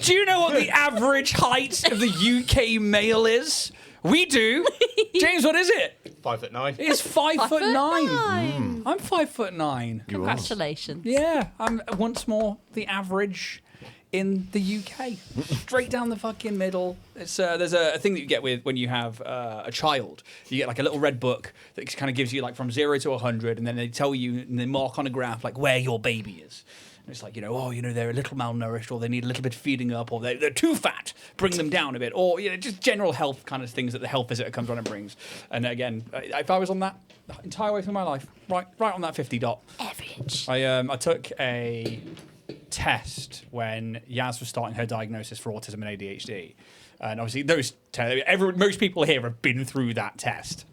Do you know what the average height of the UK male is? We do. James, what is it? 5'9". It's 5'9". I'm 5'9". Congratulations. Yeah, I'm once more the average in the UK. Straight down the fucking middle. It's there's a thing that you get with when you have a child. You get like a little red book that kind of gives you like from 0 to 100, and then they tell you and they mark on a graph like where your baby is. It's like, they're a little malnourished, or they need a little bit of feeding up, or they're too fat, bring them down a bit, or just general health kind of things that the health visitor comes on and brings. And again, if I was on that the entire way through my life, right on that 50 dot. Average. I took a test when Yaz was starting her diagnosis for autism and ADHD, and obviously most people here have been through that test.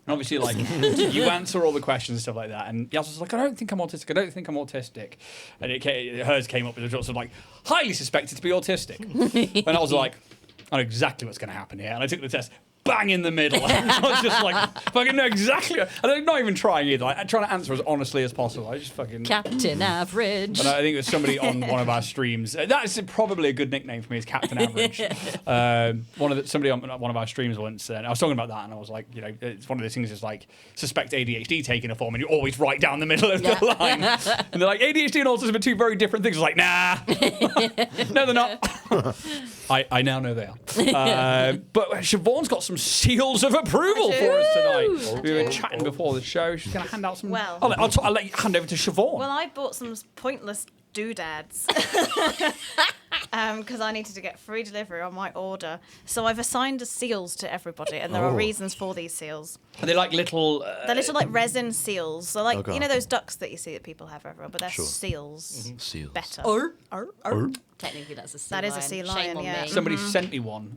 And obviously, like, you answer all the questions and stuff like that. And Yaz was like, I don't think I'm autistic. And hers came up with a result of, like, highly suspected to be autistic. And I was like, I know exactly what's going to happen here. And I took the test, bang in the middle. And I was just like, fucking know exactly. I'm not even trying either. I'm trying to answer as honestly as possible. I just fucking... Captain Average. And I think it was somebody on one of our streams. That's probably a good nickname for me, is Captain Average. Somebody on one of our streams once, and I was talking about that, and I was like, it's one of those things is like, suspect ADHD taking a form, and you're always right down the middle of the line. And they're like, ADHD and autism are two very different things. I was like, nah. No, they're not. I now know they are. But Siobhan's got some seals of approval for us tonight. We were chatting before the show. She's going to hand out some... Well... I'll let you hand over to Siobhan. Well, I bought some pointless doodads because I needed to get free delivery on my order. So I've assigned seals to everybody, and there are reasons for these seals. Are they like little... They're little, like, resin seals. So, like, those ducks that you see that people have everywhere, but they're seals. Mm-hmm. Seals. Better. Technically, that's a sea That lion. is a sea Shame lion, on yeah. me. Somebody sent me one,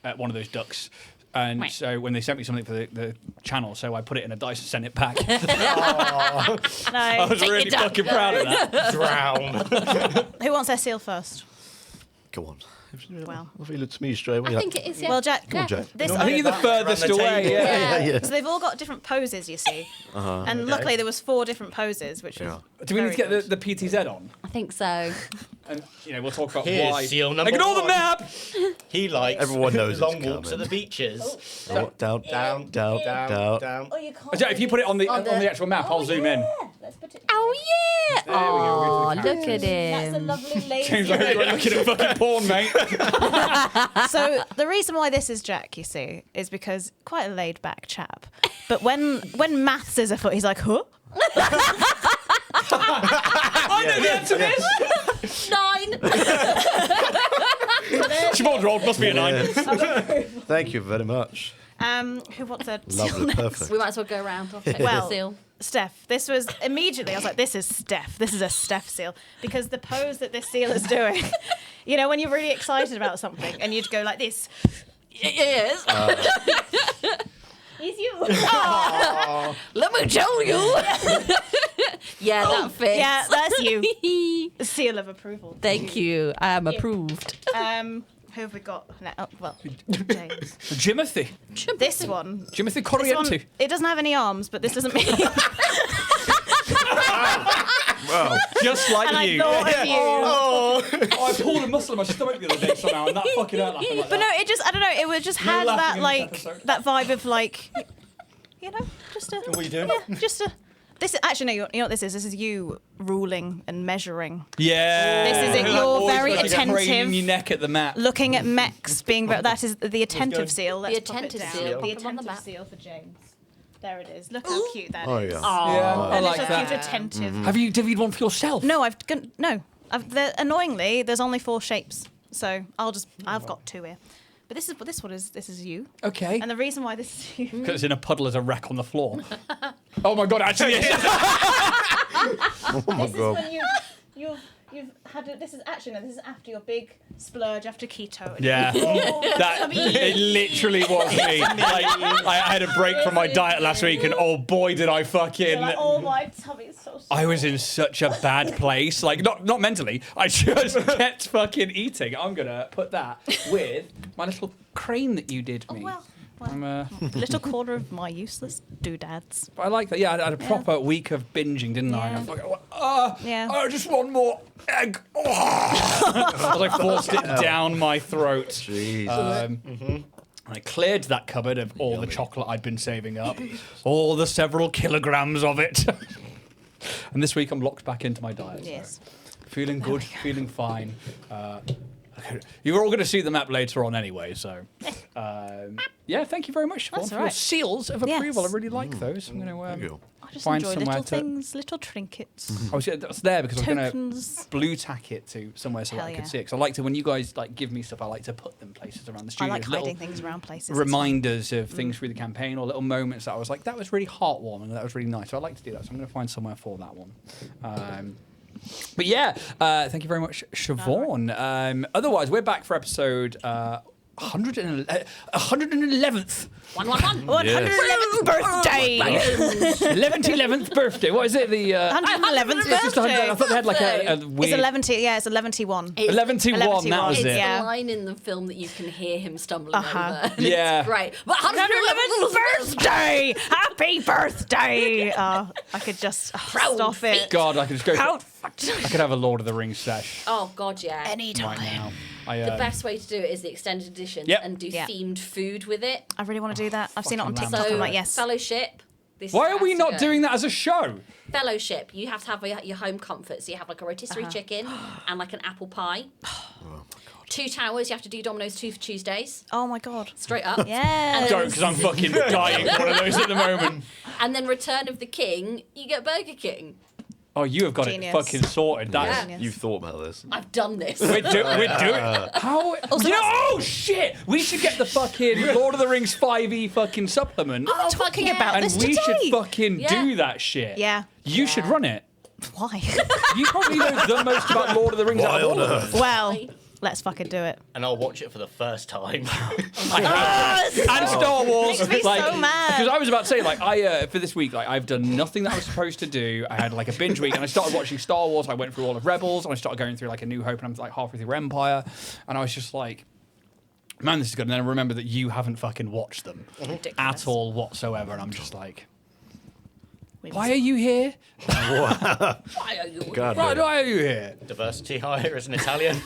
at one of those ducks. And so when they sent me something for the channel, so I put it in a dice and sent it back. I was really fucking proud of that. Drown. Who wants their seal first? Go on. Well, I think it looks to me straight away. I think it is, yeah. Well, Jack. Come on, Jack. This I think you're the furthest away. Yeah. So they've all got different poses, you see. And luckily there was 4 different poses, which was Do we need to get good. the PTZ on? I think so. And we'll talk about Here's why. seal number Ignore the 1. map. He likes Everyone knows long it's walks at coming. the beaches. Down. Oh, you can't. Jack, if you put it on the actual map, I'll zoom in. Let's put it. Oh, yeah. There we go. Oh, We're into the look at That's a him. lovely lazy. James, you're looking at fucking porn, mate. So the reason why this is Jack, you see, is because quite a laid-back chap. But when maths is afoot, he's like, huh? I know the answer to this. 9. Siobhan's rolled, must be a 9. Thank you very much. Who wants a seal Lovely, next? perfect. We might as well go around. I'll take Well, the seal. Steph, this was immediately, I was like, this is Steph. This is a Steph seal. Because the pose that this seal is doing, when you're really excited about something and you'd go like this. Yes. It's you. Let me tell you. Yeah, that fits. Yeah, that's you. Seal of approval. Thank you. I am approved. Who have we got now? Oh, well, James. Jimothy. This one. Jimothy This one, Corriente. it doesn't have any arms, but this doesn't mean... Wow. Just like And you. I thought of you. Oh, I pulled a muscle in my stomach the other day somehow, and that fucking hurt laughing like But that. no, it just, I don't know, it just had laughing that, in this like, episode. that vibe of, like, just a... What are you doing? Yeah, just a... This is, actually, no, you know what this is? This is you ruling and measuring. Yeah. This is it. Like You're always very fucking attentive. craning your neck at the map. Looking at mechs being... That is the attentive seal. Let's The pop it attentive down. seal. The Pop them on the attentive map. seal for James. There it is. Look how cute that is. Oh, yeah. Yeah, I A like little that. cute attentive. Have you David one for yourself? No, annoyingly, there's only 4 shapes, so I've got 2 here. But this is you. Okay. And the reason why this is you. Because it's in a puddle as a wreck on the floor. Oh my god, actually it is. Oh my This is god. when you've had this is after your big splurge after keto. Yeah. It literally was me. Like, I had a break from my diet last week, and oh boy did I fucking... You're like, oh my tummy's so sore. I was in such a bad place. Like, not mentally. I just kept fucking eating. I'm going to put that with my little crane that you did me. well. I'm, Little corner of my useless doodads. I like that. Yeah, I had a proper week of binging, didn't I? Yeah. I was like, Yeah. oh, just one more egg. Oh. I was like, forced it down my throat. Jeez. I cleared that cupboard of all the chocolate I'd been saving up, all the several kilograms of it. And this week I'm locked back into my diet. Yes. So feeling good, feeling fine. You're all going to see the map later on anyway, so yeah, thank you very much Siobhan, That's for all your right. seals of Yes. approval. I really like those. I'm going Thank to you. I just find enjoy somewhere little to. things, little trinkets. I was there because I was going to Tokens. blue tack it to somewhere so that Hell I could yeah. see it. 'Cause I like to, when you guys like give me stuff, I like to put them places around the I studio. like little hiding things around places. It's reminders of things through the campaign or little moments that I was like, that was really heartwarming, that was really nice. So I like to do that. So I'm going to find somewhere for that one. But yeah, thank you very much, Siobhan. Otherwise, we're back for episode 111th. 111. 111th birthday. 11th birthday. What is it? The 111th it's just 100 I birthday. thought they had like a It's weird 11. Yeah, it's 11-1. 11-1. That was It's it. Yeah. the line in the film that you can hear him stumbling Uh-huh. over. Yeah. It's great. But 111th birthday! Happy birthday! I could just stop it. God, I could just go. Proud I could have a Lord of the Rings sesh Oh, God, yeah. anytime. right now. The best way to do it is the extended edition Yep. and do Yeah. themed food with it. I really want to do that. I've seen it on fucking TikTok. So, I'm like, yes. Fellowship. This Why are has we to not go. doing that as a show? Fellowship. You have to have your home comfort. So you have like a rotisserie chicken and like an apple pie. Two Towers. You have to do Domino's 2 for Tuesdays. Oh my god. Straight up. Yes. Don't, because I'm fucking dying for one of those at the moment. And then Return of the King. You get Burger King. Oh, you have got Genius. it fucking sorted. That's Yeah. You've thought about this. I've done this. We're doing how? Oh shit! We should get the fucking Lord of the Rings 5e fucking supplement, Oh, fuck talking yeah. about and this we today. should fucking Yeah. do that shit. Yeah. You should run it. Why? You probably know the most about Lord of the Rings out of all of us. Well, let's fucking do it. And I'll watch it for the first time. And Star Wars, Makes me so mad. because I was about to say, like, I for this week, like, I've done nothing that I was supposed to do. I had like a binge week, and I started watching Star Wars. I went through all of Rebels, and I started going through like A New Hope, and I'm like halfway through Empire, and I was just like, man, this is good. And then I remember that you haven't fucking watched them at all whatsoever, and I'm just like, why are you here? Why are you? God, Why really. are you here? Diversity hire as an Italian.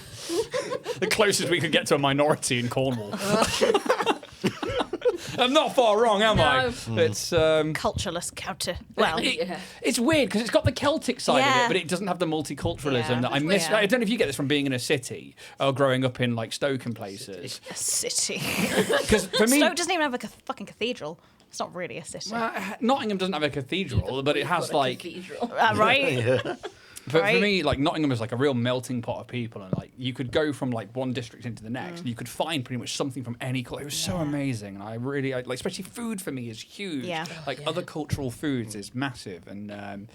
The closest we could get to a minority in Cornwall. I'm not far wrong, am I? No. It's Cultureless counter. Well, Yeah. It's weird because it's got the Celtic side of Yeah. it, but it doesn't have the multiculturalism Yeah. that I miss. Yeah. I don't know if you get this from being in a city or growing up in like Stoke and places. a city. Because for me, Stoke doesn't even have a fucking cathedral. It's not really a city. Nottingham doesn't have a cathedral, but it has like. Cathedral. Right? But for Right. me, like Nottingham is like a real melting pot of people, and like you could go from like one district into the next, and you could find pretty much something from any culture. It was so amazing, and I really like, especially food for me is huge. Yeah. Like other cultural foods is massive, and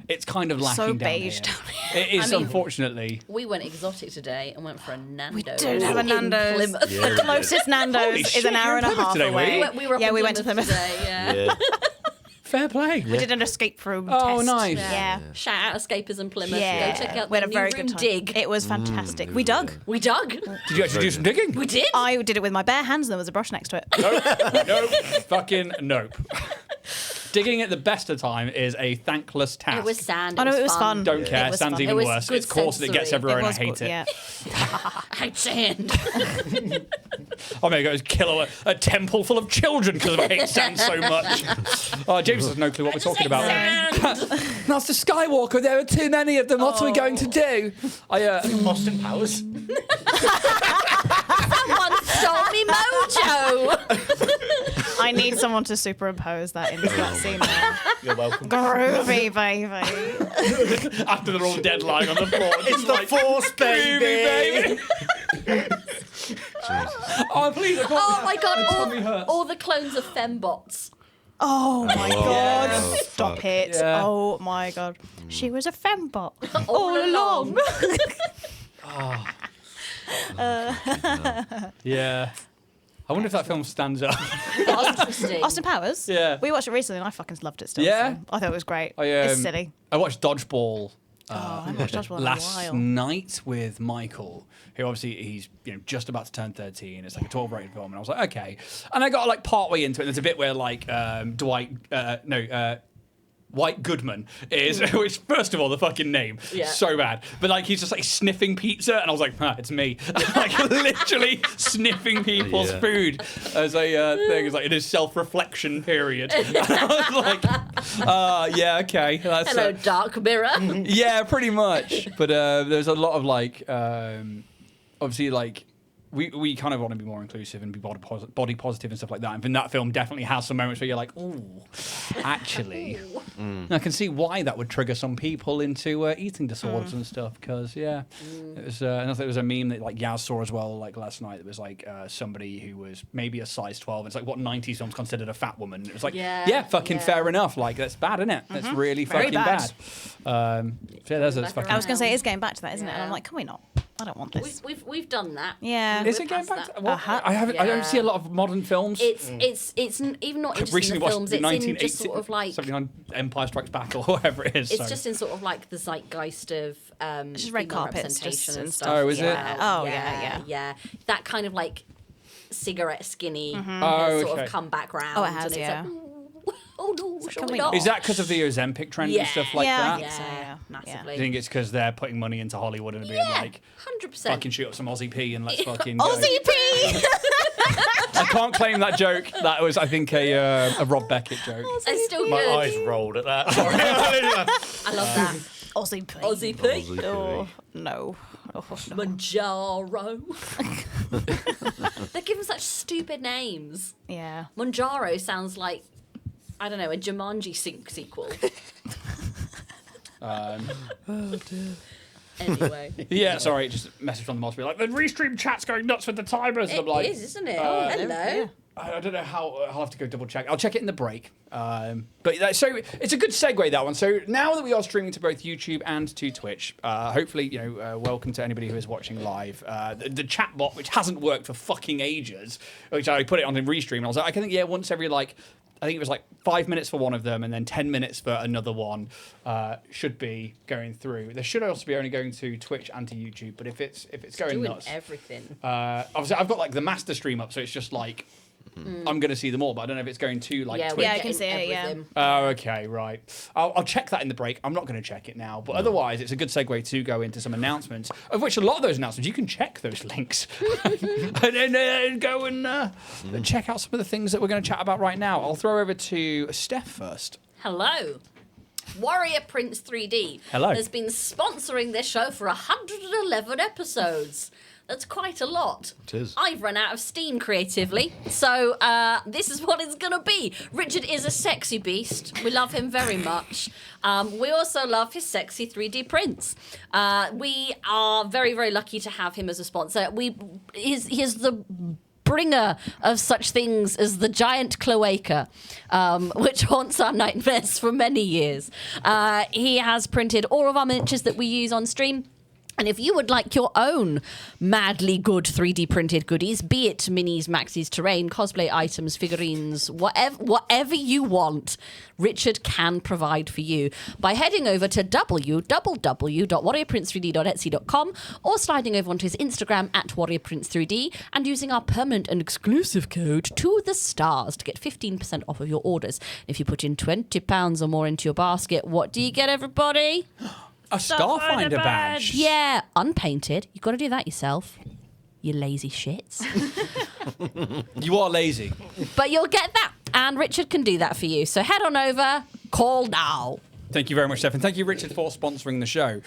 it's kind of lacking So down beige here. down It is I mean- unfortunately. We went exotic today and went for a Nando's. We don't have a in Nando's. Plymouth. Yeah. The closest Nando's Holy is shit, an hour you're and in a Plymouth half today, were away. you? We were up Yeah, in we went to Plymouth Plymouth. today, yeah. Yeah. Fair play. We did an escape room Oh, test. nice. Yeah. Shout out Escapism Plymouth. Yeah. Go check out We had the a new very room good time. dig. It was fantastic. We dug. We dug. Did you actually do some digging? We did. I did it with my bare hands and there was a brush next to it. Nope. Fucking nope. Digging at the best of time is a thankless task. It was sand. Oh no, it was fun. Don't It care. was Sand's fun. even It was worse. good It's coarse that it gets sensory. everywhere, and I was hate good, it. Yeah. I hate sand. I'm going to go kill a temple full of children because I hate sand so much. James has no clue what we're talking about. Master Skywalker, there are too many of them. What are we going to do? Austin Powers. Someone stole me mojo. I need someone to superimpose that into that scene now. You're welcome. Groovy, baby. After they're all dead lying on the floor. It's the Force, baby. Oh, please. Oh my god, tummy hurts. all the clones of fembots. Oh my god. Stop fuck. it. Yeah. Oh my god. She was a fembot. All along. Yeah. I wonder if that film stands up. Interesting. Austin Powers? Yeah. We watched it recently and I fucking loved it still. Yeah? so I thought it was great. I, It's silly. I watched Dodgeball I haven't watched Dodgeball in a last while. night with Michael, who obviously he's just about to turn 13. It's like a 12 rated film, and I was like, okay. And I got like part way into it. And there's a bit where like White Goodman is, which first of all, the fucking name, so bad. But like he's just like sniffing pizza, and I was like, it's me. Like literally sniffing people's food as a thing. It's like in his self-reflection period. And I was like, yeah, okay. That's, Hello, Dark Mirror. yeah, pretty much. But there's a lot of like, obviously like. We kind of want to be more inclusive and be body positive and stuff like that. And that film definitely has some moments where you're like, oh, actually. I can see why that would trigger some people into eating disorders and stuff. Because, it was, and I think it was a meme that like Yaz saw as well like last night. It was like somebody who was maybe a size 12. It's like what 90s films considered a fat woman. It was like, fair enough. Like, that's bad, isn't it? That's really Very fucking bad. That's Back I was going to say, it is getting back to that, isn't it? And Yeah. I'm like, can we not? I don't want this. We've done that. Yeah. Is We're it going past back to that. what? I don't see a lot of modern films. It's even not just in Recently the watched films. the It's in just sort of like 79 Empire Strikes Back or whatever it is. it's just in sort of like the zeitgeist of just red female carpets just representation and and stuff. stuff. Oh, is it? Oh, yeah. That kind of like cigarette skinny Oh, has sort okay. of come back round. Oh, it has, and it's yeah. like, oh no, shall can we we not? not? Is that because of the Ozempic trend and Yeah. stuff like yeah, I that? think so, yeah. Massively. Do you think it's because they're putting money into Hollywood and being like, 100%. fucking shoot up some Aussie P and let's fucking go. Aussie P! I can't claim that joke. That was, I think, a Rob Beckett joke. It's still My good. eyes rolled at that. Sorry. I love that. Aussie P. Aussie P. Oh, no. Oh, no. Manjaro. They're given such stupid names. Yeah. Manjaro sounds like, I don't know, a Jumanji sequel. Anyway. Yeah, sorry, just message from the mods. Like, the restream chat's going nuts with the timers. And I'm It like, is, isn't it? Oh, hello. I don't know how. I'll have to go double check. I'll check it in the break. So it's a good segue, that one. So now that we are streaming to both YouTube and to Twitch, hopefully, welcome to anybody who is watching live. The chat bot, which hasn't worked for fucking ages, which I put it on in restream, and I was like, I think once every I think it was like 5 minutes for one of them and then 10 minutes for another one should be going through. There should also be only going to Twitch and to YouTube, but if it's going Doing nuts. everything. Obviously, I've got like the master stream up, so it's just like I'm going to see them all, but I don't know if it's going to like Twitch. Yeah, I getting can see it, yeah. everything. Oh, okay, right. I'll check that in the break. I'm not going to check it now, but otherwise, it's a good segue to go into some announcements, of which a lot of those announcements, you can check those links and then go and check out some of the things that we're going to chat about right now. I'll throw over to Steph first. Hello. Warrior Prince 3D Hello. has been sponsoring this show for 111 episodes. That's quite a lot. It is. I've run out of steam creatively, so this is what it's going to be. Richard is a sexy beast. We love him very much. We also love his sexy 3D prints. We are very, very lucky to have him as a sponsor. He's the bringer of such things as the giant cloaca, which haunts our nightmares for many years. He has printed all of our miniatures that we use on stream. And if you would like your own madly good 3D printed goodies, be it minis, maxis, terrain, cosplay items, figurines, whatever you want, Richard can provide for you by heading over to www.warriorprince3d.etsy.com or sliding over onto his Instagram at warriorprince3d and using our permanent and exclusive code to the stars to get 15% off of your orders. If you put in £20 or more into your basket, what do you get, everybody? A Starfinder badge. Yeah, unpainted. You've got to do that yourself. You lazy shits. You are lazy. But you'll get that. And Richard can do that for you. So head on over. Call now. Thank you very much, Steph. And thank you, Richard, for sponsoring the show.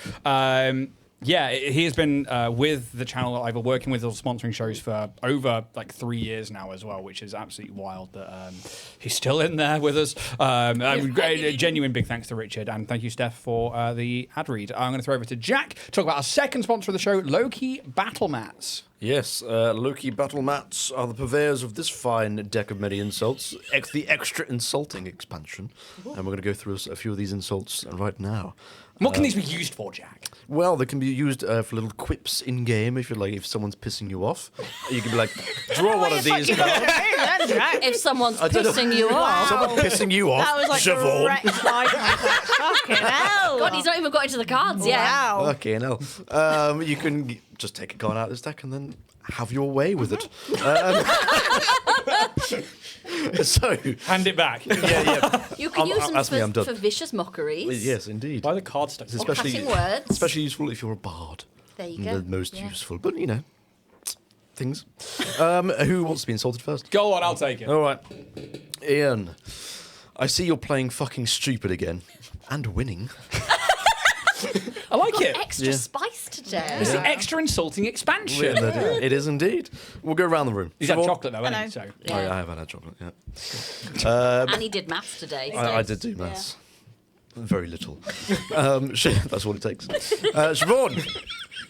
Yeah, he has been with the channel either working with or sponsoring shows for over like 3 years now as well, which is absolutely wild that he's still in there with us. A genuine big thanks to Richard, and thank you, Steph, for the ad read. I'm going to throw over to Jack to talk about our second sponsor of the show, Loki Battle Mats. Yes, Loki Battle Mats are the purveyors of this fine deck of many insults, the extra insulting expansion. And we're going to go through a few of these insults right now. What can these be used for, Jack? Well, they can be used for little quips in game. If someone's pissing you off, you can be like, draw one of these cards. If someone's I don't know. pissing you off. Someone pissing you off. That was like Siobhan. direct eye contact. Fucking hell. God, he's not even got into the cards yet. Wow. Okay, no. You can just take a card out of this deck and then have your way with it. So Hand it back. yeah. You can use that's me, I'm them done. for vicious mockeries. Yes, indeed. Why the card stuck? It's Or cutting words. especially useful if you're a bard. There you go. The most Yeah. useful, but things. Who wants to be insulted first? Go on, I'll take it. All right, Ian. I see you're playing fucking stupid again, and winning. I like it. Extra spice today. It's the extra insulting expansion. It is indeed. We'll go around the room. He's had Siobhan? chocolate though, I hasn't he? know. So. Oh, yeah, I have had chocolate. Yeah, And he did maths today. so- I did do maths. Very little. That's what it takes. Siobhan,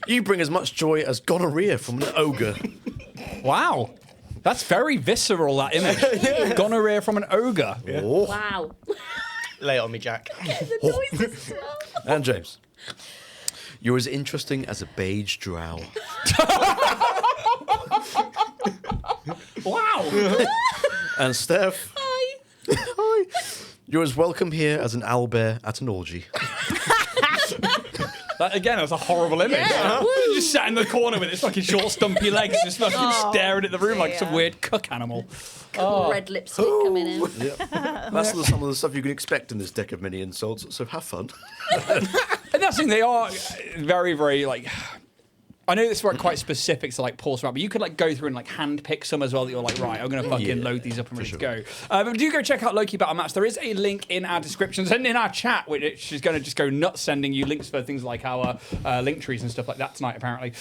you bring as much joy as gonorrhea from an ogre. Wow. That's very visceral, that image. Gonorrhea from an ogre. Oh. Wow. Lay it on me, Jack. And James, you're as interesting as a beige drow. Wow. And Steph, hi. You're as welcome here as an owlbear at an orgy. That, again, that's a horrible image. He just sat in the corner with his fucking short, stumpy legs, just fucking staring at the room like some dear. weird cook animal. Red lipstick coming in. That's some of the stuff you can expect in this deck of mini insults, so have fun. And that's the thing, they are very, very, like... I know this is quite specific to like pause around, but you could like go through and like hand pick some as well that you're like, right, I'm gonna fucking load these up and ready to go. But do go check out Loki Battle Maps. There is a link in our descriptions and in our chat, which is gonna just go nuts sending you links for things like our link trees and stuff like that tonight, apparently.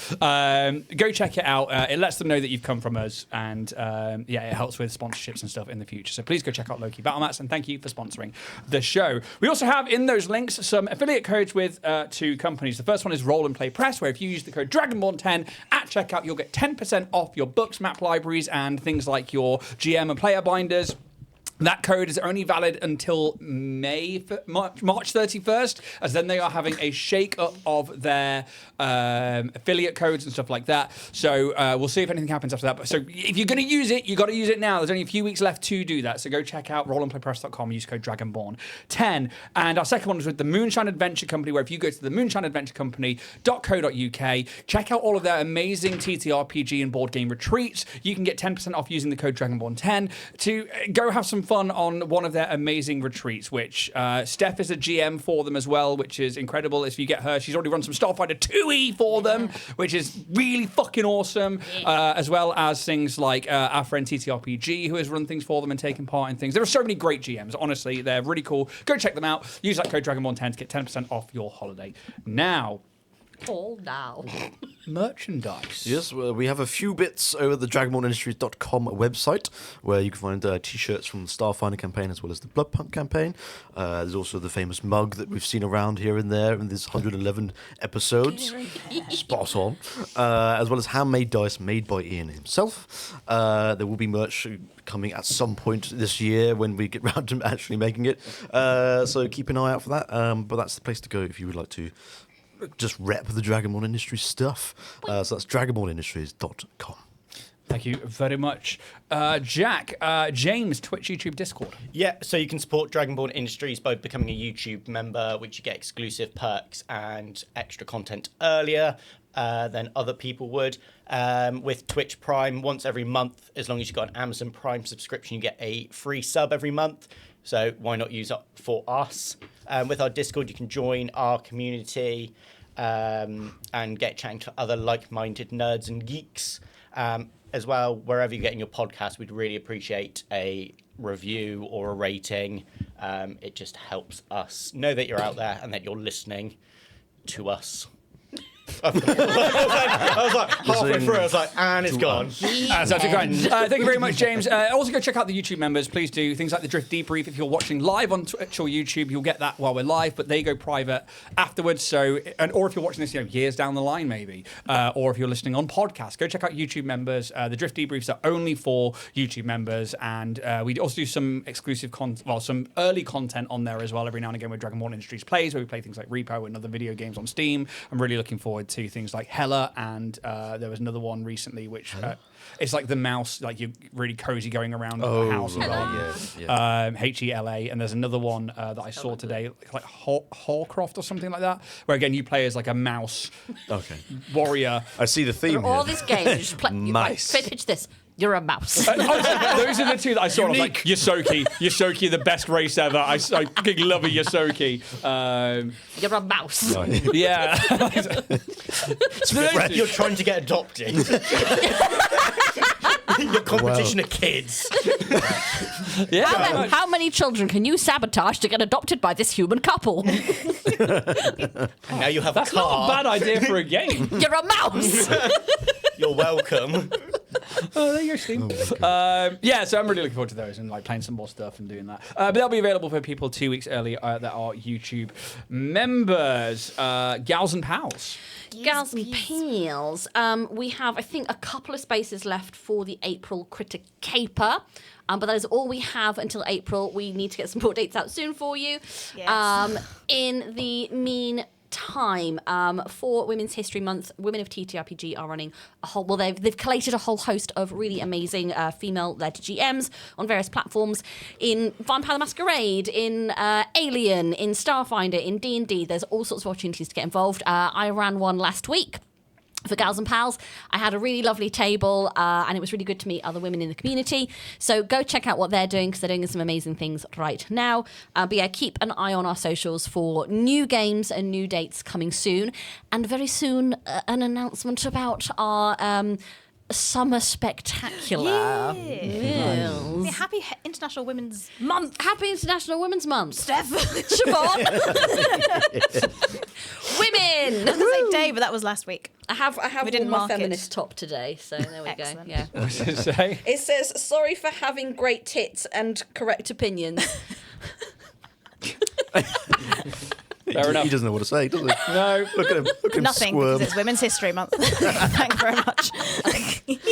Go check it out. It lets them know that you've come from us, and it helps with sponsorships and stuff in the future. So please go check out Loki Battle Maps, and thank you for sponsoring the show. We also have in those links some affiliate codes with two companies. The first one is Roll and Play Press, where if you use the code Dragonborn 10 at checkout, you'll get 10% off your books, map libraries, and things like your GM and player binders. That code is only valid until March 31st, as then they are having a shake-up of their affiliate codes and stuff like that. So we'll see if anything happens after that. But so if you're going to use it, you've got to use it now. There's only a few weeks left to do that. So go check out rollandplaypress.com, use code Dragonborn10. And our second one is with the Moonshine Adventure Company, where if you go to the moonshineadventurecompany.co.uk, check out all of their amazing TTRPG and board game retreats. You can get 10% off using the code Dragonborn10 to go have some fun on one of their amazing retreats, which Steph is a GM for them as well, which is incredible. If you get her, she's already run some Starfinder 2E for them, which is really fucking awesome, as well as things like our friend TTRPG, who has run things for them and taken part in things. There are so many great GMs, honestly. They're really cool. Go check them out. Use that code Dragonborn10 to get 10% off your holiday. Now, All now. merchandise. Yes, well, we have a few bits over the DragonbornIndustries.com website, where you can find t-shirts from the Starfinder campaign as well as the Bloodpunk campaign. There's also the famous mug that we've seen around here and there in these 111 episodes. Spot on. As well as handmade dice made by Ian himself. There will be merch coming at some point this year when we get round to actually making it. So keep an eye out for that. But that's the place to go if you would like to just rep the Dragonborn Industries stuff. So that's dragonbornindustries.com. Thank you very much. Jack, James, Twitch, YouTube, Discord. Yeah, so you can support Dragonborn Industries by becoming a YouTube member, which you get exclusive perks and extra content earlier than other people would. With Twitch Prime, once every month, as long as you've got an Amazon Prime subscription, you get a free sub every month. So why not use it for us? With our Discord, you can join our community and get chatting to other like-minded nerds and geeks. As well, wherever you're getting your podcast, we'd really appreciate a review or a rating. It just helps us know that you're out there and that you're listening to us. I was like, halfway through, I was like, and it's gone. That's absolutely great. Thank you very much, James. Also, go check out the YouTube members. Please do things like the Drift Debrief. If you're watching live on Twitch or YouTube, you'll get that while we're live, but they go private afterwards. So, or if you're watching this, years down the line, maybe, or if you're listening on podcast, go check out YouTube members. The Drift Debriefs are only for YouTube members, and we also do some exclusive some early content on there as well. Every now and again, with Dragonborn Industries Plays, where we play things like Repo and other video games on Steam. I'm really looking forward to things like Hella, and there was another one recently which it's like the mouse, like you're really cozy going around the house. HELA, and there's another one that I saw today, like Hallcroft or something like that, where again you play as like a mouse warrior. I see the theme. All here. these games, you just play. Mice. Pitch this. You're a mouse. Those are the two that I saw. I was like, Yosoki, the best race ever. I fucking love a Yosoki. You're a mouse. Yeah. You're trying to get adopted. Your competition of kids. Yeah. How many children can you sabotage to get adopted by this human couple? And now you have That's a car. not a bad idea for a game. You're a mouse. You're welcome. Oh, there you go, Steve. So I'm really looking forward to those and like playing some more stuff and doing that. But they'll be available for people 2 weeks early that are YouTube members. Gals and Pals. Gals and Pals. We have, I think, a couple of spaces left for the April Critic Caper. But that is all we have until April. We need to get some more dates out soon for you. Yes. In the meantime, for Women's History Month, Women of TTRPG are running a whole. Well, they've collated a whole host of really amazing female-led GMs on various platforms in Vampire the Masquerade, in Alien, in Starfinder, in D&D. There's all sorts of opportunities to get involved. I ran one last week. For Gals and Pals, I had a really lovely table, and it was really good to meet other women in the community. So go check out what they're doing, because they're doing some amazing things right now. But yeah, keep an eye on our socials for new games and new dates coming soon. And very soon, an announcement about our Summer Spectacular. Yeah, happy International Women's Month. Happy International Women's Month. Steph. Siobhan. Women. I was going to say day, but that was last week. I have We didn't worn my mark it. feminist top today, so there we Excellent. go. Yeah. What does it say? It says, sorry for having great tits and correct opinions. Fair enough. He doesn't know what to say, does he? No. Look at him. Look at him Nothing, squirm. because it's Women's History Month. Thank you very much.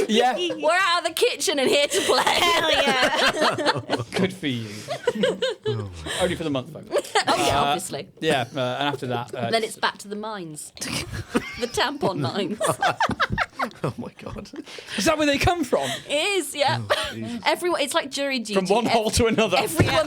Yeah. We're out of the kitchen and here to play. Hell yeah. Good for you. Only for the month, though. Oh, yeah, obviously. Yeah, and after that... Then it's back to the mines. The tampon mines. Oh my god. Is that where they come from? It is, yeah. Everyone, it's like jury duty. From one hole to another. Everyone.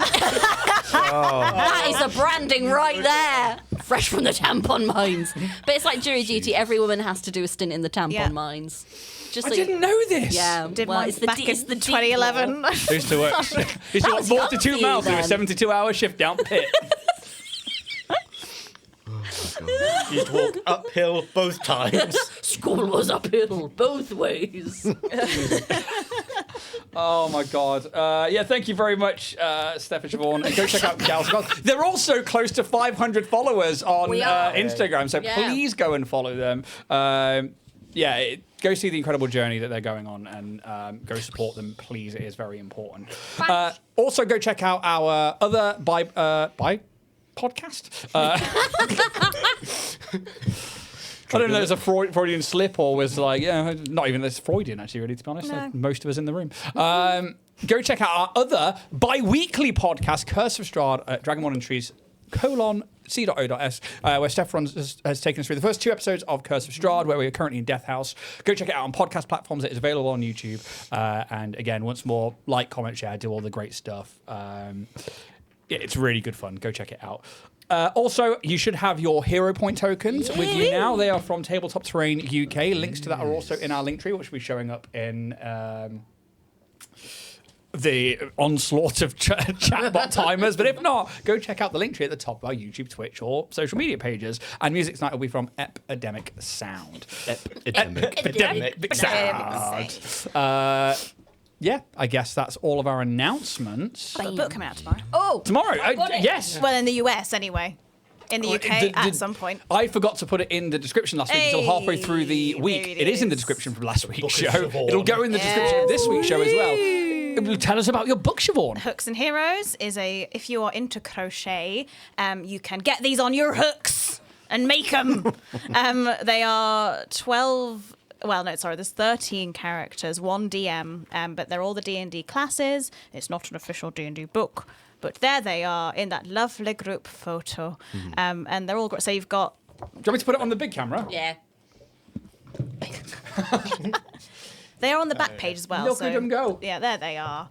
That is a branding right there. Fresh from the tampon mines. But it's like jury duty. Every woman has to do a stint in the tampon mines. Just I so didn't know this. Yeah, Did well, mine it's the back it's in the deep 2011. law. Used to work. Used to work was 42 young miles for to you a then. 72-hour shift down pit. You used to walk uphill both times. School was uphill both ways. Oh my god. Yeah, thank you very much, Steph and Siobhan. And go check out Gals. They're also close to 500 followers on We are. Instagram, so Yeah. please go and follow them. Go see the incredible journey that they're going on, and go support them, please. It is very important. Also, go check out our other by podcast. I don't know if it's a Freudian slip or was like, yeah, not even this Freudian, actually, really, to be honest. No. Most of us in the room. Go check out our other bi-weekly podcast, Curse of Strahd, at Dragonborn Industries, c.o.s, where Steph has taken us through the first 2 episodes of Curse of Strahd, where we are currently in Death House. Go check it out on podcast platforms. It is available on YouTube. And again, once more, like, comment, share, do all the great stuff. It's really good fun. Go check it out. Also, you should have your hero point tokens with you now. They are from Tabletop Terrain UK. Links to that are also in our link tree, which will be showing up in the onslaught of chatbot timers. But if not, go check out the link tree at the top of our YouTube, Twitch, or social media pages. And music tonight will be from Epidemic Sound. Epidemic Sound. Yeah, I guess that's all of our announcements. Got a book coming out tomorrow. Oh, Tomorrow, I got it. yes. Well, in the US anyway. in the UK at some point. I forgot to put it in the description last week until halfway through the week. There It is in the is. description from last week's Book of show. Siobhan. It'll go in the description of this week's show as well. Tell us about your book, Siobhan. Hooks and Heroes is if you are into crochet, you can get these on your hooks and make them. They are 12. Well, no, sorry. There's 13 characters, 1 DM, but they're all the D&D classes. It's not an official D&D book, but there they are in that lovely group photo, and they're all great. So you've got. Do you want me to put it on the big camera? Yeah. They are on the back page as well. Look so, at them go. Yeah, there they are.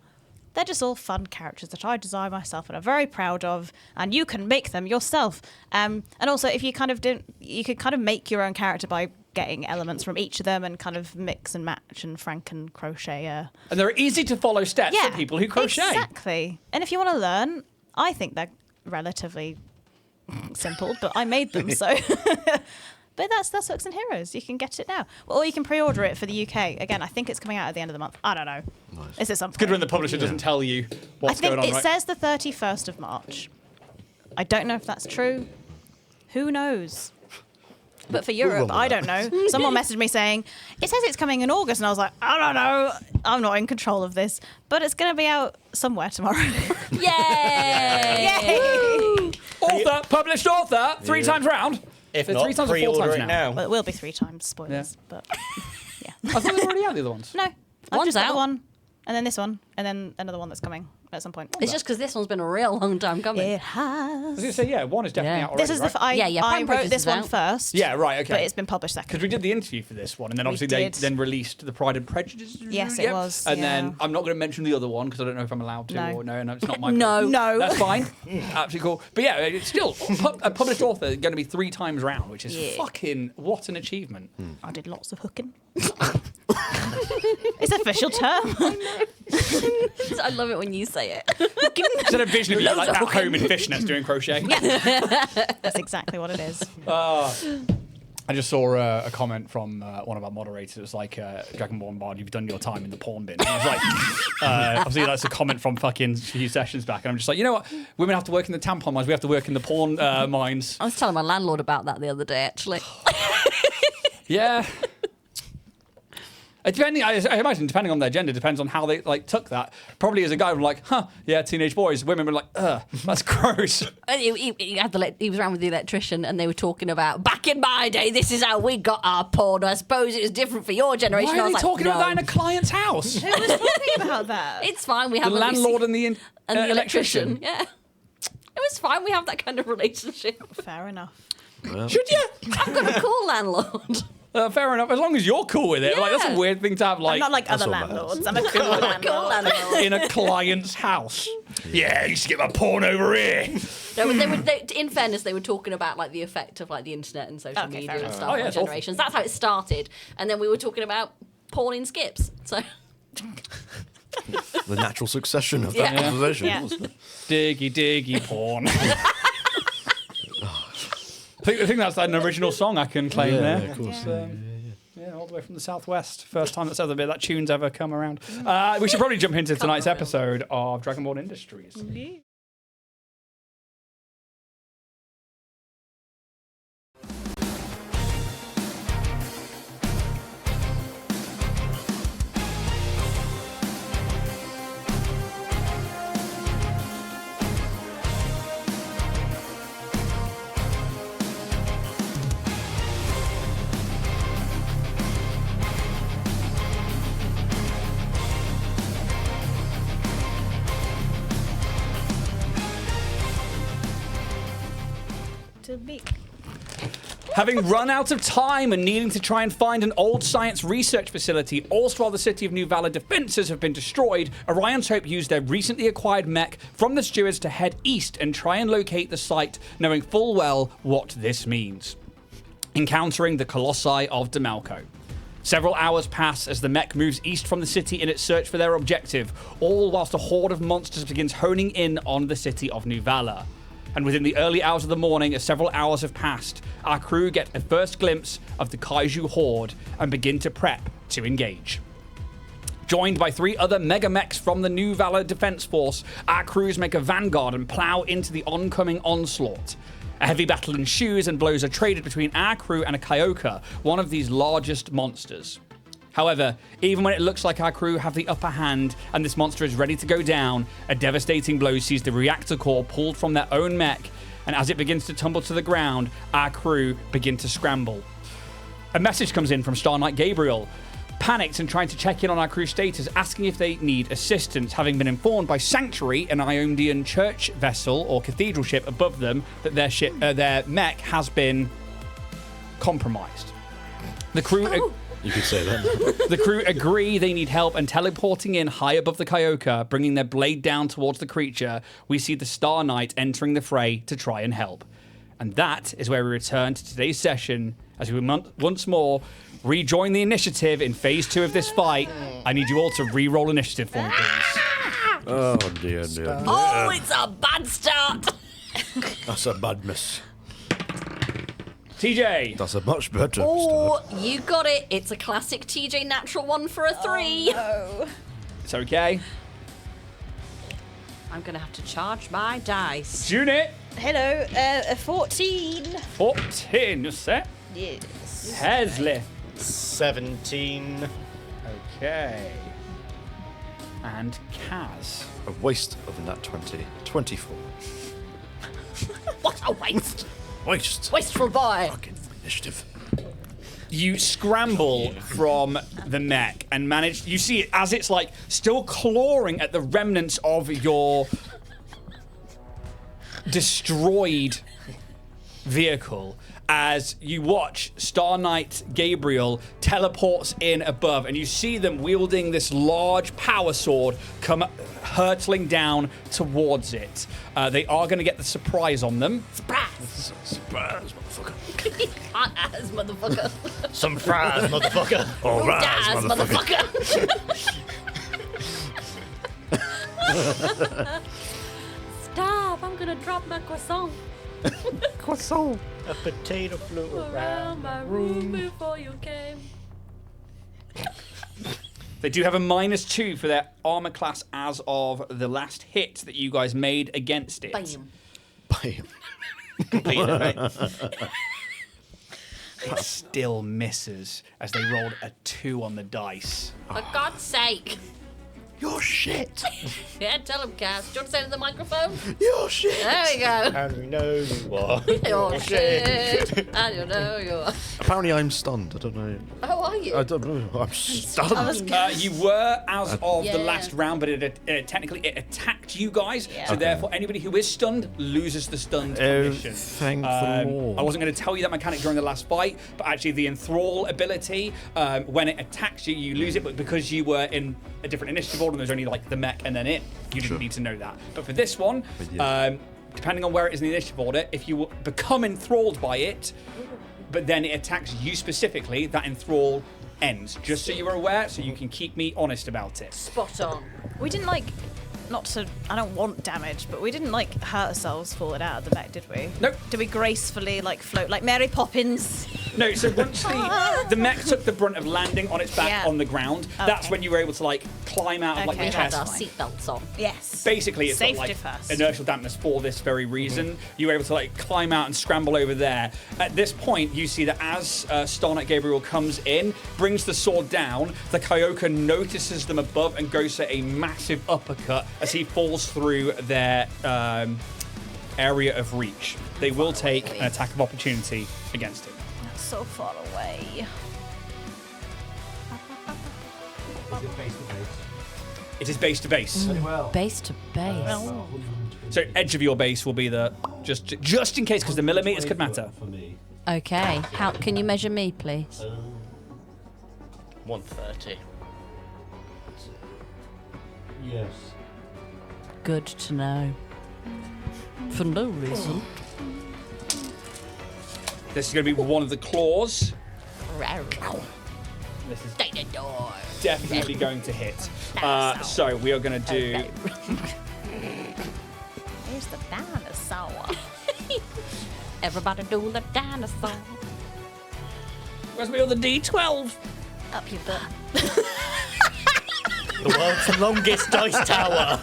They're just all fun characters that I design myself and I'm very proud of, and you can make them yourself. And also, if you kind of don't, you could kind of make your own character by getting elements from each of them and kind of mix and match and franken crochet. And they're easy to follow steps for people who crochet. Exactly. And if you want to learn, I think they're relatively simple, but I made them, so. But that's Hooks and Heroes. You can get it now. Or you can pre-order it for the UK. Again, I think it's coming out at the end of the month. I don't know. Nice. Is it something? Good when the publisher doesn't tell you what's going on, it right? says the 31st of March. I don't know if that's true. Who knows? But for Europe, with I that. don't know. Someone messaged me saying, it says it's coming in August. And I was like, I don't know. I'm not in control of this. But it's going to be out somewhere tomorrow. Yay! Yay! Author, published author, 3 times round. If They're not, 3 times or 4 pre-order times it now. Well, it will be 3 times, spoilers. But yeah. I thought they were already out, the other ones. No. I've One's just got out. the one, and then this one, and then another one that's coming at some point. It's just because this one's been a real long time coming. It I was going to has. say, yeah, one is definitely Yeah. out already, This is right? I Prime wrote Bridges this is one out. first. Yeah, right, okay. But it's been published second. Because we did the interview for this one, and then obviously they did. then released the Pride and Prejudice. Yes, it was, And yeah. then I'm not going to mention the other one because I don't know if I'm allowed to. No. Or no, it's not my. No. No. That's fine. Absolutely cool. But yeah, it's still a published author going to be 3 times round, which is Yeah. fucking what an achievement. I did lots of hooking. It's an official term. I love it when you say it. Is that a vision of you like at home in fishnets doing crochet? That's exactly what it is. I just saw a comment from one of our moderators. It was like, Dragonborn Bard, you've done your time in the porn bin. And I was like, obviously that's a comment from fucking a few sessions back. And I'm just like, you know what? Women have to work in the tampon mines. We have to work in the porn mines. I was telling my landlord about that the other day, actually. Yeah. Depending, I imagine, depending on their gender, depends on how they like took that. Probably as a guy, I'm like, yeah, teenage boys. Women were like, that's gross. And he was around with the electrician, and they were talking about back in my day. This is how we got our porn. I suppose it was different for your generation. Why I are was they like, talking no. about that in a client's house? Who was talking about that? It's fine. We The have a landlord and the and the electrician. Yeah, it was fine. We have that kind of relationship. Fair enough. Well, Should you? I've got a cool landlord. Fair enough. As long as you're cool with it. Like that's a Yeah. weird thing to have. Like I'm not like other all that landlords. I'm a cool Cool landlord. landlord. in a client's house. Yeah, I used to get my porn over here. No, but in fairness, they were talking about like the effect of like the internet and social Okay, media fair and enough. stuff Oh, yeah, on it's awful. generations. That's how it started, and then we were talking about porn in skips. So the natural succession of Yeah. that conversation. Yeah. Wasn't it? Diggy porn. I think that's an original song I can claim Yeah, there. of course. Yeah, all the way from the southwest. First time that tune's ever come around. We should probably jump into tonight's around. episode of Dragonborn Industries. To be. Having run out of time and needing to try and find an old science research facility, also while the city of New Valor defenses have been destroyed, Orion's Hope used their recently acquired mech from the stewards to head east and try and locate the site, knowing full well what this means. Encountering the Colossi of Demalco. Several hours pass as the mech moves east from the city in its search for their objective, all whilst a horde of monsters begins honing in on the city of New Valor. And within the early hours of the morning, as several hours have passed, our crew get a first glimpse of the Kaiju horde and begin to prep to engage. Joined by 3 other mega mechs from the New Valor Defense Force, our crews make a vanguard and plow into the oncoming onslaught. A heavy battle ensues and blows are traded between our crew and a Kyokor, one of these largest monsters. However, even when it looks like our crew have the upper hand and this monster is ready to go down, a devastating blow sees the reactor core pulled from their own mech, and as it begins to tumble to the ground, our crew begin to scramble. A message comes in from Star Knight Gabriel, panicked and trying to check in on our crew status, asking if they need assistance, having been informed by Sanctuary, an Iondian church vessel or cathedral ship above them, that their mech has been compromised. The crew... You could say that. The crew agree they need help, and teleporting in high above the Kyokor, bringing their blade down towards the creature, we see the Star Knight entering the fray to try and help. And that is where we return to today's session as we once more rejoin the initiative in phase 2 of this fight. I need you all to re-roll initiative for me, please. Oh, dear. Oh, it's a bad start. That's a bad miss. TJ. That's a much better Oh, start. you got it. It's a classic TJ natural 1 for a 3. Oh. It's okay. I'm going to have to charge my dice. Junit. Hello, 14. 14, you're set. Yes. Hesley. 17. Okay. And Kaz. A waste of a nat 20. 24. What a waste. Waste. Wasteful boy. Fucking initiative. You scramble from the mech and manage. You see it as it's like still clawing at the remnants of your destroyed vehicle. As you watch Star Knight Gabriel teleports in above, and you see them wielding this large power sword come hurtling down towards it. They are going to get the surprise on them. Surprise. Surprise, motherfucker. Ass, motherfucker. Some fries, motherfucker. All right, Ass, motherfucker. motherfucker. Stop, I'm going to drop my croissant. Croissant. A potato flew Around my room before you came. They do have a -2 for their armor class as of the last hit that you guys made against it. Bam. Bam. Completed, mate. It still misses as they rolled a 2 on the dice. For God's sake. You're shit. Yeah, tell him, Cass. Do you want to say it to the microphone? You're shit. There we go. And we know you are. You're shit. And you know you are. Apparently I'm stunned. I don't know. How are you? I don't know. I'm stunned. You were as of the Yeah. last round, but it technically it attacked you guys. Yeah. So Okay. therefore, anybody who is stunned loses the stunned condition. Thank the Lord. I wasn't going to tell you that mechanic during the last fight, but actually the enthrall ability, when it attacks you, you lose it. But because you were in a different initiative order, and there's only like the mech and then it, you didn't Sure. need to know that. But for this one, But yeah. depending on where it is in the initiative order, if you become enthralled by it, but then it attacks you specifically, that enthrall ends. Just so you are aware, so you can keep me honest about it. Spot on. We didn't I don't want damage, but we didn't hurt ourselves falling out of the mech, did we? Nope. Did we gracefully float like Mary Poppins? No, so once the mech took the brunt of landing on its back Yeah. on the ground, that's Okay. when you were able to climb out of Okay. the We had chest. our seatbelts on. Yes. Basically, it's got, Safety first. inertial dampness for this very reason. You were able to climb out and scramble over there. At this point, you see that as Star Knight Gabriel comes in, brings the sword down, the Kyokor notices them above and goes for a massive uppercut as he falls through their area of reach. They will take an attack of opportunity against him. That's so far away. It is base to base. Base to base. So edge of your base will be the just in case, because the millimeters could matter. Okay. How can you measure me, please? 130. Yes. Good to know. For no reason. This is going to be one of the claws. This is Dinosaur. definitely going to hit. So we are going to do. Here's the dinosaur. Everybody do the dinosaur. Where's my other D12? Up your butt. The world's longest dice tower.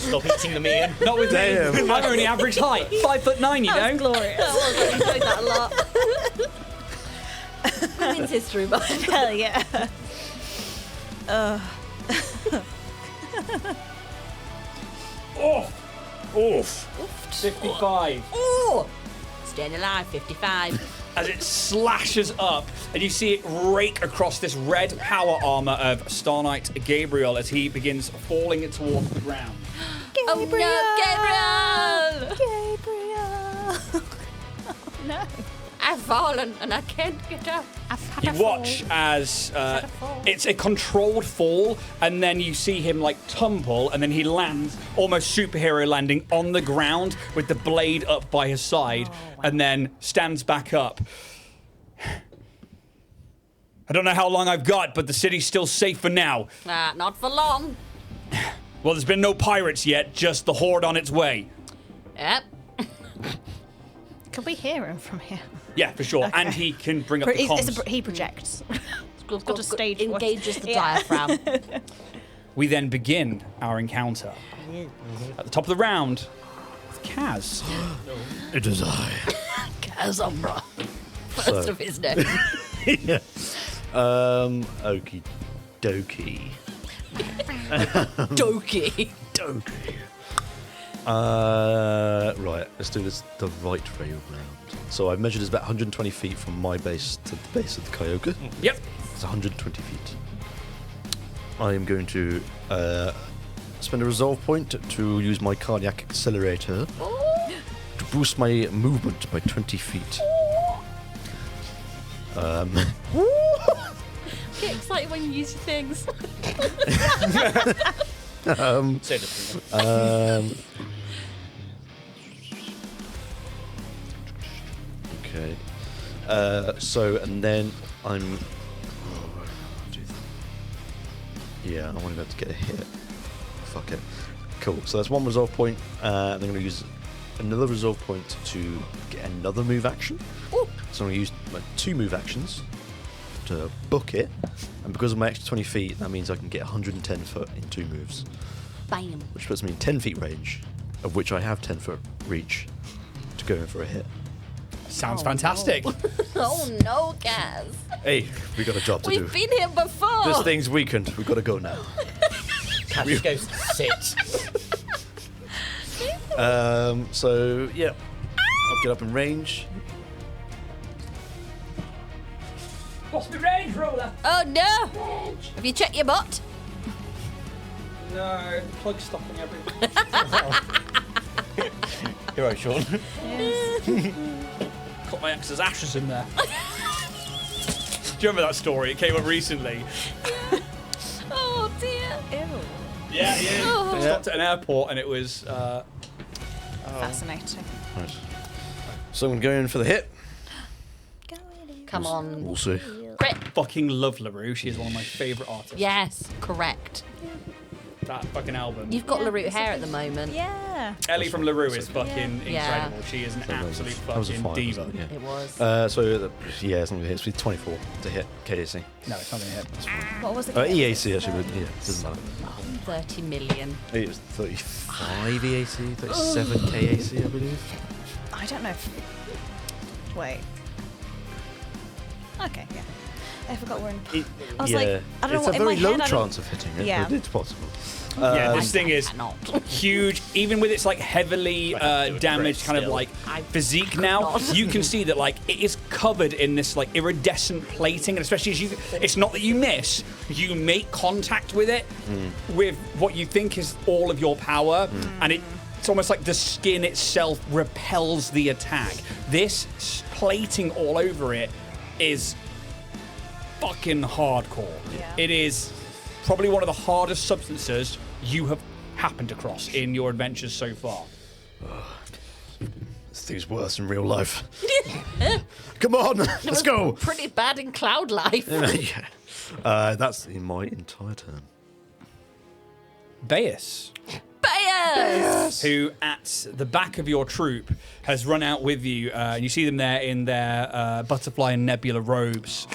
Stop eating them, Ian. Not with me. Damn. I'm only average height. 5'9", you know. Glorious. I enjoyed that a lot. Women's history month. Hell yeah. Oof. 55. Ooh! Staying alive, 55. As it slashes up, and you see it rake across this red power armor of Star Knight Gabriel as he begins falling towards the ground. Oh no, Gabriel! Gabriel. Oh, no. I've fallen and I can't get up. You watch as it's a controlled fall, and then you see him like tumble, and then he lands, almost superhero landing, on the ground with the blade up by his side, and then stands back up. I don't know how long I've got, but the city's still safe for now. Not for long. Well, there's been no pirates yet, just the horde on its way. Yep. Can we hear him from here? Yeah, for sure. Okay. And he can bring up the comms. He projects. Got a stage voice. engages the Yeah. diaphragm. We then begin our encounter. At the top of the round, with Kaz. It is I. Kazumbra. First So- of his name. Yeah. Okie dokie. Doki. Dokie. Right, let's do this the right way around. So I've measured it's about 120 feet from my base to the base of the Kyokor. Yep. It's 120 feet. I am going to spend a resolve point to use my cardiac accelerator to boost my movement by 20 feet. Get excited when you use your things. So different. Okay. So, and then I'm... Yeah, I want to be able to get a hit. Fuck it. Cool. So that's one resolve point. And I'm going to use another resolve point to get another move action. Ooh. So I'm going to use my 2 move actions to book it. And because of my extra 20 feet, that means I can get 110 foot in 2 moves. Bam. Which puts me in 10 feet range, of which I have 10 foot reach to go in for a hit. Sounds fantastic. Oh no, Gaz. Hey, we got a job to do. We've been here before. This thing's weakened. We've got to go now. Cat just goes, sit. So, yeah. I'll get up in range. What's the range roller? Oh no. Have you checked your bot? No, the plug's stopping everything. You're right, Sean. Got my ex's ashes in there. Do you remember that story? It came up recently. Oh dear. Ew. Yeah, yeah. Oh. I stopped at an airport and it was. Fascinating. Right. So I'm going for the hit. Come on. We'll see. Crit. Fucking love LaRue. She is one of my favourite artists. Yes, correct. That fucking album. You've got LaRue hair at the moment. Yeah. Ellie from LaRue is fucking Yeah. incredible. She is an That was- absolute that was a fucking five, diva. wasn't it? It was. Yeah, it's not going to hit. It's with 24 to hit KAC. No, it's not going to hit. What was the EAC, actually, but yeah, it doesn't matter. 30 million. It was 35 EAC, 37 KAC, I believe. I don't know. Wait. Okay, yeah. I forgot we're in. I was like, I don't know it's what a in my very low head, I don't- chance of hitting it, Yeah. but it's possible. Yeah, this thing is Cannot. huge. Even with its like heavily damaged kind of still. like I physique could now, not. you can see that like it is covered in this like iridescent plating, and especially as you, it's not that you miss, you make contact with it with what you think is all of your power, and it's almost like the skin itself repels the attack. This plating all over it is fucking hardcore. Yeah. It is probably one of the hardest substances you have happened across in your adventures so far. This thing's worse in real life. Come on, let's go. Pretty bad in cloud life. Yeah. That's in my entire turn. Baeus. Baeus! Bears! who at the back of your troop has run out with you, and you see them there in their butterfly and nebula robes,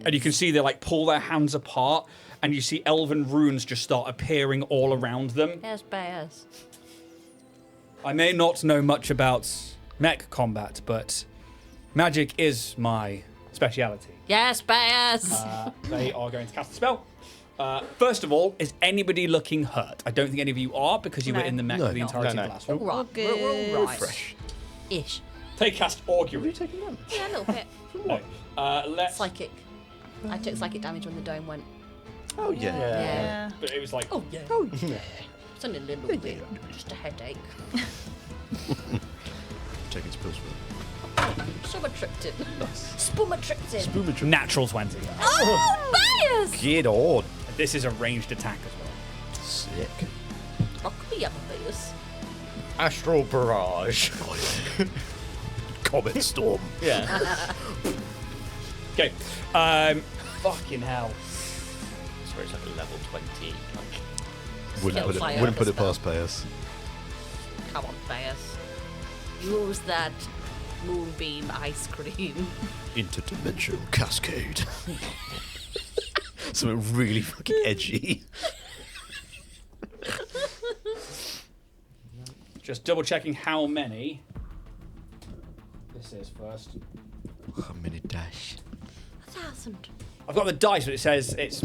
and you can see they like pull their hands apart, and you see elven runes just start appearing all around them. Yes, bears. I may not know much about mech combat, but magic is my speciality. Yes, bears. They are going to cast a spell. First of all, is anybody looking hurt? I don't think any of you are because you were No. in the mech No. for the entirety No, of no. the last one. Right, good. we're all right. Fresh. Ish. They cast Augury. Yeah, a little bit. No. Let's. Psychic. I took psychic damage when the dome went. Oh, yeah. Yeah. But it was like. Oh, yeah. It's only a little bit. Just a headache. Taking spills for Sumatriptin. Spumatriptin. Natural 20. Oh, bears! Get on. This is a ranged attack as well. Sick. Rock me up, bears. Astral Barrage. Comet Storm. Yeah. Okay. Fucking hell. Sorry, it's like a level 20. Wouldn't put it past payers. Come on, bears. Use that moonbeam ice cream. Interdimensional cascade. Something really fucking edgy. Just double checking how many. This is first. A mini dash. 1,000. I've got the dice, but it says it's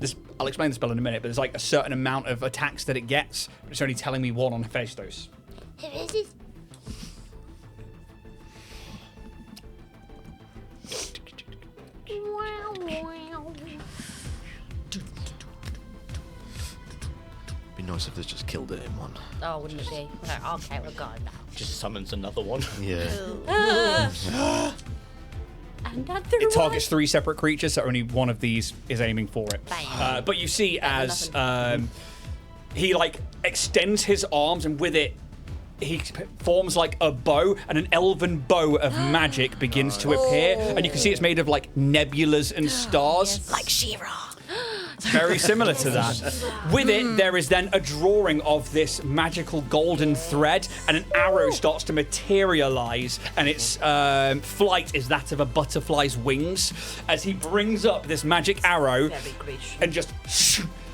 this. I'll explain the spell in a minute, but there's like a certain amount of attacks that it gets, but it's only telling me one on Hephaestus. Be nice if this just killed it in one. Oh, wouldn't it be? Like, okay, we're going now. Just summons another one. Yeah. Another It targets 3 separate creatures, so only one of these is aiming for it. Bang. But you see Better as than he like extends his arms, and with it he forms like a bow, and an elven bow of magic begins to appear, and you can see it's made of like nebulas and stars. Like She-Ra. Very similar to that. With it, there is then a drawing of this magical golden thread, and an arrow starts to materialize, and its flight is that of a butterfly's wings. As he brings up this magic arrow Very gracious. and just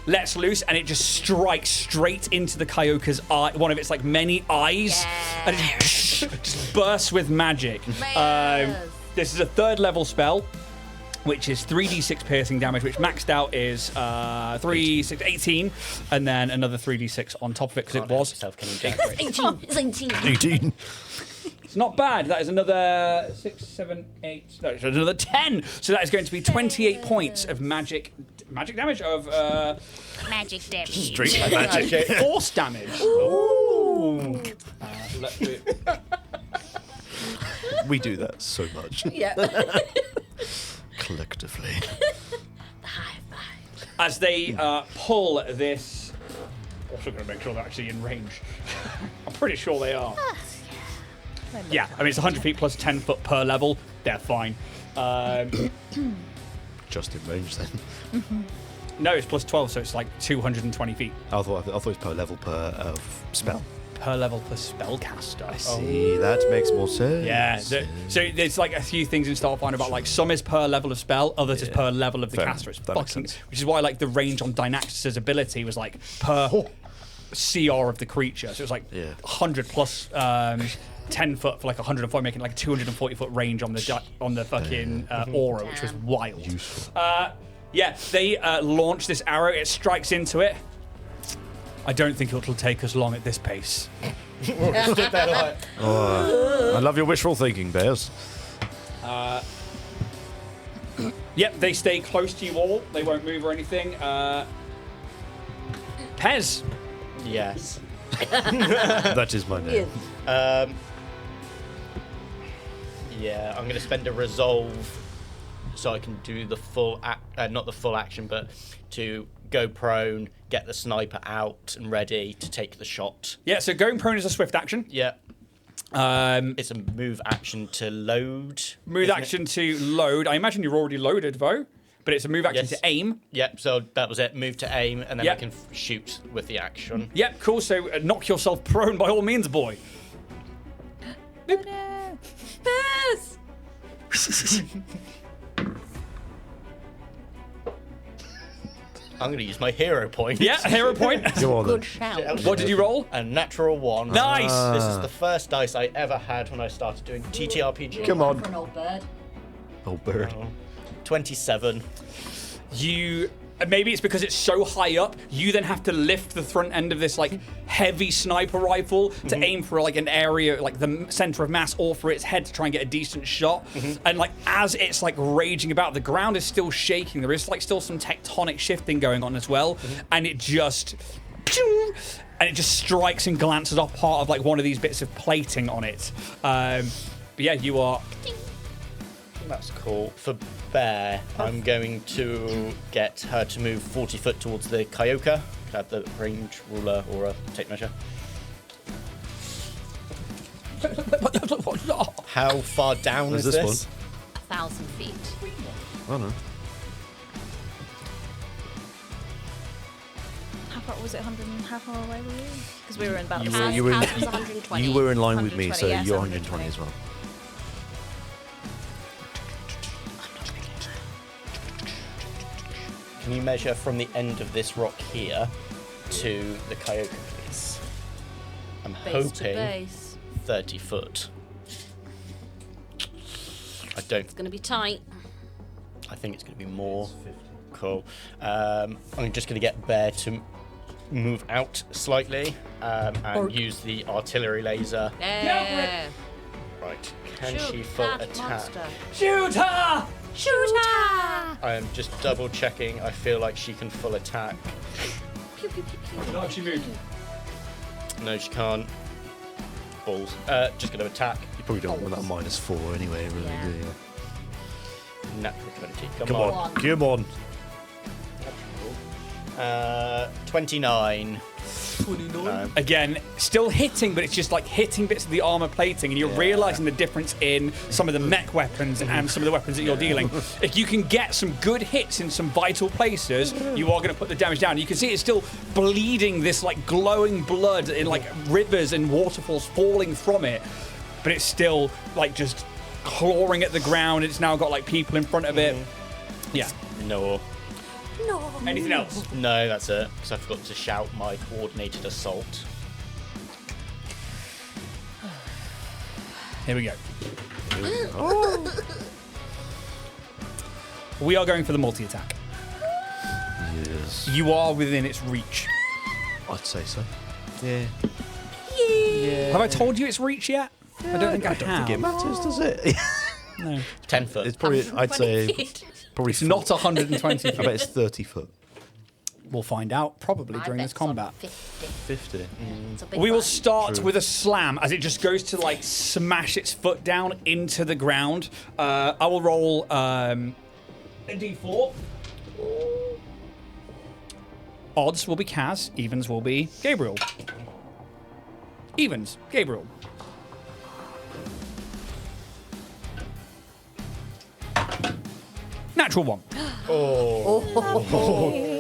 lets loose, and it just strikes straight into the Kyokor's eye, one of its like many eyes, and it just bursts with magic. Bears. This is a 3rd level spell, which is 3d6 piercing damage, which maxed out is 3, 6, 18, and then another 3d6 on top of it, because it was. Self, can you Jack? 18. It's 18. 18. It's not bad. That is another 6, 7, 8. No, it's another 10. So that is going to be 28 points of magic damage of Magic damage. Straight magic. force damage. Ooh. Let's do it. We do that so much. Yeah. Collectively. High five. As they pull this. Also going to make sure they're actually in range. I'm pretty sure they are. Yeah, I mean, it's 100 feet plus 10 foot per level. They're fine. Just in range then. No, it's plus 12, so it's like 220 feet I thought it was per level per spell. per level per spellcaster. See, that makes more sense. Yeah, so there's like a few things in Starfinder about like some is per level of spell, others is per level of the Fair caster. enough. It's That makes fucking, sense. which is why like the range on Dynaxis' ability was like per CR of the creature. So it was like 100 plus 10 foot for like 140, making like a 240 foot range on the fucking aura, which was wild. Useful. Yeah, they launch this arrow. It strikes into it. I don't think it'll take us long at this pace. I love your wishful thinking, Bears. Yep, they stay close to you all. They won't move or anything. Pez. Yes. That is my name. Yeah, I'm going to spend a resolve so I can do the full, not the full action, but to go prone, get the sniper out and ready to take the shot. Yeah, so going prone is a swift action. Yeah. It's a move action to load. Move isn't action to load. I imagine you're already loaded, though. but it's a move action Yes. to aim. Yep, so that was it. Move to aim, and then Yep. I can shoot with the action. Yep, cool. So knock yourself prone by all means, boy. Yes. I'm going to use my hero point. Yeah, hero point. Go on Good then. shout. What did you roll? A natural 1. Nice. This is the first dice I ever had when I started doing TTRPG. Come on. For an old bird. Oh, bird. 27. You maybe it's because it's so high up, you then have to lift the front end of this like heavy sniper rifle to aim for like an area like the center of mass or for its head to try and get a decent shot. And like as it's like raging about, the ground is still shaking. There is like still some tectonic shifting going on as well, and it just strikes and glances off part of like one of these bits of plating on it. But yeah, you are. That's cool. For Bear, I'm going to get her to move 40 foot towards the Kyokor. Can I have the range ruler or a tape measure? How far down Where's is this this? 1,000 feet. Oh no. How far was it? 100? How far away were you? Because we were in about You the were- same. you were in- Ours was 120. You were in line with me, 120, so yes, you're 120 120 as well. Can you measure from the end of this rock here to the Kyokor, please? I'm Base to hoping base. 30 foot. I don't. It's going to be tight. I think it's going to be more. Cool. I'm just going to get Bear to move out slightly and use the artillery laser. Yeah. Right. Can Shoot she full that attack? monster. Shoot her! Shoot her! I am just double checking. I feel like she can full attack. Pew, pew, pew, pew. No, she moved. No, she can't. Balls. Just going to attack. You probably don't want that -4 anyway, really, Yeah. do you? Natural 20. Come, Come on. on, come on. 29. Again, still hitting, but it's just like hitting bits of the armor plating, and you're realizing the difference in some of the mech weapons and some of the weapons that you're dealing. If you can get some good hits in some vital places, you are going to put the damage down. You can see it's still bleeding this like glowing blood in like rivers and waterfalls falling from it, but it's still like just clawing at the ground. It's now got like people in front of it. Yeah. No. No. Anything else? No, that's it. Because I forgot to shout my coordinated assault. Here we go. We are going for the multi-attack. Yes. You are within its reach. I'd say so. Yeah. Have I told you its reach yet? I don't think I I don't have. think it matters, does it? No. 10 foot. It's probably, I'd 120 say, feet. probably It's not 120 I feet. bet it's 30 foot. We'll find out probably I during bet this it's on combat. 50. 50. It's a big We will one. start True. with a slam as it just goes to like smash its foot down into the ground. I will roll a d4. Odds will be Kaz, evens will be Gabriel. Evens, Gabriel. Natural 1.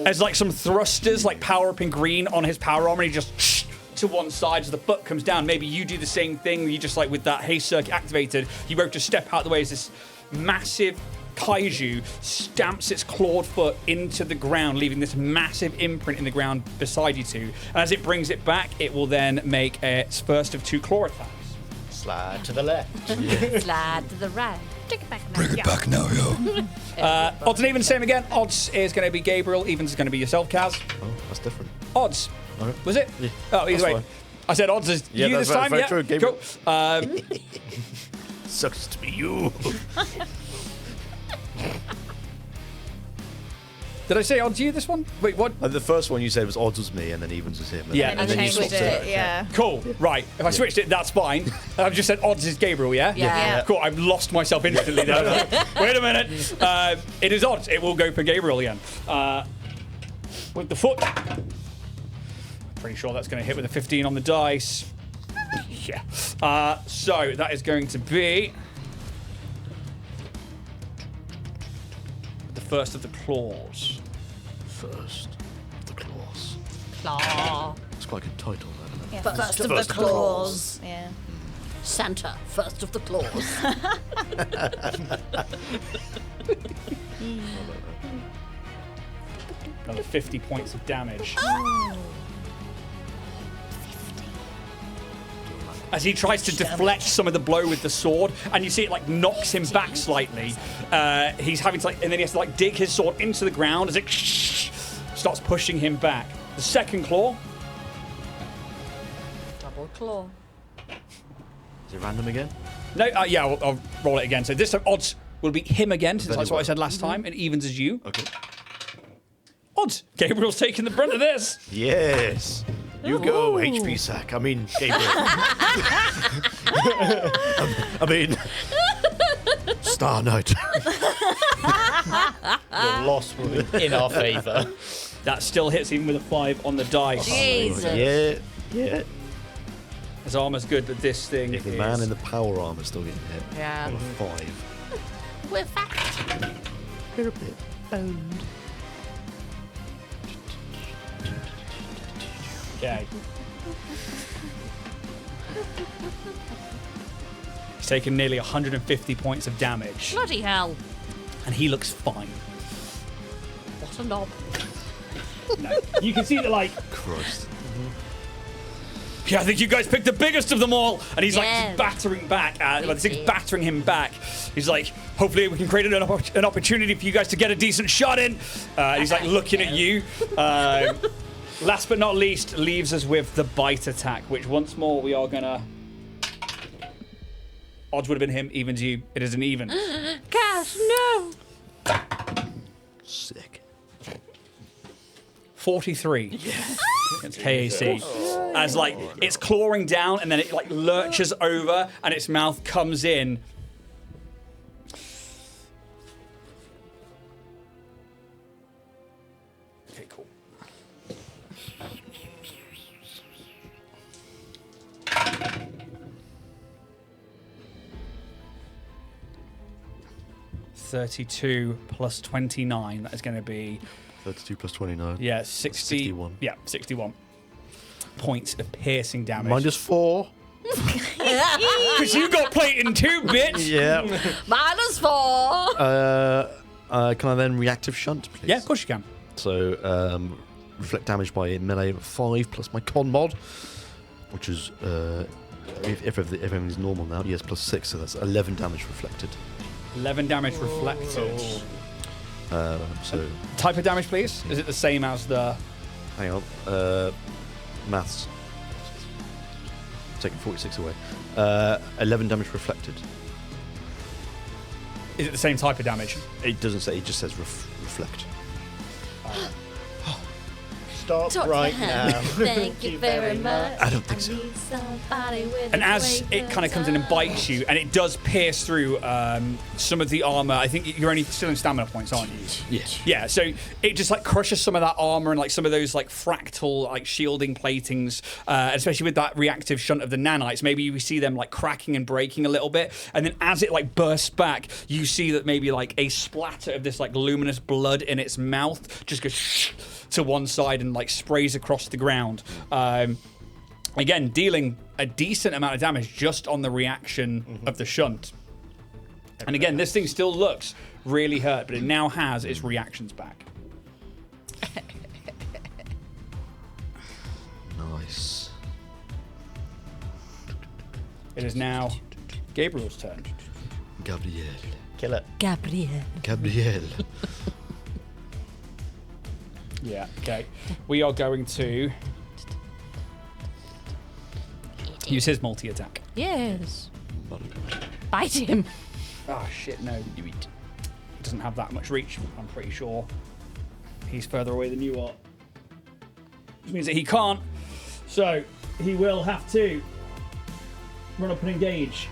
There's like some thrusters, like power up in green on his power armor. And he just to one side as the foot comes down. Maybe you do the same thing. You just like with that haste circuit activated, you both just step out the way as this massive kaiju stamps its clawed foot into the ground, leaving this massive imprint in the ground beside you two. And as it brings it back, it will then make its first of 2 claw attacks. Slide to the left. Slide to the right. Take it back now. Bring it back now, yo. Odds and evens, same again. Odds is going to be Gabriel. Evens is going to be yourself, Kaz. Oh, that's different. Odds. Alright. Was it? Yeah, Oh, either that's way. fine. I said odds is Yeah, you that's this time. very Yeah. true, Gabriel. Cool. Sucks to be you. Did I say odds you this one? Wait, what? The first one you said was odds was me, and then evens was him. Yeah, And and then then you changed swapped it. Yeah. Cool. Right. If I switched it, that's fine. I've just said odds is Gabriel, yeah? Yeah. Cool. I've lost myself instantly there. Wait a minute. It is odds. It will go for Gabriel again. With the foot. Pretty sure that's going to hit with a 15 on the dice. Yeah. So that is going to be. The First of the Claws. First, the claws. Claw. It's quite a good title, that, isn't it? Yeah, First of first the claws. Yeah. Santa, first of the claws. Another 50 points of damage. As he tries to deflect some of the blow with the sword, and you see it like knocks him back slightly. He's having to like, and then he has to like dig his sword into the ground as it starts pushing him back. The second claw. Double claw. Is it random again? No, yeah, I'll roll it again. So this time odds will be him again, since that's what I said last time, and evens as you. Okay. Odds. Gabriel's taking the brunt of this. Yes. You go, HP sack. I mean, Gabriel. I mean, Star Knight. Your loss will be in our favour. That still hits even with a 5 on the dice. Jesus. Yeah. His armor's good, but this thing If the is... man in the power armor still getting hit. Yeah. On a 5. We're fat. You're a bit boned. Okay. He's taken nearly 150 points of damage, Bloody hell. and he looks fine. What a knob. No. You can see that, like, Christ. yeah, I think you guys picked the biggest of them all. And he's like Yes. just battering back. We This thing's did. battering him back. He's like, hopefully we can create an opportunity for you guys to get a decent shot in. He's like looking at you. Last but not least, leaves us with the bite attack, which once more we are gonna. Odds would have been him, evens you. It is an even. Cass, no. Sick. 43 against KAC. As like it's clawing down and then it like lurches over and its mouth comes in. Okay, cool. $32 plus 29. That is going to be 32 plus 29. 60. 61. Yeah, 61 points of piercing damage. Minus 4. Because you got plating too, bitch. Yeah. -4. Can I then reactive shunt, please? Yeah, of course you can. So, reflect damage by a melee of 5 plus my con mod, which is, if everything's normal now, yes, plus 6, so that's 11 damage reflected. 11 damage reflected. So, Type of damage, please. Is it the same as the... hang on. Maths. Taking 46 away. 11 damage reflected. Is it the same type of damage? It doesn't say, it just says reflect. Stop Talk to right him. now. Thank you very much. I don't think so. need somebody with And a as great it kind of comes in and guitar. bites you, and it does pierce through some of the armor. I think you're only still in stamina points, aren't you? Yes. Yeah, so it just like crushes some of that armor and like some of those like fractal like shielding platings, especially with that reactive shunt of the nanites. Maybe you see them like cracking and breaking a little bit, and then as it like bursts back, you see that maybe like a splatter of this like luminous blood in its mouth just goes to one side and like sprays across the ground. Again, dealing a decent amount of damage just on the reaction of the shunt. And again, this thing still looks really hurt, but it now has its reactions back. Nice. It is now Gabriel's turn. Gabriel. Kill it. Gabriel. Gabriel. Yeah, okay. We are going to use his multi-attack. Yes. Bite him. Oh, shit, no. It doesn't have that much reach, I'm pretty sure. He's further away than you are. Which means that he can't. So, he will have to run up and engage.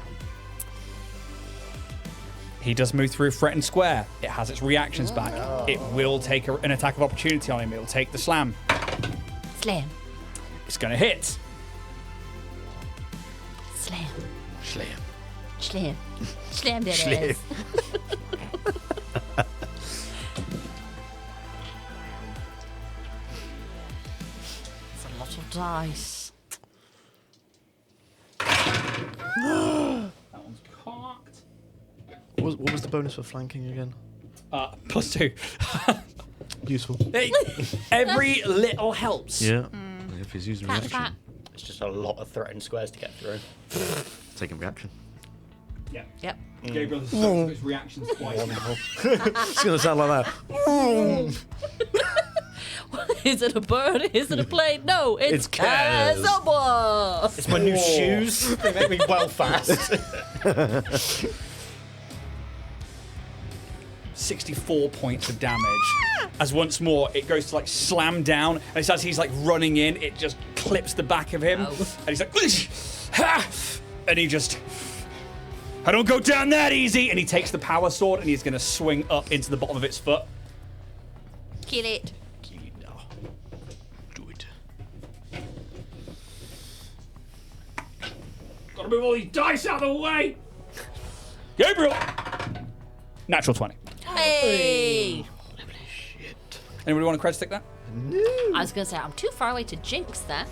He does move through threatened square. It has its reactions back. It will take an attack of opportunity on him. It will take the slam. Slam. It's going to hit. Slam. Slam. Slam. Slam that Slam. ass. little dice. That one's cocked. What was the bonus for flanking again? +2. Useful. Hey, every little helps. Yeah. If he's using Pat, reaction, pat. It's just a lot of threatened squares to get through. taking reaction. Yeah. Yep. Gabriel has spoken his reactions twice now. It's going to sound like that. Is it a bird? Is it a plane? No, it's Kaz. Kazuma. It's my new shoes. They make me well fast. 64 points of damage. As once more, it goes to like slam down, and it's as he's like running in, it just clips the back of him, Ow. and he's like, ha! And he just, I don't go down that easy, and he takes the power sword, and he's gonna swing up into the bottom of its foot. Kill it. Do it. Gotta move all these dice out of the way. Gabriel, natural 20. Hey! Anybody want to cred stick that? I was going to say, I'm too far away to jinx that.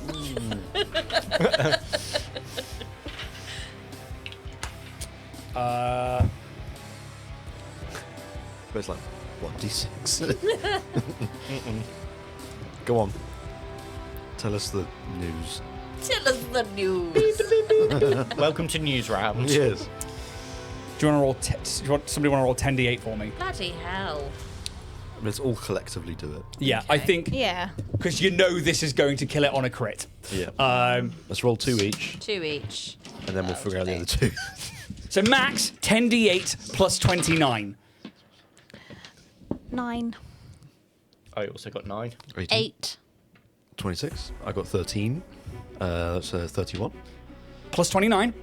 But it's like, what, D6? Go on. Tell us the news. Tell us the news. Welcome to news round. Yes. Do you want to roll? Somebody want to roll 10d8 for me? Bloody hell. Let's all collectively do it. Yeah, I think Yeah. because you know this is going to kill it on a crit. Yeah. Let's roll 2 each, 2 each. and then we'll figure out the other 2. So max 10d8 plus 29. 9. I also got 9. 8. 26. I got 13. That's 31. Plus 29.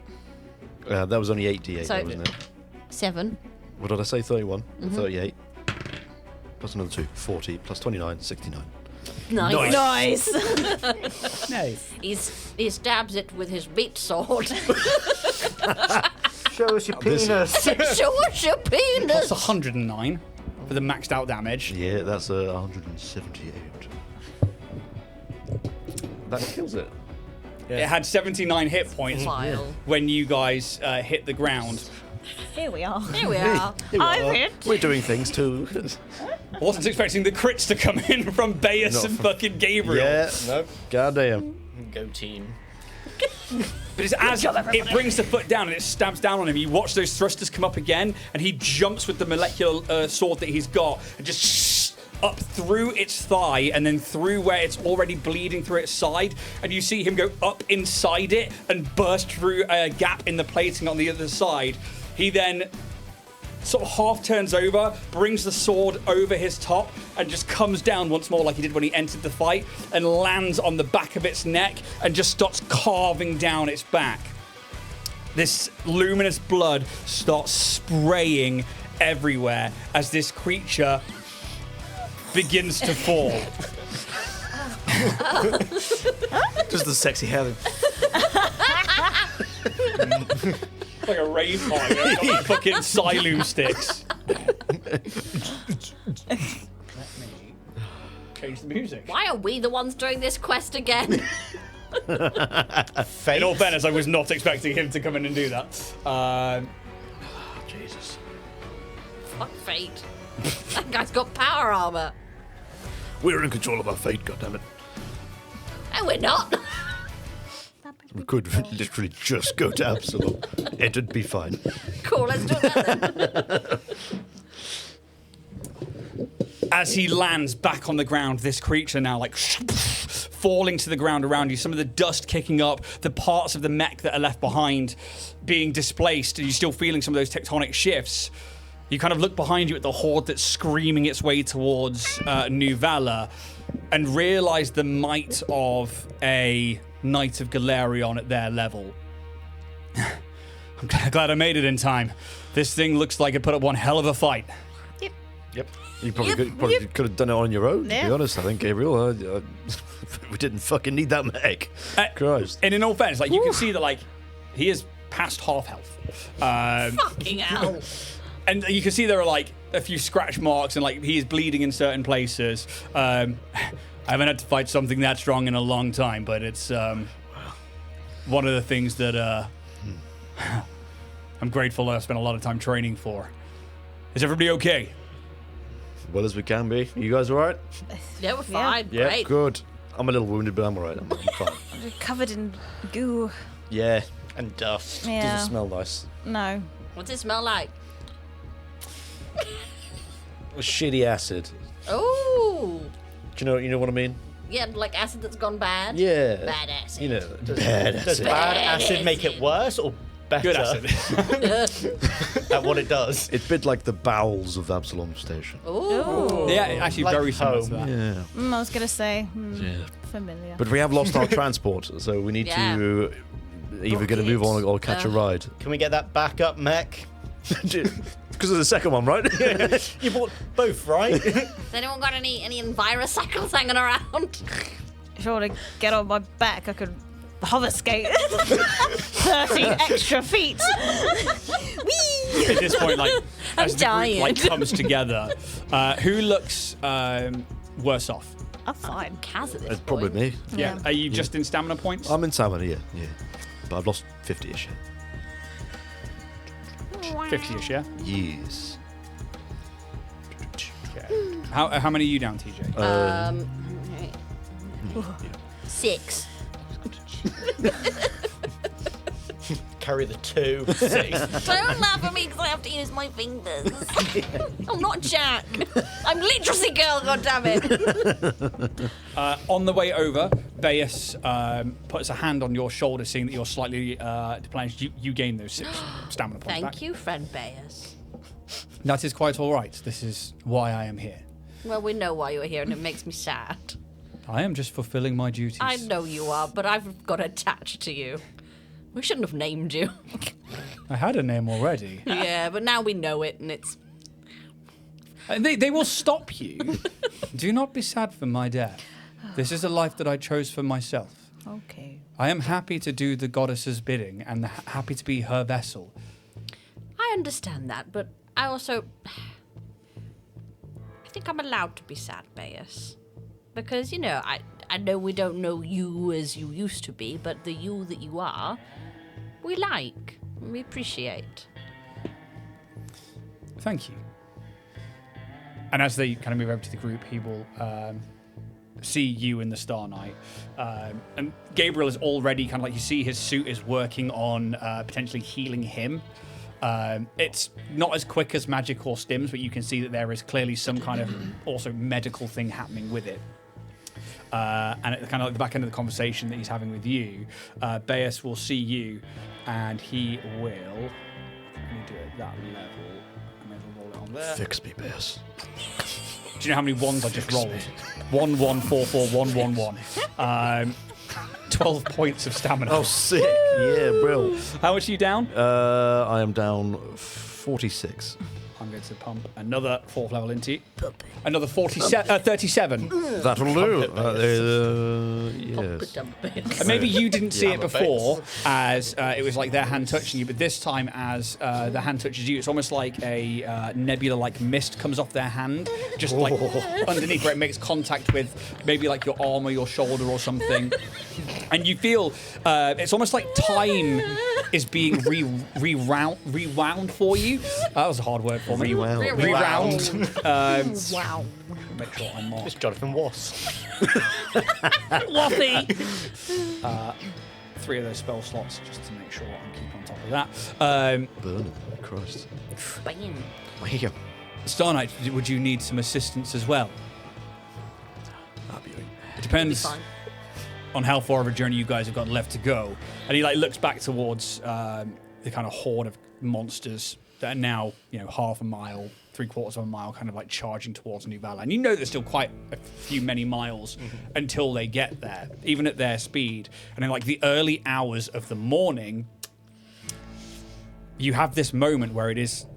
That was only 8d8, So- wasn't it? 7. What did I say? 31. 38. Plus another 2. 40. Plus 29. 69. Nice. Nice. Nice. He stabs it with his beat sword. Show us your This- penis. Show us your Plus penis. 109 for the maxed out damage. Yeah, that's 178. That kills it. It had 79 hit points Vile. when you guys hit the ground. Here we are. Here we are. I'm it. We're doing things too. I wasn't expecting the crits to come in from Bayus Not and from- fucking Gabriel. Yeah. Nope. Goddamn. Go team. But it's as it brings the foot down and it stabs down on him, you watch those thrusters come up again, and he jumps with the molecular sword that he's got and just up through its thigh and then through where it's already bleeding through its side, and you see him go up inside it and burst through a gap in the plating on the other side. He then sort of half turns over, brings the sword over his top, and just comes down once more like he did when he entered the fight, and lands on the back of its neck and just starts carving down its back. This luminous blood starts spraying everywhere as this creature begins to fall. Just the sexy hair. Like a rave party with fucking Siloom sticks. Let me change the music. Why are we the ones doing this quest again? In all fairness, I was not expecting him to come in and do that. Jesus. Fuck fate. That guy's got power armor. We're in control of our fate, goddammit. And we're not. We could literally just go to Absalom. It'd be fine. Cool, let's do that then. As he lands back on the ground, this creature now like falling to the ground around you, some of the dust kicking up, the parts of the mech that are left behind being displaced, and you're still feeling some of those tectonic shifts. You kind of look behind you at the horde that's screaming its way towards New Valor and realize the might of a Knight of Galerion at their level. I'm glad I made it in time. This thing looks like it put up one hell of a fight. Yep. You probably could have done it on your own, to be Yeah. honest, I think, Gabriel. We didn't fucking need that mech. Christ. And in all fairness, like you can see that like he is past half health. Fucking hell. And you can see there are like a few scratch marks and like he is bleeding in certain places. I haven't had to fight something that strong in a long time, but it's one of the things that I'm grateful I spent a lot of time training for. Is everybody okay? As well as we can be. You guys all right? Yeah, we're fine. Yeah, Great. good. I'm a little wounded, but I'm all right. I'm fine. We're covered in goo. Yeah, And dust. Yeah. doesn't smell nice. No. What's it smell like? Shitty acid. Oh. Do you know what I mean? Yeah, like acid that's gone bad. Yeah. Bad acid. You know, Does acid. bad acid make it worse or better Good acid. at what it does? It's a bit like the bowels of Absalom Station. Ooh. Yeah, actually Like very similar to home. that. Yeah. I was gonna say Yeah. familiar. But we have lost our transport, so we need Yeah. to either get a move on or catch a ride. Can we get that backup mech? Because of the second one, right? You bought both, right? Has anyone got any virus cycles hanging around? If I want to get on my back, I could hover skate 30 extra feet. Whee! At this point, like, I'm as the dying. group comes together, who looks worse off? I'm fine. Kaz at this It's probably point. me. Yeah. Are you just in stamina points? I'm in stamina, yeah. But I've lost 50-ish. 50-ish, yeah? Yes. Okay. How many are you down, TJ? Right. 6. Carry the 2. Don't laugh at me because I have to use my fingers. I'm not Jack. I'm literacy girl, goddammit. On the way over, Bayus puts a hand on your shoulder, seeing that you're slightly depleted. You gain those 6 stamina points back. Thank you, friend Bayus. That is quite all right. This is why I am here. Well, we know why you're here, and it makes me sad. I am just fulfilling my duties. I know you are, but I've got attached to you. We shouldn't have named you. I had a name already. Yeah, but now we know it, and it's... They will stop you. Do not be sad for my death. This is a life that I chose for myself. Okay. I am happy to do the goddess's bidding and happy to be her vessel. I understand that, but I also... I think I'm allowed to be sad, Bayus. Because, you know, I know we don't know you as you used to be, but the you that you are, we like, we appreciate. Thank you. And as they kind of move over to the group, he will see you in the Star Knight. And Gabriel is already kind of like, you see his suit is working on potentially healing him. It's not as quick as magic or stims, but you can see that there is clearly some kind of also medical thing happening with it. And at kind of like the back end of the conversation that he's having with you, Bayus will see you, and he will. Let me do it at that level. I may as well roll it on there. Fix me, Bass. Do you know how many ones I just rolled? 1 1 4 4 1 1 1. 12 points of stamina. Oh, sick. Yeah, bro. How much are you down? I am down 46. I'm going to pump another 4th level into you. Another 37. That'll do. Yes. And maybe you didn't see Yeah, it I'm a before as it was like their hand touching you, but this time as the hand touches you, it's almost like a nebula-like mist comes off their hand, just like underneath where it makes contact with maybe like your arm or your shoulder or something. And you feel it's almost like time is being rewound for you. That was a hard word for me. Rewound. Rewound. Wow. Make sure I'm marked. It's Jonathan Wass. Waffy. 3 of those spell slots just to make sure I'm keeping on top of that. Burning. Christ. Bam. Here. Star Knight, would you need some assistance as well? That'll be right. It depends Fine. on how far of a journey you guys have got left to go. And he like looks back towards the kind of horde of monsters that are now, you know, half a mile, 3/4 of a mile, kind of like charging towards New Valor. And you know there's still quite many miles until they get there, even at their speed. And in like the early hours of the morning, you have this moment where it is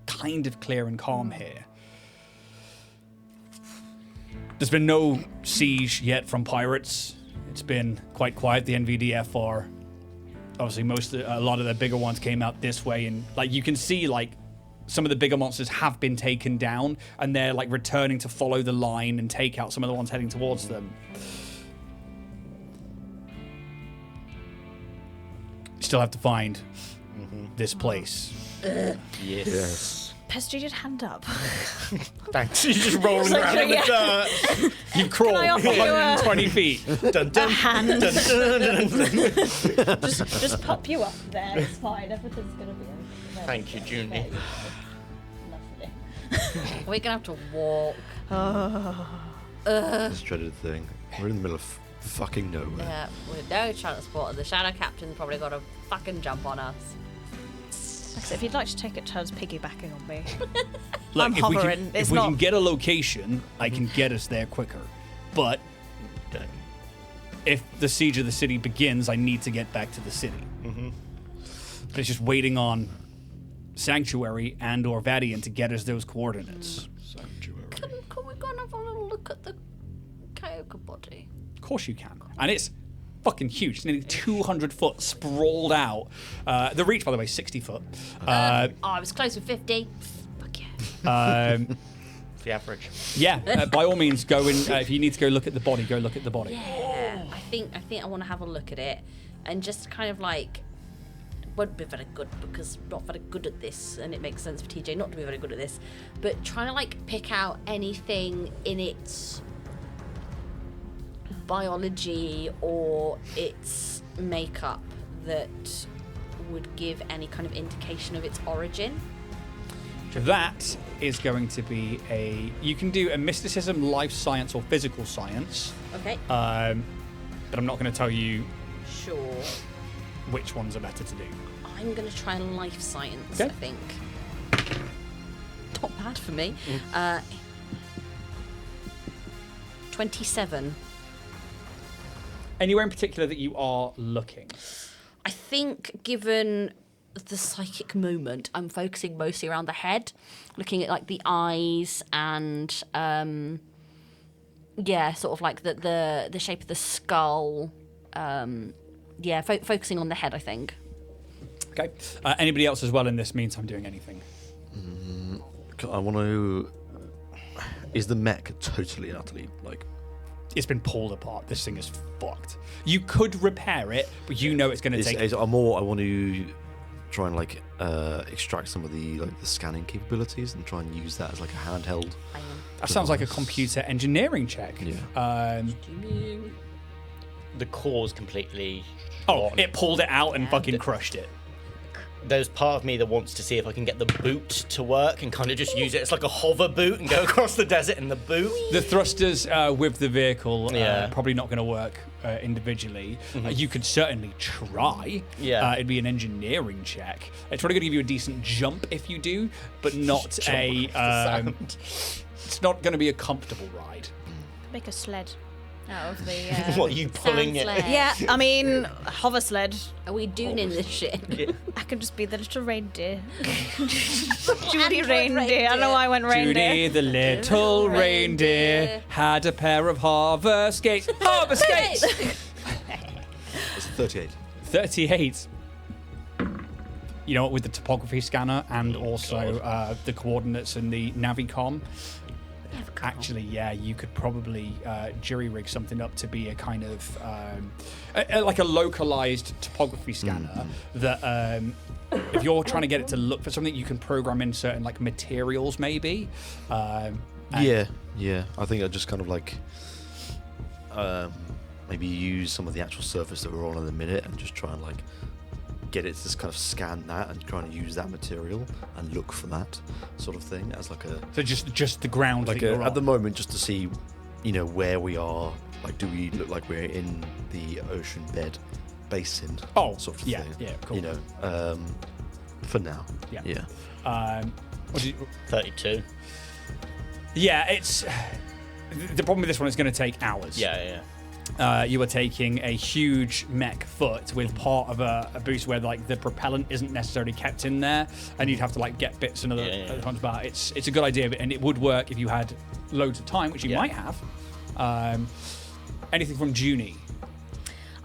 kind of clear and calm here. There's been no siege yet from pirates. It's been quite quiet. The NVDF are obviously a lot of the bigger ones came out this way, and like you can see like some of the bigger monsters have been taken down, and they're like returning to follow the line and take out some of the ones heading towards them. Still have to find this place. Yes. Pestry did hand up. Thanks. You're just rolling like, around in the dirt. You crawl I offer you a- 120 feet. Dun, dun, Hand. dun, dun, dun, dun. Just pop you up there. It's fine. Everything's gonna be okay. Thank you, Junie. Lovely. We're gonna have to walk. This dreaded thing. We're in the middle of fucking nowhere. Yeah, with no transport. The Shadow Captain's probably got to fucking jump on us. So if you'd like to take it turns piggybacking on me. Look, I'm if hovering. we It's can not- get a location, I can get us there quicker. But if the siege of the city begins, I need to get back to the city. But it's just waiting on Sanctuary and or Vadian to get us those coordinates. Can we go and have a little look at the Kyokor body? Of course you can. And it's fucking huge. It's nearly 200 foot sprawled out. The reach, by the way, 60 foot. I was close with 50. Fuck yeah. It's the average. Yeah, by all means, go in. If you need to go look at the body, go look at the body. Yeah, I think I want to have a look at it and just kind of like, won't be very good because I'm not very good at this, and it makes sense for TJ not to be very good at this, but trying to like pick out anything in its biology or its makeup that would give any kind of indication of its origin. That is going to be you can do a mysticism, life science, or physical science. Okay. But I'm not going to tell you Sure. which ones are better to do. I'm going to try life science, Okay. I think. Not bad for me. 27. Anywhere in particular that you are looking? I think given the psychic moment, I'm focusing mostly around the head, looking at like the eyes and sort of like the shape of the skull. Focusing on the head, I think. Okay. Anybody else as well in this meantime doing anything? I want to. Is the mech totally, utterly like? It's been pulled apart. This thing is fucked. You could repair it, but you know it's going to take. I want to try and like extract some of the scanning capabilities and try and use that as like a handheld. That sounds like a computer engineering check. Yeah. The core's completely. It pulled it out and fucking crushed it. There's part of me that wants to see if I can get the boot to work and kind of just use it. It's like a hover boot and go across the desert in the boot. The thrusters with the vehicle Yeah. probably not going to work individually. You could certainly try. Yeah. It'd be an engineering check. It's probably going to give you a decent jump if you do, but not Jump off the sound. it's not going to be a comfortable ride. Make a sled out of the. What, you pulling it? Sound sled. Yeah, I mean, hover sled. Are we dooning this shit? I can just be the little reindeer. Judy Judy reindeer. I know I went reindeer. Judy the little reindeer had a pair of Harvard skates. Harvard skates! It's 38. 38. You know what, with the topography scanner and also the coordinates and the Navicom, actually, yeah, you could probably jury rig something up to be a kind of like a localized topography scanner that if you're trying to get it to look for something, you can program in certain like materials maybe. Yeah. I think I just kind of like maybe use some of the actual surface that we're on in the minute and just try and like get it to just kind of scan that and try and use that material and look for that sort of thing as like a So just the ground like that you're at on. the moment just to see, you know, where we are. Like, do we look like we're in the ocean bed basin? Sort of yeah, thing. yeah, cool. You know, for now. Yeah. Yeah. What did you, 32. yeah, it's the problem with this one is going to take hours. Yeah. You are taking a huge mech foot with part of a boost where like the propellant isn't necessarily kept in there, and you'd have to like get bits and other times about. It's a good idea, and it would work if you had loads of time, which you might have. Anything from Junie?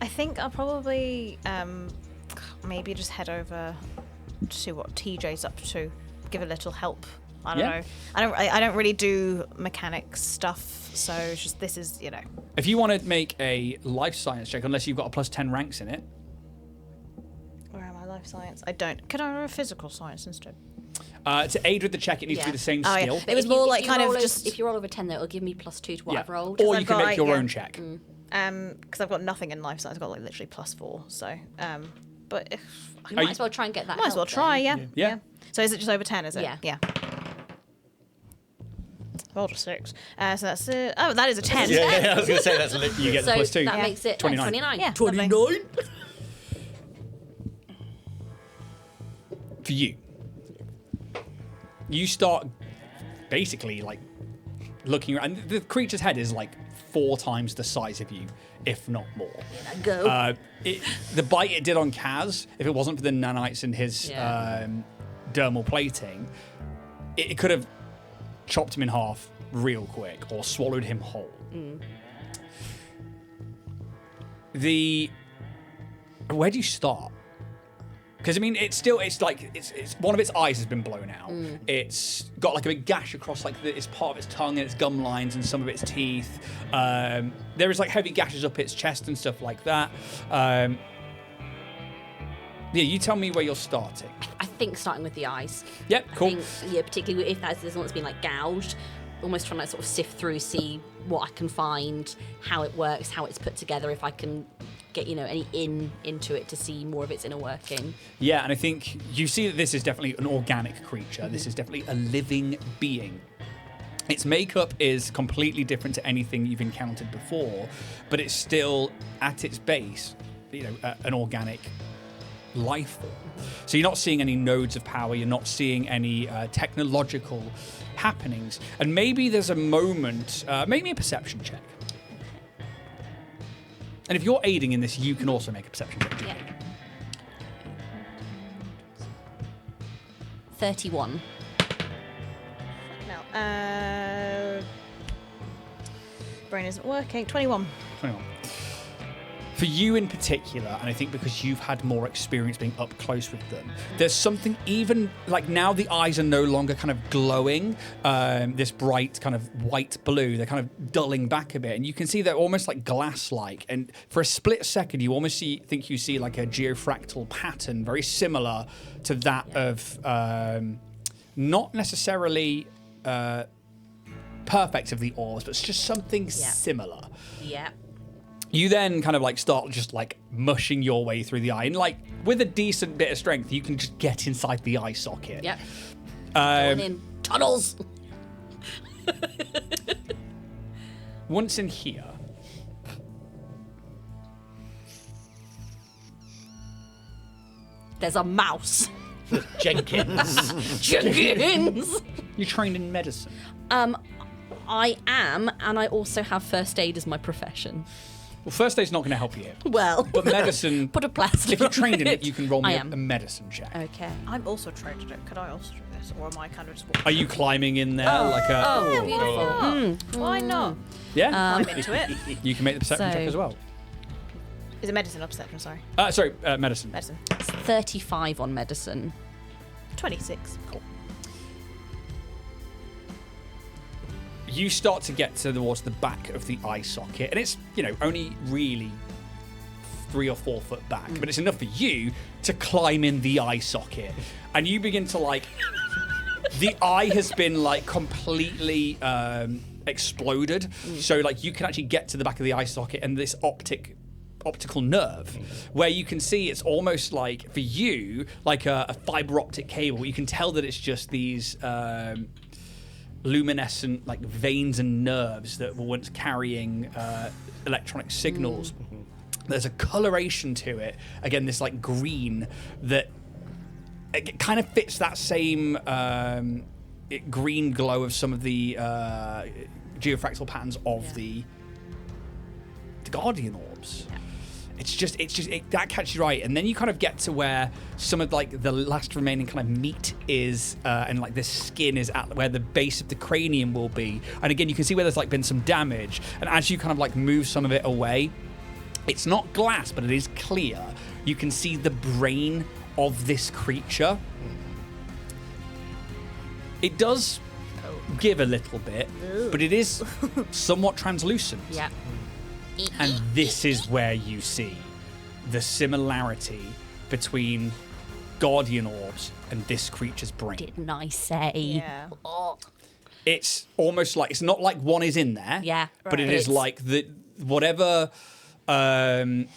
I think I'll probably maybe just head over to see what TJ's up to. give a little help. I Yeah. don't know. I don't really do mechanics stuff, so it's just this is, you know. If you want to make a life science check, unless you've got a +10 ranks in it, Where am I? Life science. I don't. Could I roll physical science instead? to aid with the check, it needs to be the same Oh, yeah. skill. It was more like kind of just. If you roll over 10, though, it'll give me +2 to what I've rolled. Or I've you can got, make your yeah. own check. Because I've got nothing in life science. I've got like literally +4. So, but if You might as well try and get that. might as well help try, then. Yeah. So is it just over 10? Is it? Yeah. Yeah. Rolled a 6. So that's that is a 10. I was going to say that's literally. You get So the +2. that Yeah. makes it 29. 29. Yeah. lovely. For you, you start basically like looking around. The creature's head is like 4 times the size of you, if not more. Go. The bite it did on Kaz, if it wasn't for the nanites in his Yeah. dermal plating, it could have chopped him in half real quick or swallowed him whole. Where do you start? Because I mean, it's one of its eyes has been blown out. It's got like a big gash across like it's part of its tongue and its gum lines and some of its teeth. There is like heavy gashes up its chest and stuff like that. Yeah, you tell me where you're starting. I think starting with the eyes. Yep, cool. I think, yeah, particularly if there's one that's been like gouged, almost trying to sort of sift through, see what I can find, how it works, how it's put together, if I can get, any into it to see more of its inner working. Yeah, and I think you see that this is definitely an organic creature. This is definitely a living being. Its makeup is completely different to anything you've encountered before, but it's still, at its base, an organic life form. So you're not seeing any nodes of power, you're not seeing any technological happenings. And maybe there's a moment, make me a perception check. And if you're aiding in this, you can also make a perception check. Yeah. 31. No. Brain isn't working. 21. 21. For you in particular, and I think because you've had more experience being up close with them, there's something even like now the eyes are no longer kind of glowing, this bright kind of white blue. They're kind of dulling back a bit, and you can see they're almost like glass-like. And for a split second, you almost think you see like a geofractal pattern, very similar to that of not necessarily perfect of the orbs, but it's just something similar. Yeah. You then kind of like start just like mushing your way through the eye, and like with a decent bit of strength, you can just get inside the eye socket. Yep. Going in tunnels. Once in here, There's a mouse. Jenkins. Jenkins. you're trained in medicine. I am, and I also have first aid as my profession. Well, first aid's not going to help you here, Well, but medicine. put a plaster. If you're on trained in it, you can roll me I a am. medicine check. Okay. I'm also trained in it. Could I also do this? Or am I kind of just Are you climbing in there like a? Oh, beautiful. Why not? Yeah. I'm into it. You can make the perception So- check as well. Is it medicine or perception? Sorry. Sorry, medicine. Medicine. It's 35 on medicine. 26. Cool. You start to get towards the back of the eye socket, and it's only really 3 or 4 foot back, but it's enough for you to climb in the eye socket, and you begin to like. The eye has been like completely exploded, so like you can actually get to the back of the eye socket, and this optical nerve where you can see it's almost like for you like a fiber optic cable. You can tell that it's just these luminescent like veins and nerves that were once carrying electronic signals. There's a coloration to it, again this like green that it kind of fits that same green glow of some of the geofractal patterns of the guardian orbs. It's just that catches your eye, and then you kind of get to where some of like the last remaining kind of meat is, and like the skin is at where the base of the cranium will be. And again, you can see where there's like been some damage. And as you kind of like move some of it away, it's not glass, but it is clear. You can see the brain of this creature. It does give a little bit, but it is somewhat translucent. Yeah. And this is where you see the similarity between guardian orbs and this creature's brain. Didn't I say? Yeah. Oh. It's almost like, it's not like one is in there. Yeah. But it Right. is It's- like the whatever, and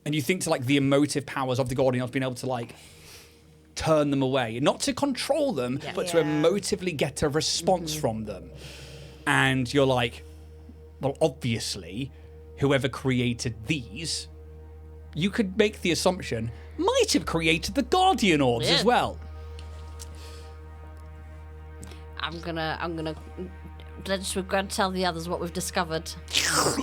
you think to like the emotive powers of the guardian orbs being able to like turn them away, not to control them, Yeah. but to Yeah. emotively get a response from them. And you're like, well, obviously, whoever created these, you could make the assumption, might have created the guardian orbs Yeah. as well. I'm gonna. We're going to tell the others what we've discovered.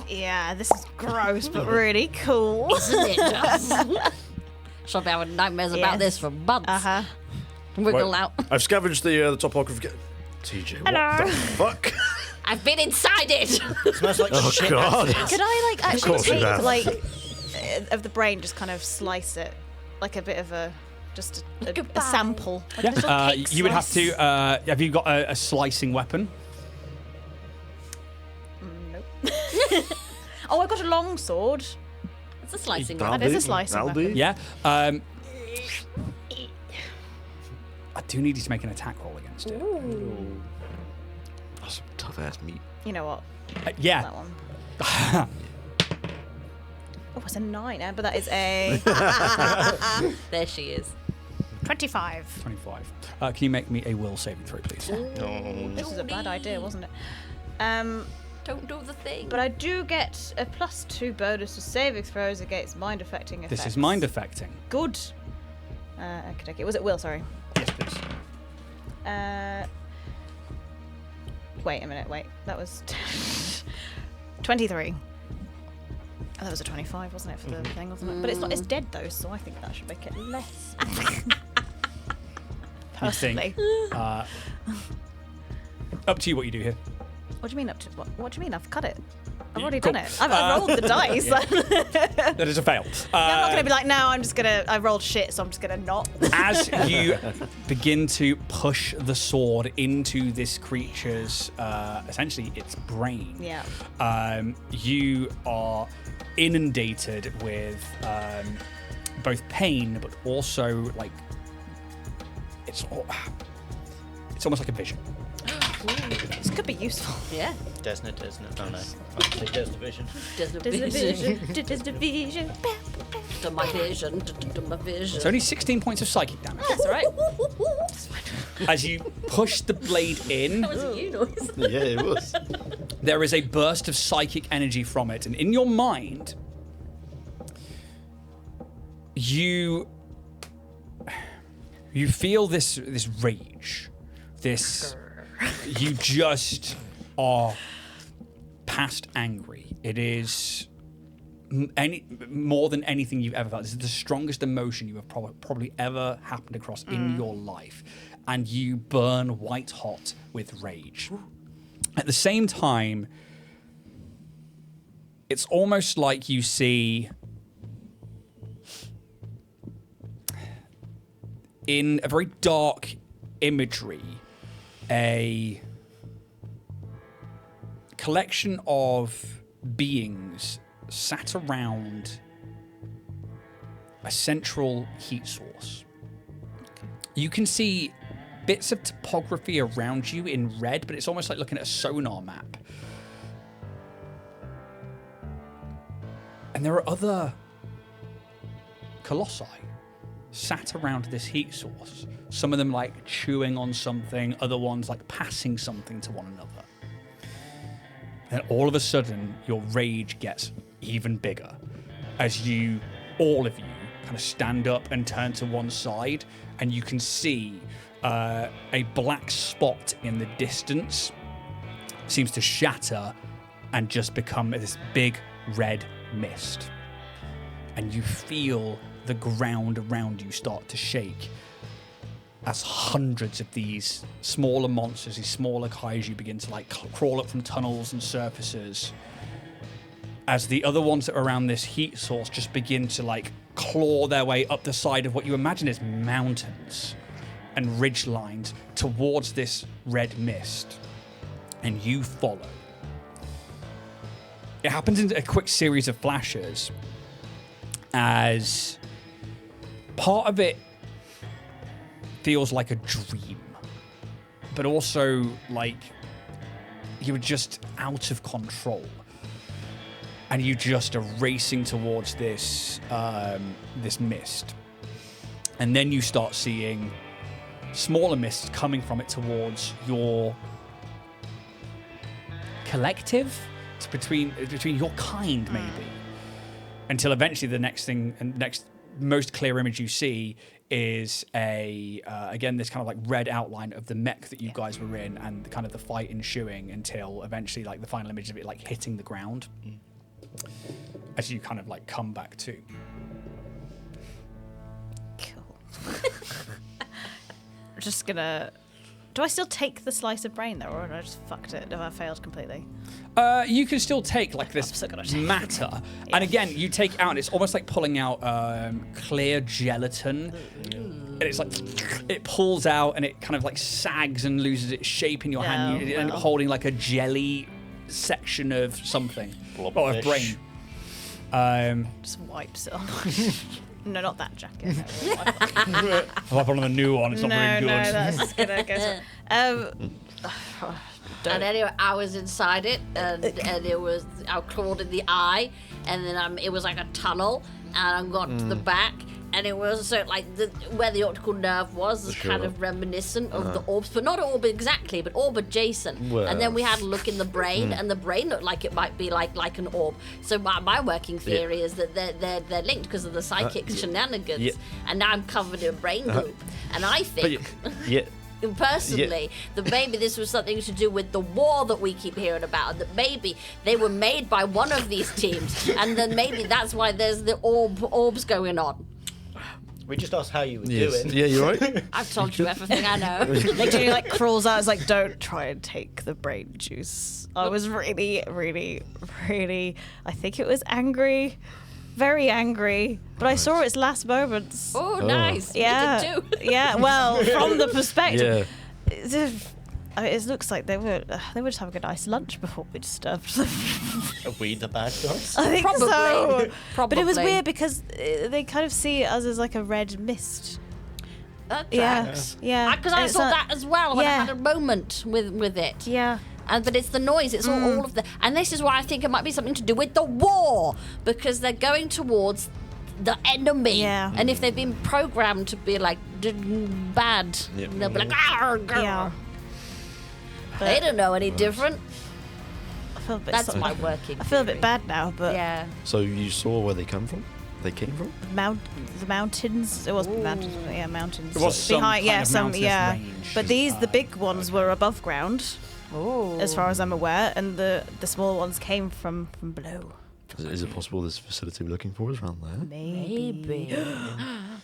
Yeah, this is gross, but really cool. Isn't it? Shall be having nightmares about Yes. this for months. Uh-huh. Wiggle Wait. out. I've scavenged the topography. TJ, what Hello. the fuck? I've been inside it. Smells like Oh, shit. God. acid. Could I like actually course you take have. like of the brain, just kind of slice it, like a bit of a a Goodbye. sample. Like Yeah, a little cake you would have slice. to. Have you got a slicing weapon? Nope. Oh, I got a long sword. It's a slicing That'll one. That is do. a slicing That'll weapon. do. Yeah. I do need you to make an attack roll against it. That's some tough ass meat. You know what? Yeah. That one. Oh, it's a 9, but that is a There she is. 25. 25. Can you make me a will saving throw, please? This is a bad idea, wasn't it? Don't do the thing. But I do get a +2 bonus to saving throws against mind affecting effects. This is mind affecting. Good. Okay. Was it will? Sorry. Yes, please. Wait a minute. Wait, that was 23. Oh, that was a 25, wasn't it, for the thing, wasn't it? But it's not. It's dead though, so I think that should make it less. You think, Personally. up to you what you do here. What do you mean up to? What do you mean? I've cut it. I've already Cool. done it. I've rolled the dice. That is a fail. I'm not gonna be like, no, I rolled shit, so I'm just gonna not. As you begin to push the sword into this creature's, essentially its brain, Yeah. you are inundated with both pain, but also like it's almost like a vision. This could be useful. Yeah. Desna. Oh no. I'd say Desna Vision. Does the There's a vision. vision. There's a vision. To my vision. To my vision. It's only 16 points of psychic damage. That's all right. As you push the blade in, That was a you noise. Yeah, it was. there is a burst of psychic energy from it, and in your mind, you feel this rage, this. You just are past angry. It is more than anything you've ever felt. This is the strongest emotion you have probably ever happened across in your life, and you burn white hot with rage. At the same time, it's almost like you see in a very dark imagery a collection of beings sat around a central heat source. You can see bits of topography around you in red, but it's almost like looking at a sonar map. And there are other colossi sat around this heat source. Some of them like chewing on something, other ones like passing something to one another. And all of a sudden, your rage gets even bigger as you, all of you, kind of stand up and turn to one side, and you can see a black spot in the distance seems to shatter and just become this big red mist. And you feel the ground around you start to shake as hundreds of these smaller monsters, these smaller kaiju, begin to like crawl up from tunnels and surfaces, as the other ones that are around this heat source just begin to like claw their way up the side of what you imagine is mountains, and ridge-lined towards this red mist, and you follow. It happens in a quick series of flashes as part of it feels like a dream, but also like you're just out of control. And you just are racing towards this this mist. And then you start seeing smaller mists coming from it towards your collective. It's between your kind, maybe. Until eventually the next thing and next most clear image you see is again this kind of like red outline of the mech that you guys were in and kind of the fight ensuing until eventually like the final image of it like hitting the ground as you kind of like come back to. Cool. Just gonna. Do I still take the slice of brain though, or have I just fucked it? Have I failed completely? You can still take like this still gotta take matter, and again you take out. And it's almost like pulling out clear gelatin, and it's like it pulls out and it kind of like sags and loses its shape in your hand. You end up holding like a jelly section of something, or a brain. Just wipes it on. No, not that jacket. I'll have one on the new one. It's not very good. No, that's just gonna go. And anyway, I was inside it, and it was I clawed in the eye, and then it was like a tunnel, and I got to the back, and it was so like where the optical nerve was kind of reminiscent of the orbs, but not orb exactly, but orb adjacent. Well. And then we had a look in the brain, and the brain looked like it might be like an orb. So my working theory is that they're linked because of the psychic shenanigans, and now I'm covered in brain goop, and I think. Personally, that maybe this was something to do with the war that we keep hearing about, and that maybe they were made by one of these teams, and then maybe that's why there's the orbs going on. We just asked how you were doing. Yeah, you're right. I've told you everything I know. Literally like crawls out. It's like, don't try and take the brain juice. I was really, really, really. I think it was angry. Very angry, but I saw its last moments. Oh, nice. Yeah, You did too. yeah. Well, from the perspective, it looks like they were just having a nice lunch before we disturbed them. Are we the bad guys? I think Probably. so. Probably. But it was weird because they kind of see us as like a red mist. That Yeah, tracks. yeah. Because I It's saw not- that as well when I yeah. had a moment with it. Yeah. But it's the noise. It's all of the. And this is why I think it might be something to do with the war, because they're going towards the enemy. Yeah. And if they've been programmed to be like bad, they'll be like, "Arr, grr." Yeah. They don't know any different. I feel a bit. That's my working. I feel a bit theory. bad now, but Yeah. So you saw where they come from? They came from? the mountains. It was mountains. Yeah, mountains. It was some behind. kind Yeah, of some. mountainous Yeah. range. But the big ones were above ground, Oh. as far as I'm aware, and the small ones came from below. Is it possible this facility we're looking for is around there? Maybe.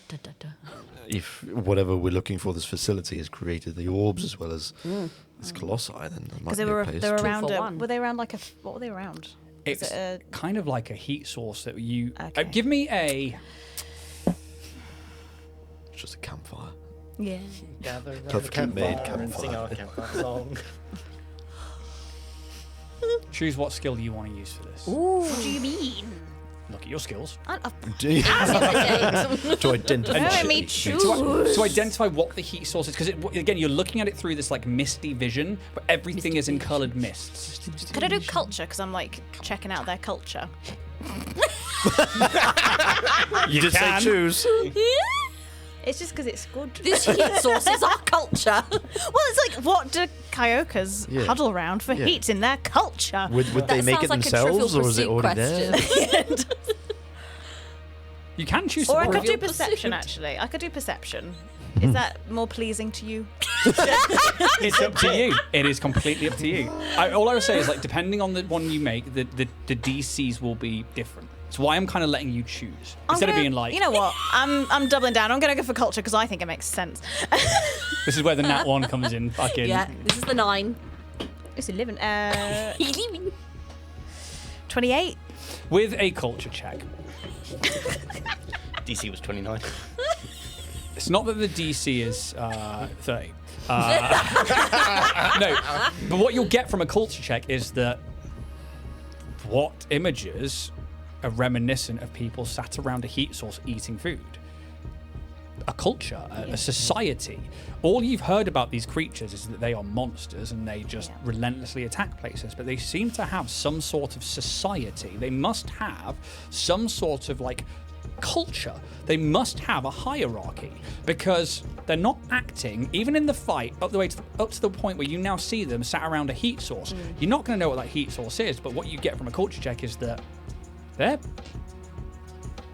Da, da, da. If whatever we're looking for, this facility has created the orbs as well as this colossi, then there might Because be they were a place. they were Two around. for one. Were they around like a? What were they around? It's Is it kind of like a heat source that you. Okay. Give me a. It's just a campfire. Yeah. Gather around Perfectly the made campfire and sing campfire. our campfire song. Choose what skill you want to use for this. What do you mean? Look at your skills. To identify. Let me choose. To identify what the heat source is, because again, you're looking at it through this like misty vision, but everything is in coloured mists. Could I do culture? Because I'm like checking out their culture. You did say choose. It's just because it's good. This heat source is our culture. Well, it's like, what do Kyokers Yeah. huddle around for Yeah. heat in their culture? Would they That make sounds it like a Trivial themselves, or is it Pursuit already there? question. You can choose. Or I some could do Trivial perception, Pursuit. actually. I could do perception. Is that more pleasing to you? It's up to you. It is completely up to you. All I would say is, like, depending on the one you make, the DCs will be different. That's why I'm kind of letting you choose instead of being like, You know what? I'm doubling down. I'm going to go for culture because I think it makes sense. this is where the nat one comes in. Fucking. Yeah, this is the 9. It's 11. 28. With a culture check, DC was 29. It's not that the DC is 30. No, but what you'll get from a culture check is that what images are reminiscent of people sat around a heat source eating food. A culture, a society. All you've heard about these creatures is that they are monsters and they just relentlessly attack places, but they seem to have some sort of society. They must have some sort of like culture. They must have a hierarchy because they're not acting, even in the fight, up to the point where you now see them sat around a heat source. You're not going to know what that heat source is, but what you get from a culture check is that they're,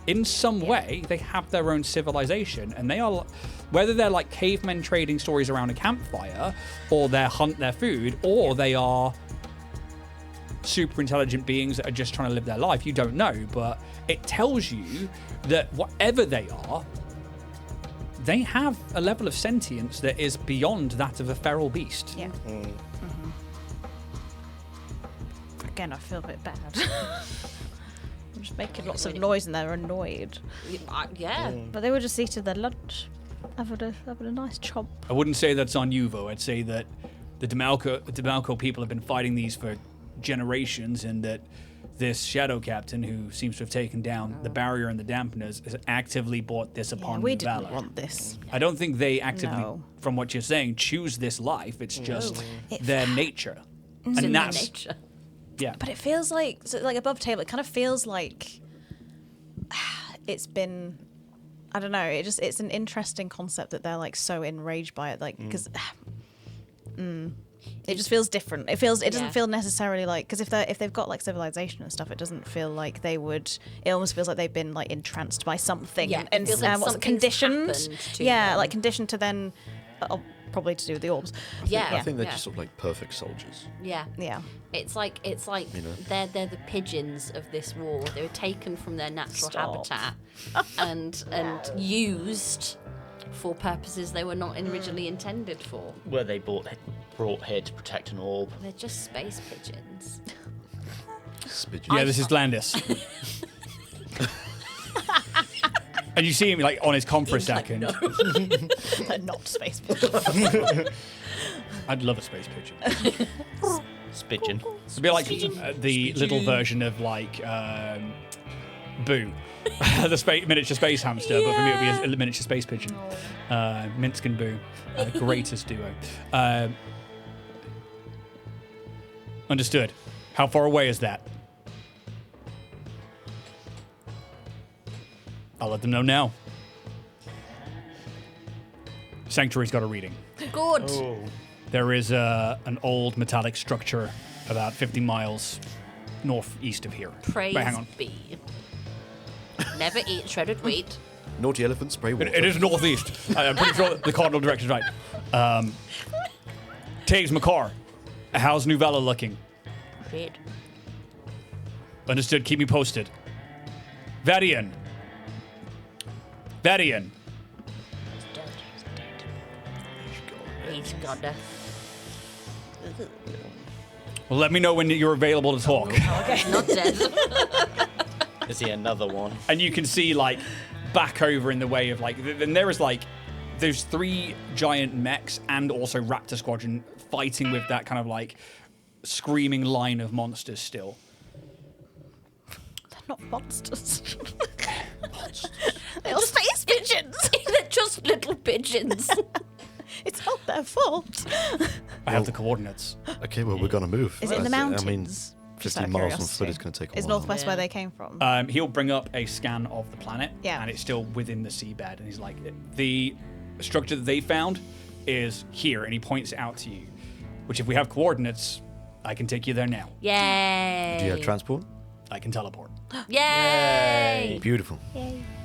in some way, they have their own civilization, and they are, whether they're like cavemen trading stories around a campfire, or they hunt their food, or they are super intelligent beings that are just trying to live their life, you don't know, but it tells you that whatever they are, they have a level of sentience that is beyond that of a feral beast. Yeah. Again, I feel a bit bad. I'm just making lots of noise and they're annoyed. Yeah. But they were just eating their lunch, having a nice chomp. I wouldn't say that's on you, though. I'd say that the Demalco people have been fighting these for generations, and that this Shadow Captain, who seems to have taken down the barrier and the dampeners, has actively brought this upon we New didn't Valor. want this. I don't think they actively, No. from what you're saying, choose this life. It's just their nature. It's And in their that's, nature. yeah. But it feels like, so like above table, it kind of feels like it's been, I don't know, it's an interesting concept that they're like so enraged by it, like, because it just feels different. It doesn't feel necessarily like, because if they've got like civilization and stuff, it doesn't feel like they would. It almost feels like they've been like entranced by something. Yeah, it and feels like what's it, something's conditioned? happened to Yeah, them. like conditioned to then, probably to do with the orbs. Yeah. I think they're yeah. just sort of like perfect soldiers. Yeah. Yeah. It's like You know? they're the pigeons of this war. They were taken from their natural Stop. habitat and used for purposes they were not originally intended for. Were they brought here to protect an orb? They're just space pigeons. Yeah, this is Landis. And you see him like on his comp for a second. They're not space pigeons. I'd love a space pigeon. Spigeon. It'd be like the little version of like Boo, the miniature space hamster, but for me it would be a miniature space pigeon. Minsk and Boo, greatest duo. Understood. How far away is that? I'll let them know now. Sanctuary's got a reading. Good. There is an old metallic structure about 50 miles northeast of here. Praise Wait, hang on. be. Never eat shredded wheat. Naughty elephant spray water. It is northeast. I'm pretty sure the cardinal direction's right. Taves McCarr, how's New Valor looking? Shit. Understood. Keep me posted. Vadian. Vadian. He's got a... Well, let me know when you're available to talk. He's not dead. Is he another one? And you can see like back over in the way of like, then there is like, there's 3 giant mechs and also Raptor Squadron fighting with that kind of like screaming line of monsters still. They're not monsters. They're space pigeons. They're just little pigeons. It's not their fault. I have the coordinates. Okay, well, we're going to move. Is it in the That's I mean, mountains? Just 50 out of miles on curiosity. foot is going to take a Is while. northwest Yeah. where they came from? He'll bring up a scan of the planet, Yeah. and it's still within the seabed. And he's like, the structure that they found is here, and he points it out to you. Which, if we have coordinates, I can take you there now. Yay. Do you have transport? I can teleport. Yay. Beautiful.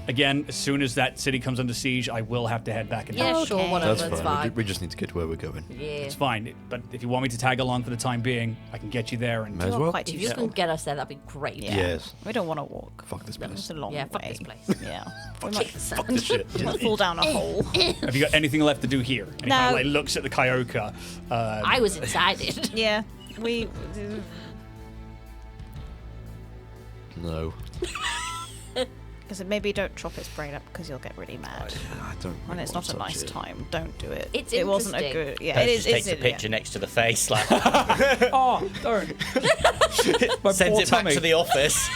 Again, as soon as that city comes under siege, I will have to head back and Yeah, help. sure, Okay. whatever, That's it's fine. fine. We just need to get to where we're going. Yeah. It's fine. But if you want me to tag along for the time being, I can get you there. And May as You're well. quite too If you slow. can get us there, that'd be great. Yeah. Yes. We don't want to walk. Fuck this It's place. a long Yeah, way. fuck this place. Yeah. we Kick the might, sand. This shit. we might fall down a hole. have you got anything left to do here? And he No. kind of like looks at the Kyokor. I was excited. Yeah. We. No. because maybe don't chop its brain up because you'll get really mad. I don't. And it's not a nice time. Don't do it. It's it wasn't a interesting. good. Yeah, Coach it is. just takes a yeah. picture next to the face, like Oh, don't. My sends poor it back tummy. to the office.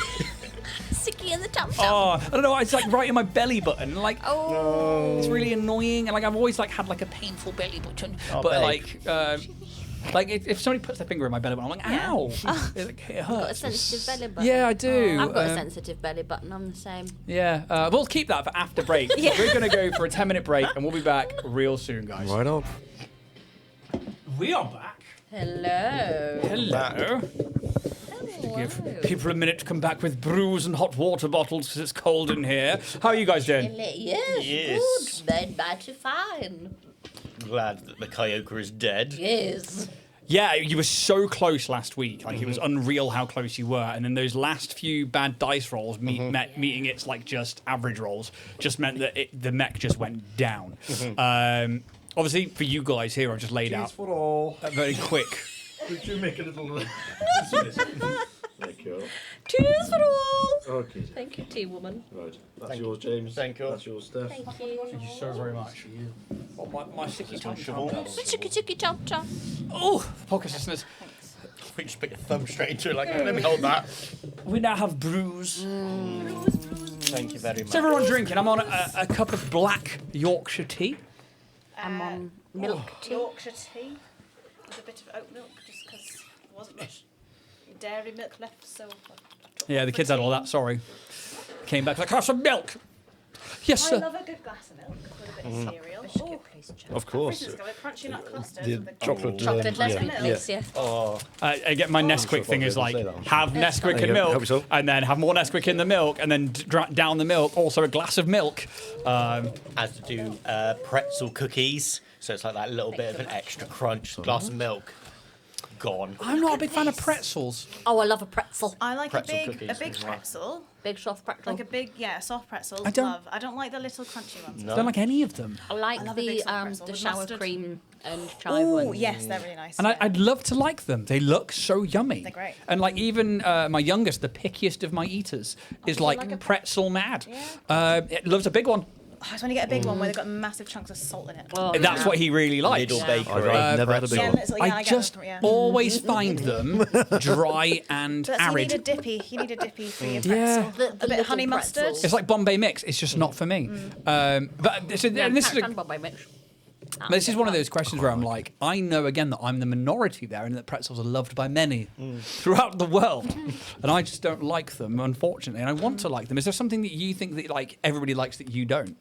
Sticky in the tum tum. Oh, I don't know. It's like right in my belly button. Like, Oh. it's really annoying. And like, I've always like had like a painful belly button. Oh, but babe. like if somebody puts their finger in my belly button, I'm like, ow. It Got a hurts. sensitive belly button. Yeah, I do. I've got a sensitive belly button. I'm the same. Yeah, we'll keep that for after break. We're going to go for a 10-minute break, and we'll be back real soon, guys. Right on. We are back. Hello. Hello. Give people a minute to come back with brews and hot water bottles because it's cold in here. How are you guys doing? Yes, Yes. good. They're mighty fine. Glad that the Kyokor is dead. Yes. Yeah, you were so close last week. Like, it was unreal how close you were. And then those last few bad dice rolls meeting its, like, just average rolls just meant that the mech just went down. Obviously, for you guys here, I've just laid out for all. a very quick... Could you make a little? Thank you. Cheers for all. Okay. Thank you, tea woman. Right. That's yours, James. Thank you. That's yours, Steph. Thank you. Thank you so very much. Oh, my sticky tongue. Siobhans. Chicky chicky chop chop. Oh, podcast listeners, We just put your thumb straight into it, like, let me hold that. we now have brews. Thank you very much. So everyone drinking. I'm on a cup of black Yorkshire tea. I'm on milk tea. Yorkshire tea with a bit of oat milk, just because there wasn't much dairy milk left. So. Yeah, the kids had all that. Sorry. Came back like, have some milk. Yes, I sir. love a good glass of milk with a bit of cereal. Oh, Of course. Christmas got a crunchy nut clusters The with a chocolate. Chocolate, let's be Yeah. please, yeah. Oh, I get my Nesquik thing is like, have Nesquik There and you go. Help milk, yourself. and then have more Nesquik in the milk, and then down the milk, also a glass of milk. as to do pretzel cookies. So it's like that little bit of an extra crunch. Glass of milk. Gone. I'm not a big fan of pretzels. Oh, I love a pretzel. I like Pretzel a cookies big as well. pretzel, Big soft pretzel. like a big soft pretzel. I don't- Love. I don't like the little crunchy ones. No. I don't like any of them. I like love a big the soft pretzel the with shower mustard. cream and chive Oh ones. yes, they're really nice. And yeah. I'd love to like them. They look so yummy. They're great. And like even my youngest, the pickiest of my eaters, is like like a- pretzel mad. Yeah. It loves a big one. Oh, I just want to get a big one where they've got massive chunks of salt in it. Oh, And that's yeah. what he really likes. Little Yeah. bakery. I've never had a big Yeah, one. little- I get just them, yeah. always find them dry and That's, you need a arid. dippy. You need a dippy for your Yeah. pretzel. The A bit of little honey mustard. pretzels. It's like Bombay mix. It's just not for me. But so, Yeah, and this is carrot and Bombay mix. this is one of those questions where I'm like, I know again that I'm the minority there, and that pretzels are loved by many throughout the world, and I just don't like them, unfortunately. And I want to like them. Is there something that you think that like everybody likes that you don't?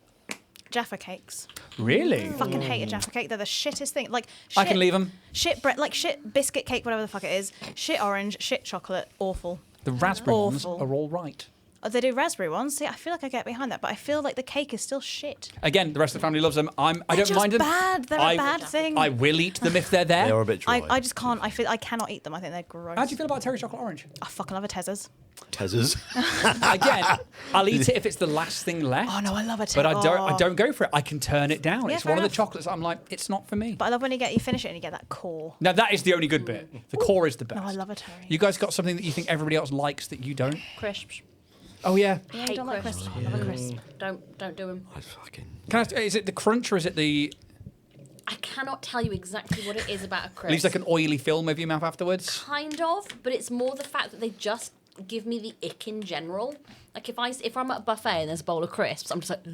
Jaffa cakes. Really? Fucking hate a Jaffa cake. They're the shittest thing. Like shit, I can leave them. Shit bread, like shit biscuit cake, whatever the fuck it is. Shit orange, shit chocolate. Awful. The raspberry ones Awful. are all right. Oh, they do raspberry ones. See, I feel like I get behind that, but I feel like the cake is still shit. Again, the rest of the family loves them. I They're don't just mind them. bad. They're a bad thing. I will eat them if they're there. They are a bit dry. I just can't. I cannot eat them. I think they're gross. How do you feel about Terry Chocolate Orange? I fucking love a Tezzers. Tezzers. Again, I'll eat it if it's the last thing left. Oh no, I love a Tezzers. But I don't go for it. I can turn it down. Yeah, It's fair one of the enough. chocolates I'm like, it's not for me. But I love when you finish it and you get that core. Now that is the only good bit. The core is the best. No, I love a Terry. You guys got something that you think everybody else likes that you don't? Crisps. Oh yeah. Yeah, I Hate don't like crisps. crisps. I love a crisp. Don't do them. I fucking. Can I? Is it the crunch or is it the? I cannot tell you exactly what it is about a crisp. Leaves like an oily film over your mouth afterwards. Kind of, but it's more the fact that they just give me the ick in general. Like if I'm at a buffet and there's a bowl of crisps, I'm just like, ugh.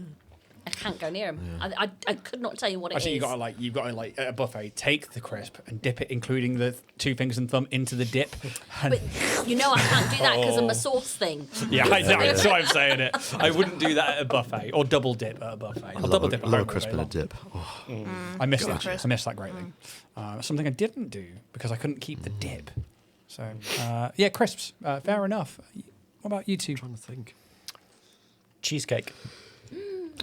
I can't go near them. I could not tell you what it I is. think you've got to like at a buffet take the crisp and dip it, including the two fingers and thumb, into the dip. And But you know I can't do that because of my sauce thing. yeah, I know. That's why I'm saying it. I wouldn't do that at a buffet or double dip at a buffet. I'll double dip. at Love a home crisp all and a day long. dip. Oh. I miss that. crisp. I miss that greatly. Something I didn't do because I couldn't keep the dip. So yeah, crisps. Fair enough. What about you two? Trying to think. Cheesecake.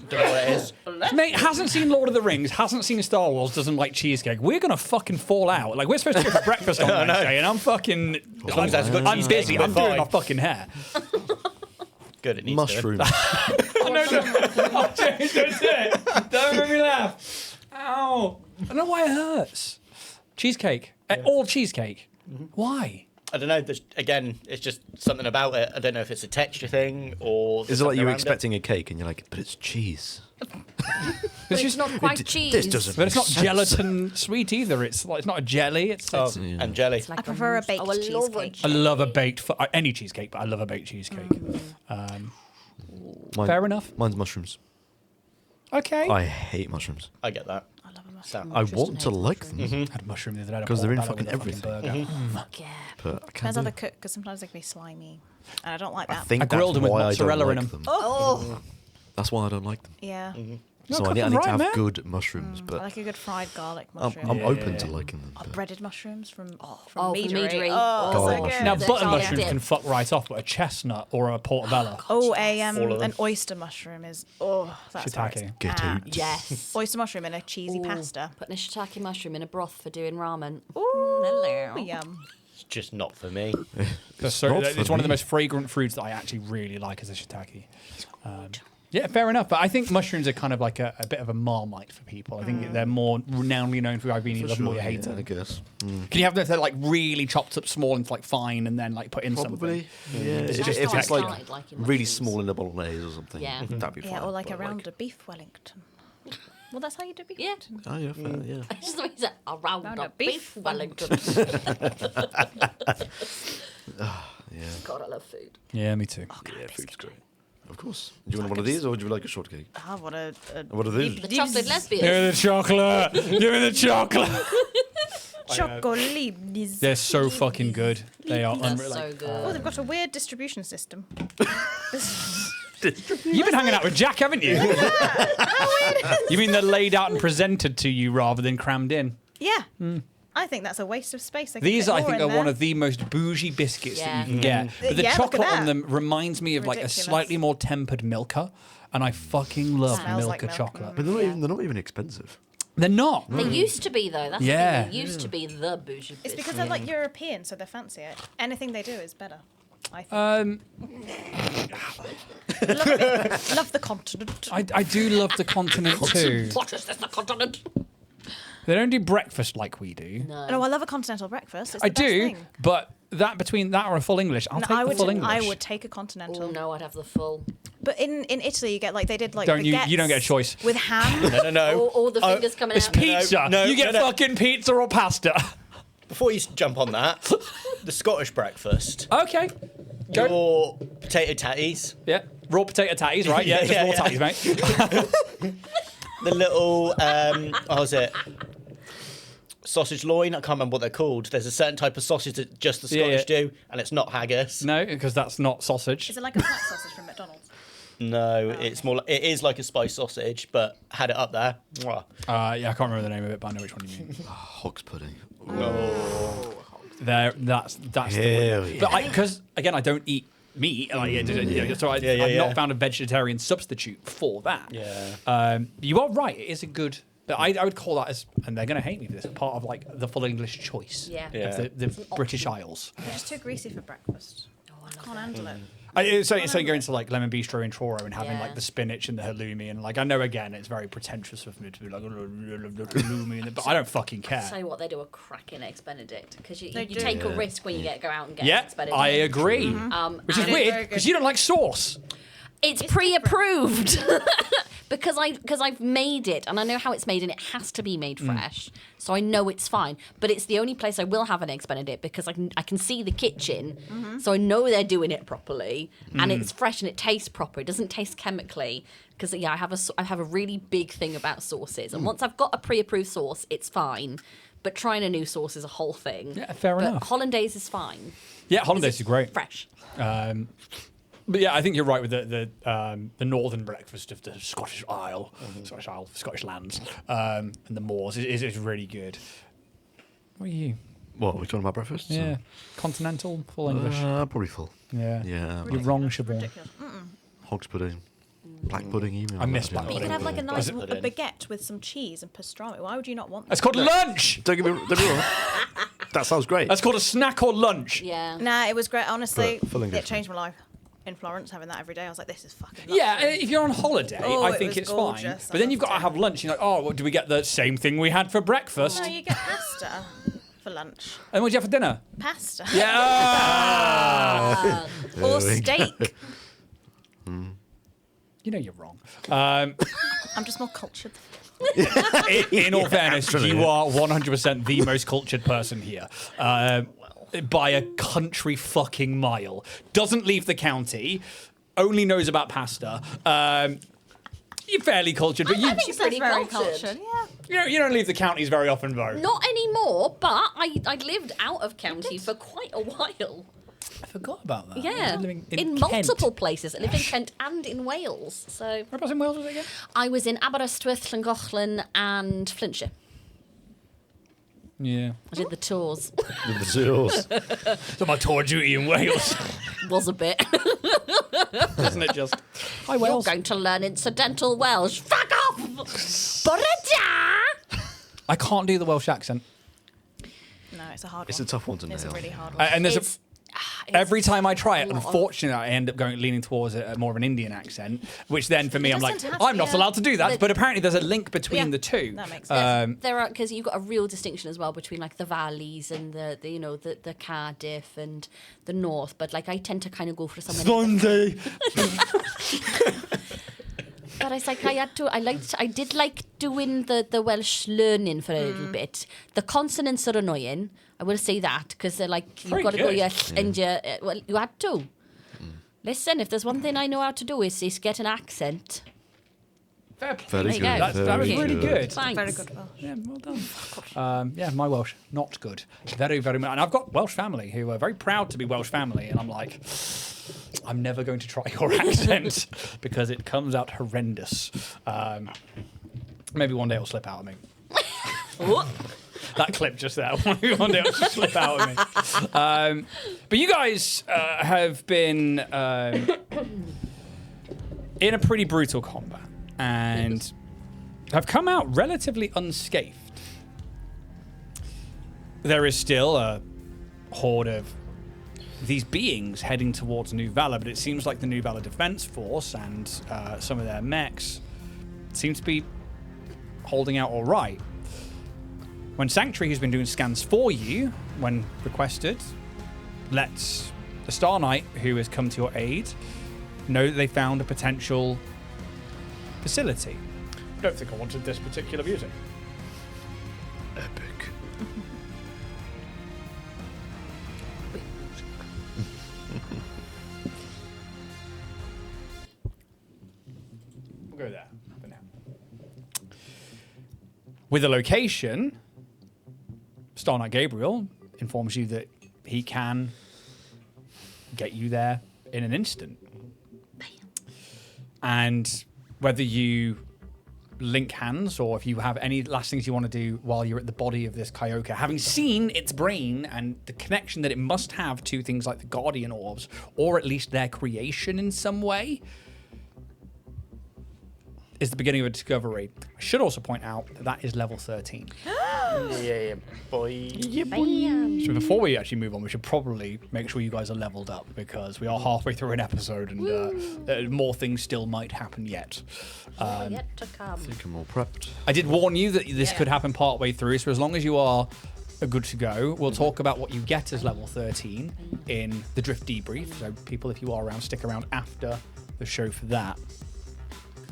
Don't know what it is. Mate, hasn't seen Lord of the Rings, hasn't seen Star Wars, doesn't like cheesecake. We're gonna fucking fall out. Like we're supposed to go for breakfast on Wednesday, and I'm fucking. As long as that's good I'm cheesecake, busy. you're I'm doing fine. my fucking hair. Good, it needs Mushroom. Oh, no. Oh, James, don't do it. Don't make me laugh. Ow. I don't know why it hurts. Cheesecake. All cheesecake. Why? I don't know. Again, it's just something about it. I don't know if it's a texture thing or. Is it like you were expecting a cake and you're like, but it's cheese? But it's not quite cheese. This doesn't. But it's not make sense. gelatin sweet either. It's like it's not a jelly. It's And jelly. It's like I prefer a baked love cheesecake. I love a baked any cheesecake, but I love a baked cheesecake. Fair enough. Mine's mushrooms. Okay. I hate mushrooms. I get that. I love a mushroom. I want to like them, I had a mushroom the other day. 'Cause they're in Portobello fucking with a everything. burger. Fuck yeah. but I can't. Depends how do they it. cook, because sometimes they can be slimy. And I don't like I that. think I grilled that's them with why I don't mozzarella in like them. Oh, That's why I don't like them. Yeah. So cook I need them to right, have man. good mushrooms, I but like a good fried garlic I'm mushroom. open to liking them. Oh, but- breaded mushrooms from from Meadery. Meadery. Oh, God. so good. Now, The button garlic mushrooms dip. can fuck right off, but a chestnut or a portobello. Oh, All of them. an oyster mushroom is that's where it's Shiitake. Get at. out. yes. Oyster mushroom in a cheesy Ooh, pasta. Putting a shiitake mushroom in a broth for doing ramen. Ooh, yum. It's just not for me. It's not for one of the me. most fragrant fruits that I actually really like as a shiitake. Yeah, fair enough. But I think mushrooms are kind of like a bit of a marmite for people. I think they're more renownedly known for either you love them or you hate yeah, I them. guess. Can you have them if they're like really chopped up small and like fine and then like put in Probably. something? Yeah. It's If, just if the it's like texture. Like in really mushrooms. small in a bolognese or something, Yeah. that'd be fine. Yeah, or like but, around a beef Wellington. Well, that's how you do beef Yeah. Wellington. Oh yeah, fair, yeah. It's just the way it's around Around a a beef beef Wellington. Yeah. God, I love food. Yeah, me too. Yeah, food's great. Of course. Do you want one of these or would you like a shortcake? Ah, what a What are these? The chocolate lesbian. Give me the chocolate. Give me the chocolate. chocolate. They're so fucking good. They are That's unreal. so good. Oh, they've got a weird distribution system. You've been hanging out with Jack, haven't you? You mean they're laid out and presented to you rather than crammed in? Yeah. I think that's a waste of space. They could These, fit I more think, in are one there. of the most bougie biscuits Yeah. that you can get. But the Yeah, look at chocolate on that. them reminds me of like a Ridiculous. slightly more tempered Milka, and I fucking love Smells Milka like milk. chocolate. But they're not even expensive. They're not. They used to be though. That's Yeah. the thing. They used to be the bougie. It's because biscuit. they're like European, so they're fancier. Anything they do is better. I think. Love the continent. I do love the continent too. What is this? The continent? They don't do breakfast like we do. No, I love a continental breakfast. It's I the best do, thing. but that between that or a full English, I'll No, take I the would. full English. I would take a continental. Oh no, I'd have the full. But in Italy, you get like they did like Don't you? baguettes You don't get a choice. with ham. No. All the fingers coming It's out. pizza. no, you get no. fucking pizza or pasta. Before you jump on that, the Scottish breakfast. Okay. Go. Your potato tatties. Yeah. Raw potato tatties, right? Yeah, just Yeah, raw yeah. tatties, mate. The little, what was it? Sausage loin. I can't remember what they're called. There's a certain type of sausage that just the Yeah, Scottish yeah. do, and it's not haggis. No, because that's not sausage. Is it like a flat sausage from McDonald's? No, it's more. It is like a spice sausage, but had it up there. Mwah. Yeah, I can't remember the name of it, but I know which one you mean. Hog's pudding. There, that's the Hell one. yeah. But because again, I don't eat meat, so I've yeah. not found a vegetarian substitute for that. Yeah. You are right. It is a good. But I would call that as, and they're going to hate me for this, part of like the full English choice. Yeah. Yeah. Of the British Isles. They're just too greasy for breakfast. Can't handle it. It's like going to like Lemon Bistro in Truro and having Yeah. like the spinach and the halloumi and like I know again it's very pretentious of me to be like halloumi, but I don't fucking care. Tell you what, they do a cracking eggs Benedict because you They you do. take a Yeah. risk when you go out and get Yeah, eggs Benedict. I agree. Which is and weird very because good. you don't like sauce. It's pre-approved because I've made it and I know how it's made and it has to be made fresh, so I know it's fine. But it's the only place I will have an eggs Benedict because I can see the kitchen, so I know they're doing it properly and it's fresh and it tastes proper. It doesn't taste chemically because I have a really big thing about sauces, and once I've got a pre-approved sauce, it's fine. But trying a new sauce is a whole thing. Yeah, fair but enough. Hollandaise is fine. Yeah, hollandaise is great. Fresh. But yeah, I think you're right with the northern breakfast of the Scottish Isle, Scottish lands, and the moors is really good. What are you? What, are we talking about breakfast? Yeah, continental, full English. Probably full. Yeah, Yeah. You're wrong, Siobhan. Ridiculous. Hog's pudding. Black pudding, even. I miss black But you pudding. can have like a nice Is it- a baguette with some cheese and pastrami. Why would you not want that? It's called lunch. Don't get me wrong. That sounds great. That's called a snack or lunch. Yeah. Nah, it was great. Honestly, But full English, it changed my life. In Florence, having that every day, I was like, "This is fucking." Yeah, luxury. if you're on holiday, Oh, I it think was it's fine. gorgeous. But then I you've got to loved it. have lunch. You're like, oh, well, do we get the same thing we had for breakfast? No, you get pasta for lunch. And what did you have for dinner? Pasta. Yeah. Or steak. You know you're wrong. I'm just more cultured. In all fairness, you are 100% the most cultured person here. By a country fucking mile. Doesn't leave the county. Only knows about pasta. You're fairly cultured, but I think She's pretty very cultured. Yeah. you don't leave the counties very often, though. Not anymore, but I lived out of county for quite a while. I forgot about that. Yeah, Living in Kent. multiple places. I lived in Kent and in Wales. So Whereabouts in Wales was it again? I was in Aberystwyth, Llangollen, and Flintshire. Yeah. I did the tours. The seals. So my tour duty in Wales, Was a bit. isn't it just? Hi, You're Wales. going to learn incidental Welsh. Fuck off! Borada! I can't do the Welsh accent. No, it's a hard It's one. a tough one to It's a nail. really hard one. And there's It's- every time I try it, a lot of- unfortunately, I end up leaning towards more of an Indian accent, which then for me, I'm like, doesn't have- I'm not yeah. allowed to do that. But- But apparently, there's a link between Yeah, the two. that makes sense. There are, because you've got a real distinction as well between like the valleys and the Cardiff and the north, but like I tend to kind of go for something. Sunday. But it's like I did like doing the Welsh learning for a Mm. little bit. The consonants are annoying. I will say that because they're like Very you've got to go good. yes and well you had to. Listen, if there's one thing I know how to do is get an accent. Fair play. Very There you good. go. That was Thank really you. good. Thanks. Very good Welsh. Yeah, well done. Yeah, my Welsh, not good. Very, very much. And I've got Welsh family who are very proud to be Welsh family, and I'm like, I'm never going to try your accent because it comes out horrendous. Maybe one day it'll slip out of me. That clip just there. One day it'll just slip out of me. But you guys have been in a pretty brutal combat and have come out relatively unscathed. There is still a horde of these beings heading towards New Valor, but it seems like the New Valor Defense Force and some of their mechs seem to be holding out all right. When Sanctuary, who's been doing scans for you when requested, lets the Star Knight, who has come to your aid, know that they found a potential facility. I don't think I wanted this particular music. Epic. We'll go there for now. With a location, Star Knight Gabriel informs you that he can get you there in an instant. And whether you link hands or if you have any last things you want to do while you're at the body of this Kyokor, having seen its brain and the connection that it must have to things like the Guardian Orbs, or at least their creation in some way, is the beginning of a discovery. I should also point out that that is level 13. Yeah, boy. So before we actually move on, we should probably make sure you guys are leveled up because we are halfway through an episode and more things still might happen yet. Yet to come. I think I'm all prepped. I did warn you that this Yeah. could happen partway through, so as long as you are good to go, we'll talk about what you get as level 13 in the Drift Debrief. So people, if you are around, stick around after the show for that.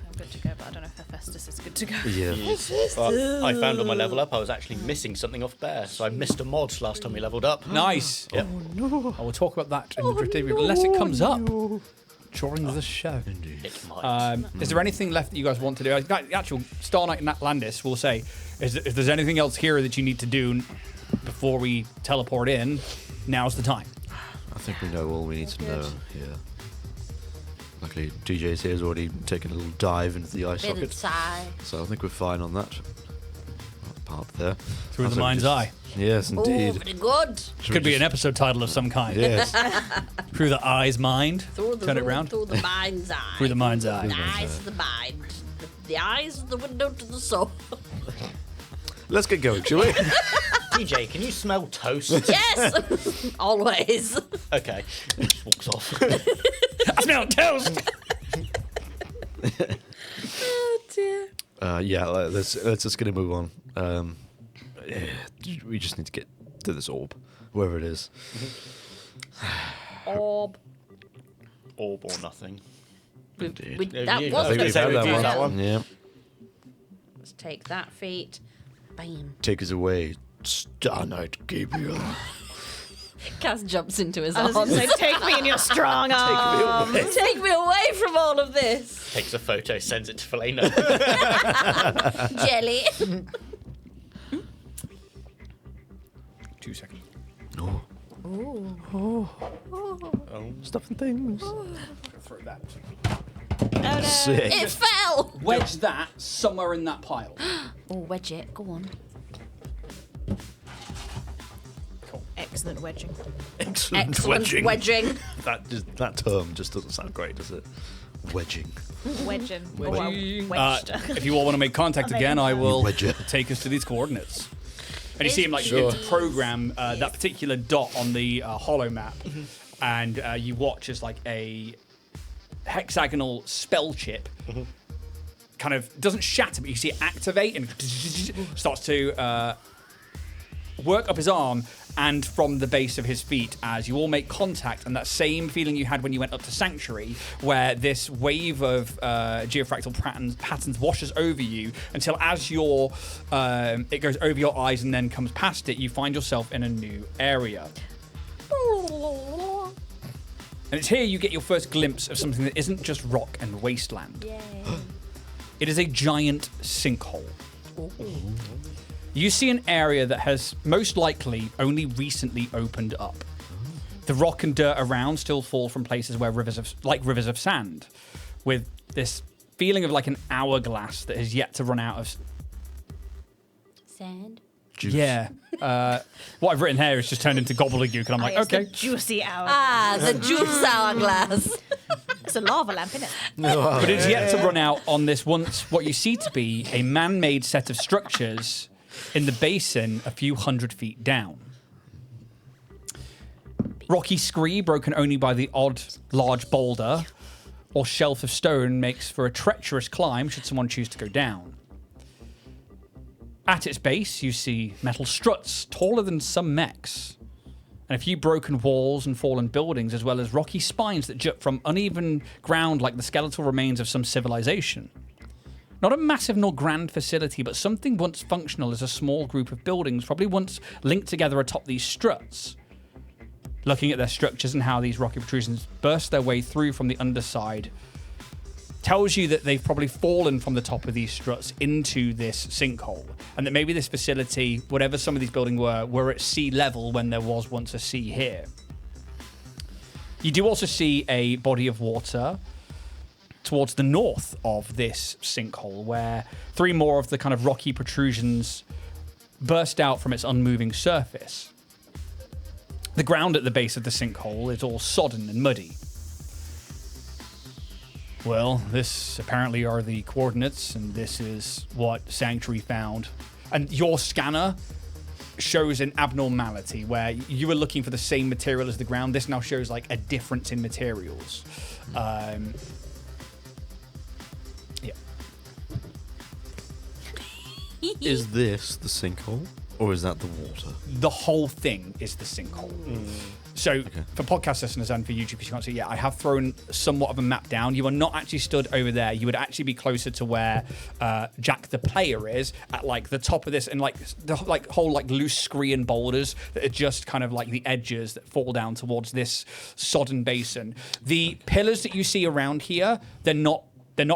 I'm good to go, but I don't know if Hephaestus is good to go. Yeah. But I found on my level up I was actually missing something off there, so I missed a mod last time we leveled up. Nice. Yep. I will talk about that in the Drift Debrief, unless it comes up during the show. It might. Is there anything left that you guys want to do? The actual Star Knight and Atlantis will say, if there's anything else here that you need to do before we teleport in, now's the time. I think we know all we need to Good. know. Yeah. Luckily, DJ's here has already taken a little dive into the eye Bit socket, inside. so I think we're fine on that part there. Through I the think we mind's just- eye. Yes, Oh, indeed. very good. Should we Could be an just- episode title of some kind. Yes. Through the eye's mind. Through the Turn it room, round. Through the mind's eye. Through the mind's eye. The eyes of the mind. The eyes of the window to the soul. Let's get going, shall we? DJ, can you smell toast? Yes! Always. Okay. Just walks off. I smell toast! Oh, dear. Yeah, let's just gonna move on. Yeah, we just need to get to this orb, wherever it is. Orb. Orb or nothing. Indeed. That Yeah, was I was the gonna say we've first used that one. Yeah. Let's take that feat. Bam. Take us away, Star Knight Gabriel. Cass jumps into his I was arms. going to say, take me in your strong arms. Take me away from all of this. Takes a photo, sends it to Felina. Jelly. 2 seconds. Stuff and things. Throw that. Sick. It fell. Wedge that somewhere in that pile. Oh, wedge it. Go on. Excellent wedging. Excellent, Wedging. That term just doesn't sound great, does it? Wedging. Wedging. If you all want to make contact again, I will Wedger. take us to these coordinates. And you see him like begin to program that particular dot on the hollow map, and you watch as like a hexagonal spell chip kind of doesn't shatter, but you see it activate and starts to work up his arm and from the base of his feet as you all make contact, and that same feeling you had when you went up to Sanctuary, where this wave of geofractal patterns washes over you until as your it goes over your eyes and then comes past it, you find yourself in a new area. And it's here you get your first glimpse of something that isn't just rock and wasteland. It is a giant sinkhole. You see an area that has most likely only recently opened up. The rock and dirt around still fall from places where rivers of sand, with this feeling of like an hourglass that has yet to run out of Sand. Juice. Yeah. What I've written here is just turned into gobbledygook, and I'm like, okay. Juicy hour. Ah, the juice hourglass. It's a lava lamp, isn't it? But it's yet to run out on this once what you see to be a man-made set of structures in the basin a few hundred feet down. Rocky scree broken only by the odd large boulder or shelf of stone makes for a treacherous climb should someone choose to go down. At its base, you see metal struts taller than some mechs, and a few broken walls and fallen buildings, as well as rocky spines that jut from uneven ground like the skeletal remains of some civilization. Not a massive nor grand facility, but something once functional as a small group of buildings, probably once linked together atop these struts. Looking at their structures and how these rocky protrusions burst their way through from the underside tells you that they've probably fallen from the top of these struts into this sinkhole, and that maybe this facility, whatever some of these buildings were at sea level when there was once a sea here. You do also see a body of water towards the north of this sinkhole, where 3 more of the kind of rocky protrusions burst out from its unmoving surface. The ground at the base of the sinkhole is all sodden and muddy. Well, this apparently are the coordinates, and this is what Sanctuary found. And your scanner shows an abnormality where you were looking for the same material as the ground. This now shows like a difference in materials. Yeah. Is this the sinkhole, or is that the water? The whole thing is the sinkhole. So for podcast listeners and for YouTube, you can't see, I have thrown somewhat of a map down. You are not actually stood over there. You would actually be closer to where Jack the player is at like the top of this, and like the like whole like loose scree boulders that are just kind of like the edges that fall down towards this sodden basin. The pillars that you see around here, they're not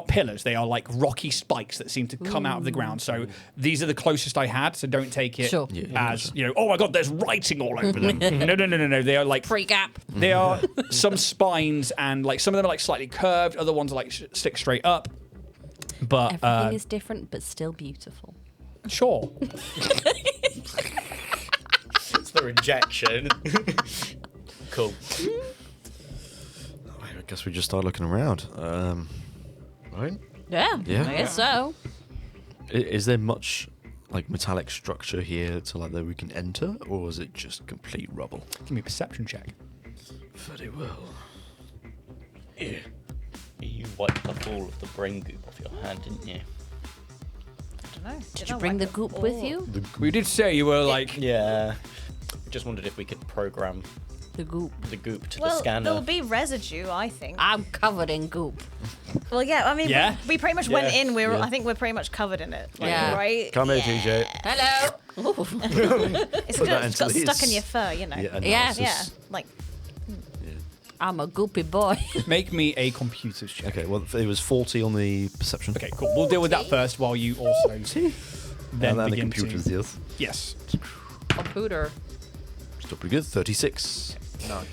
pillars. They are like rocky spikes that seem to come out of the ground. So these are the closest I had. So don't take it as, oh my God, there's writing all over them. No. They are like... Pre-gap. They are some spines, and like some of them are like slightly curved. Other ones are like stick straight up. But Everything is different, but still beautiful. Sure. It's the rejection. Cool. I guess we just start looking around. Right? Yeah, Yeah. I guess so. Is there much like metallic structure here to like that we can enter, or is it just complete rubble? Give me a perception check. Very well. You wiped off all of the brain goop off your hand, didn't you? I don't know. Did you bring the goop with you? We did say you were like... Yeah. Just wondered if we could program The goop. the goop to the Well, scanner. there'll be residue, I think. I'm covered in goop. Well, yeah, I mean, Yeah? we pretty much went Yeah. in. Yeah. I think we're pretty much covered in it. Like, Yeah. Right? Come here, TJ. Hello. Ooh. It's Put that got into stuck these. in your fur, you know. Yeah, Yeah. analysis. Yeah, like I'm a goopy boy. Make me a computers check. Okay, well, it was 40 on the perception. Okay, cool. We'll deal with that first while you also then and then the begin computer's to... yes. Yes. Computer. Still pretty good. 36. Nice.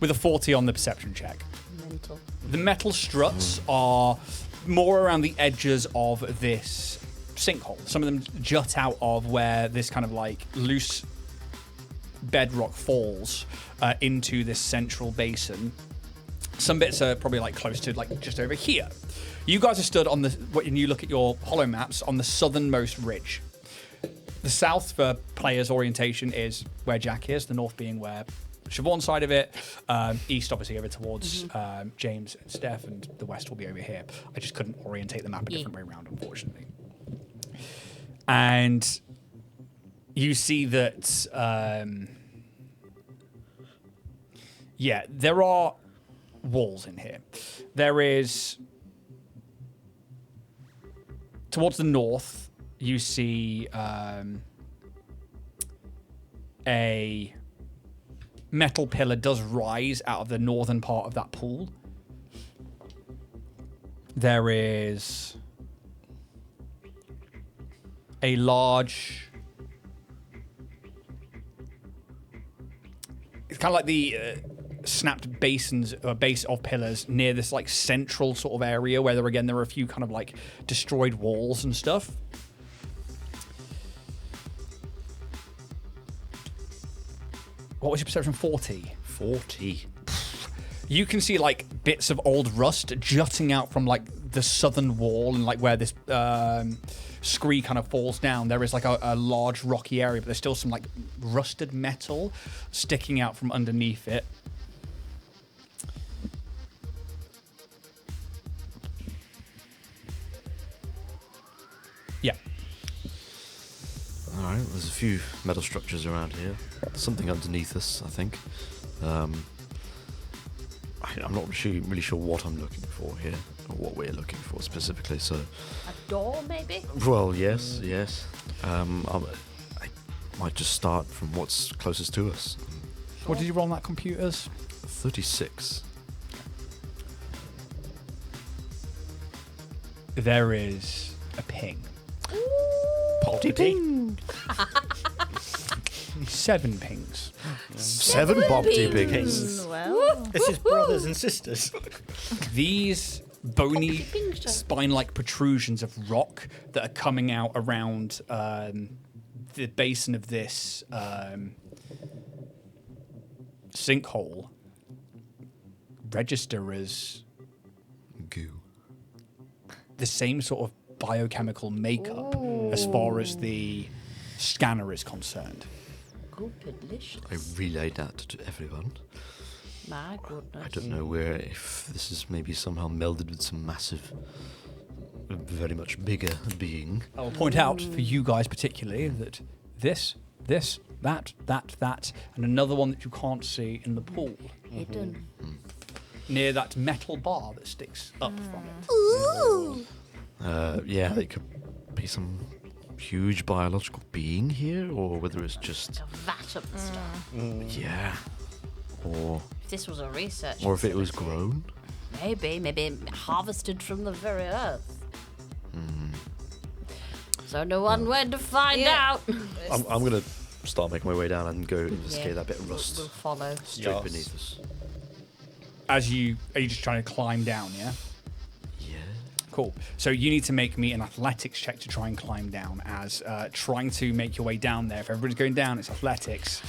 With a 40 on the perception check. Mental. The metal struts are more around the edges of this sinkhole. Some of them jut out of where this kind of like loose bedrock falls into this central basin. Some bits are probably like close to like just over here. You guys are stood on the, when you look at your hollow maps, on the southernmost ridge. The south for players' orientation is where Jack is, the north being where Siobhan's side of it, east obviously over towards James and Steph, and the west will be over here. I just couldn't orientate the map a different way around, unfortunately. And you see that, yeah, there are walls in here. There is, towards the north, you see a metal pillar does rise out of the northern part of that pool. There is a large... It's kind of like the snapped basins or base of pillars near this like central sort of area where there are a few kind of like destroyed walls and stuff. What was your perception? 40. 40. You can see like bits of old rust jutting out from like the southern wall and like where this scree kind of falls down. There is like a large rocky area, but there's still some like rusted metal sticking out from underneath it. Yeah. All right, there's a few metal structures around here. Something underneath us, I think. I'm not really sure what I'm looking for here, or what we're looking for specifically. So, A door, maybe? well, yes. I might just start from what's closest to us. What did you roll on that computers? 36. There is a ping. Potty ping. 7 pings. 7 Bobty pings. well, This is brothers and sisters. These bony, Ping show. spine-like protrusions of rock that are coming out around the basin of this sinkhole register as Goo. the same sort of biochemical makeup as far as the scanner is concerned. Goopalicious. I relayed that to everyone. My goodness. I don't know if this is maybe somehow melded with some massive, very much bigger being. I will point out for you guys particularly that this, that, and another one that you can't see in the pool Hidden. near that metal bar that sticks up from it. Yeah, it could be some huge biological being here, or whether it's just, A vat of the stuff. yeah, or If this was a research if it was facility. grown. Maybe harvested from the very earth. So no one went to find Yeah. out. I'm gonna start making my way down and go investigate Yeah, that bit of rust We'll follow. straight Yes. beneath us. Are you just trying to climb down, yeah? Yeah. Cool. So you need to make me an athletics check to try and climb down. As trying to make your way down there. If everybody's going down, it's athletics.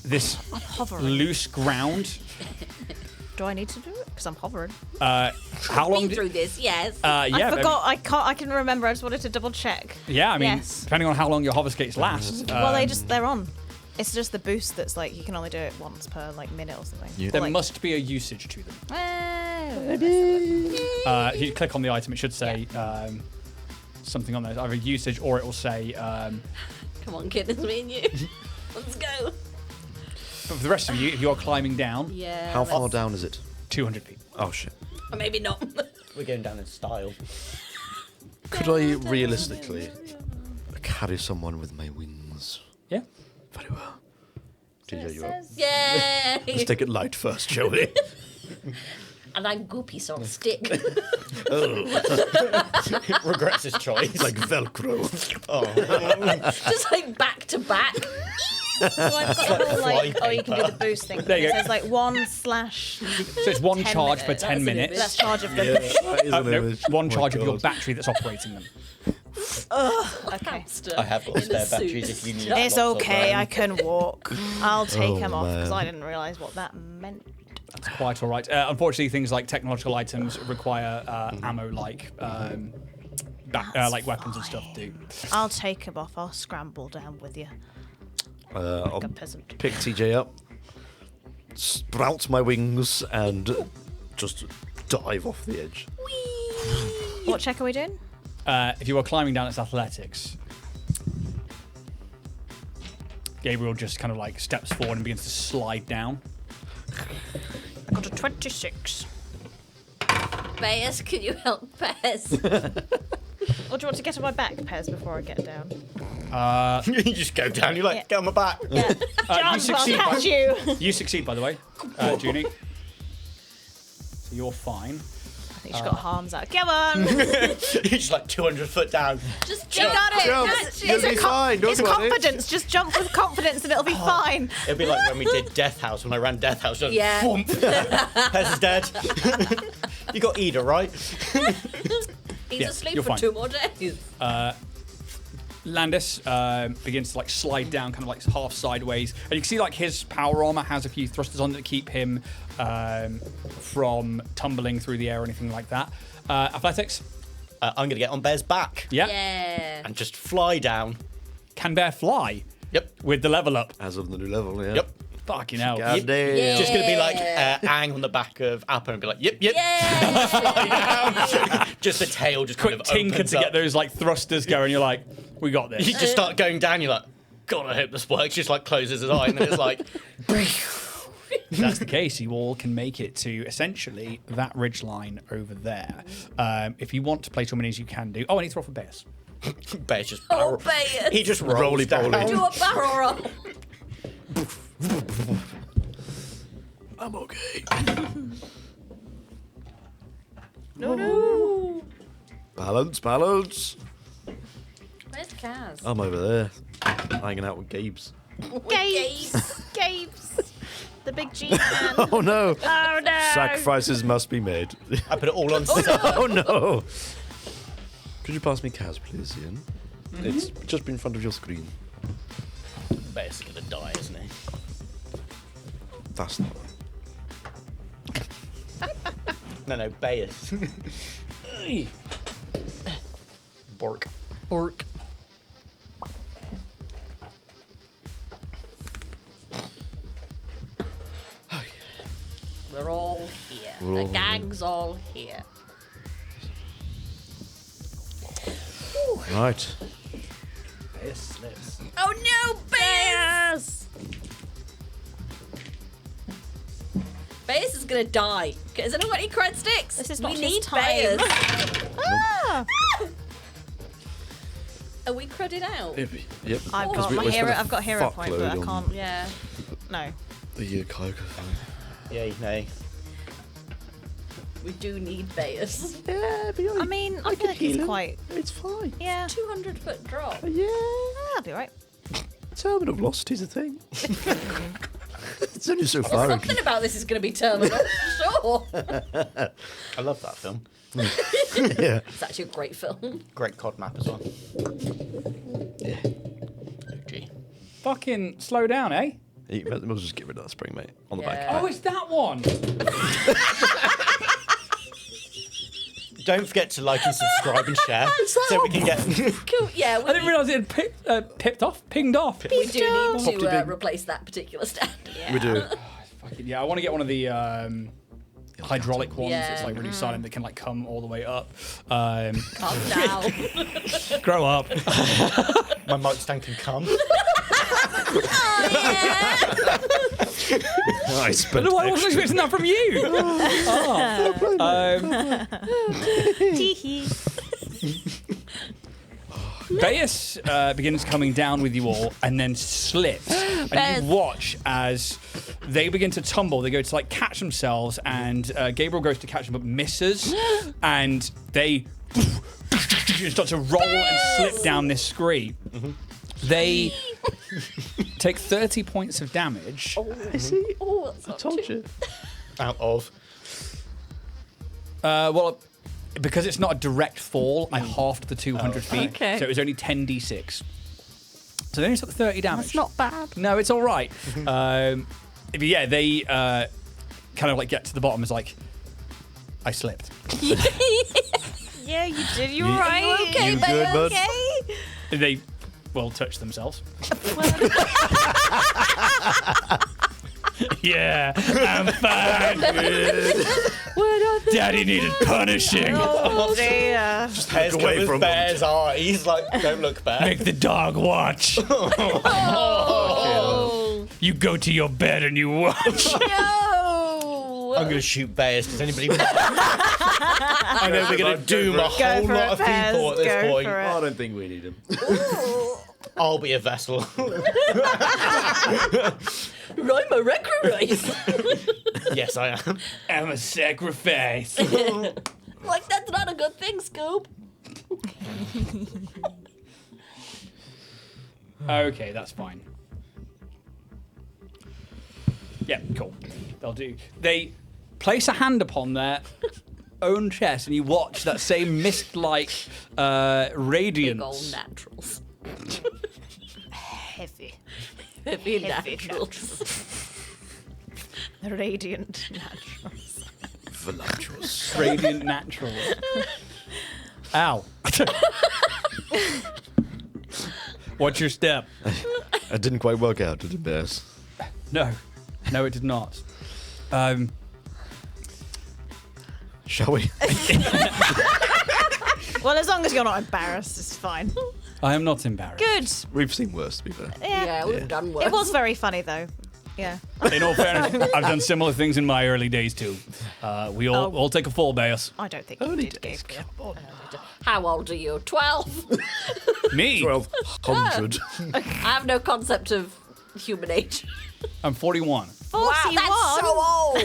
This hovering. loose ground. Do I need to do it? Because I'm hovering. How long? Been through this, yes. Yeah. I forgot. I can remember. I just wanted to double check. Yeah, I mean, Yes. depending on how long your hover skates last. Well, they're on. It's just the boost that's like you can only do it once per like minute or something. Yeah. There Like- must be a usage to them. Oh. If you click on the item, it should say something on there, either usage or it will say. Come on, kid, it's me and you. Let's go. But for the rest of you, if you're climbing down, Yeah. How far down is it? 200 feet. Oh shit. Or maybe not. We're going down in style. Could I realistically carry someone with my wings? Yeah. Very well. TJ, you're up. Yay! Let's take it light first, shall we? And I'm goopy sort of stick. Regrets his choice. Like Velcro. Just like back to back. So I've got a little, like, fly you can do the boost thing. There you It go. says like 1/ So it's one 10 charge per minutes. 10 That's an minutes. That's charge of the. That is an No, image. one Oh my charge of your God. battery that's operating them. Okay. Hamster I have got in a spare suit. batteries if you need. It's lots of okay. them. I can walk. I'll take Oh, him off because man. I didn't realise what that meant. That's quite all right. Unfortunately, things like technological items require ammo-like like weapons and stuff do. I'll take him off. I'll scramble down with you I'll like a peasant. pick TJ up, sprout my wings, and just dive off the edge. What check are we doing? If you are climbing down, it's athletics. Gabriel just kind of like steps forward and begins to slide down. I got a 26. Bears, can you help Bears? Or do you want to get on my back, Pez, before I get down? You just go down. You're like, Yeah. get on my back. Yeah. You I'll succeed. catch you. You succeed, by the way, Junie. So you're fine. I think she's got arms out. Come on. You're just like 200 foot down. Just You jump. got it. Jump. It's, You'll it's, be fine, don't it's worry. confidence. Just jump with confidence and it'll be fine. It'd be like when we did Death House, when I ran Death House. Just Yeah. Boom. Pez is dead. You got Ida, right? He's Yeah, asleep you're for fine. 2 more days. Landis begins to like slide down, kind of like half sideways, and you can see like his power armor has a few thrusters on it that keep him from tumbling through the air or anything like that. Athletics, I'm going to get on Bear's back yeah. Yeah. and just fly down. Can Bear fly Yep. with the level up? As of the new level, yeah. Yep. Fucking hell. God damn. Yeah. Just going to be like Aang on the back of Appa and be like, yep, yep. Yeah. Just the tail just Quick kind of tinker opens to up. get those like thrusters going. You're like, we got You this. just start going down. You're like, God, I hope this works. Just like closes his eye and then it's like, If that's the case, you all can make it to essentially that ridge line over there. If you want to play your minis, you can do. Oh, I need to roll for Bears. Bear's just Oh, barrel. Bears. He just rolls Roly down. poly. Do a barrel roll. I'm okay. No. Balance, balance. Where's Kaz? I'm over there, hanging out with Gabes. Gabes. Gabes. The big G man. Oh no! Oh no. Sacrifices must be made. I put it all on sale. Oh no! Could you pass me Kaz, please, Ian? It's just in front of your screen. Bear's going to die, isn't he? That's not. No, Bear's. Bork. Orc. We're all here. We're The all gang's all here. Right. Bear slips. Oh no, Bears! Bears is gonna die. Has anyone got any cred sticks? This is not we his need time. Bears. Ah. Are we credded out? Yep. I've Because got we- my we hero. spent a I've got hero point, but I fuckload on can't. Yeah. No. The Kyokor thing. Yay, nay. We do need Bears. Yeah, but I mean, I feel like he's quite. It's fine. Yeah. 200-foot drop. Yeah. I'll be right. Terminal velocity's a thing. It's only so far. Something about this is going to be terminal. Sure. I love that film. Yeah. It's actually a great film. Great COD map as well. Yeah. OG. Fucking slow down, eh? We'll just get rid of that spring, mate. On the back. Yeah. Oh, it's that one. Don't forget to like and subscribe and share so we can get. Cool. Yeah, I didn't realise it had pinged off. we do need Popped to it in. replace that particular stand. We do. Fucking, yeah, I want to get one of the hydraulic ones. Yeah. It's like really silent that can like come all the way up. Calm down. Grow up. My mic stand can come. I spent I wasn't expecting that from you. Tee-hee. Beus begins coming down with you all and then slips. And Beus. you watch as they begin to tumble. They go to like catch themselves, and Gabriel goes to catch them but misses. And they start to roll and slip down this screen. They take 30 points of damage. I see. Oh, that's not Told too- you. Out of. Well, because it's not a direct fall, I halved the 200 feet. Okay. So it was only 10d6. So they only took 30 damage. That's not bad. No, it's all right. But yeah, they kind of like get to the bottom. It's like, I slipped. Yeah, you did. You're You- right. You okay, You babe? good, bud? Okay. They, well, touch themselves. Yeah, I'm fine. Daddy needed punishing. Oh dear. Bears away covers from Bear's eyes. Like, don't look, Bear. Make the dog watch. Oh, You go to your bed and you watch. no. I'm going to shoot Bears. Does anybody I know we're going to doom a Go whole for lot it, of Bears. people at this Go point. for it. I don't think we need him. I'll be a vessel. I'm a recreate. Yes, I am. I'm a sacrifice. Like, that's not a good thing, Scoop. Okay, that's fine. Yeah, cool. They'll do. They place a hand upon their own chest, and you watch that same mist-like Big old radiance. naturals. Heavy. Heavy Heavy naturals. Radiant naturals. Voluptuous. Radiant natural. Ow. What's your step? It didn't quite work out, did it, Bears? No. No, it did not. Shall we? Well, as long as you're not embarrassed, it's fine. I am not embarrassed. Good. We've seen worse, to be fair. Yeah, we've done worse. It was very funny though. Yeah. In all fairness, I've done similar things in my early days too. We all take a fall, Bears. I don't think you Early did, days, Gabriel. come on. How old are you? 12. Me? 1200. I have no concept of human age. I'm 41. 41. Wow, that's so old.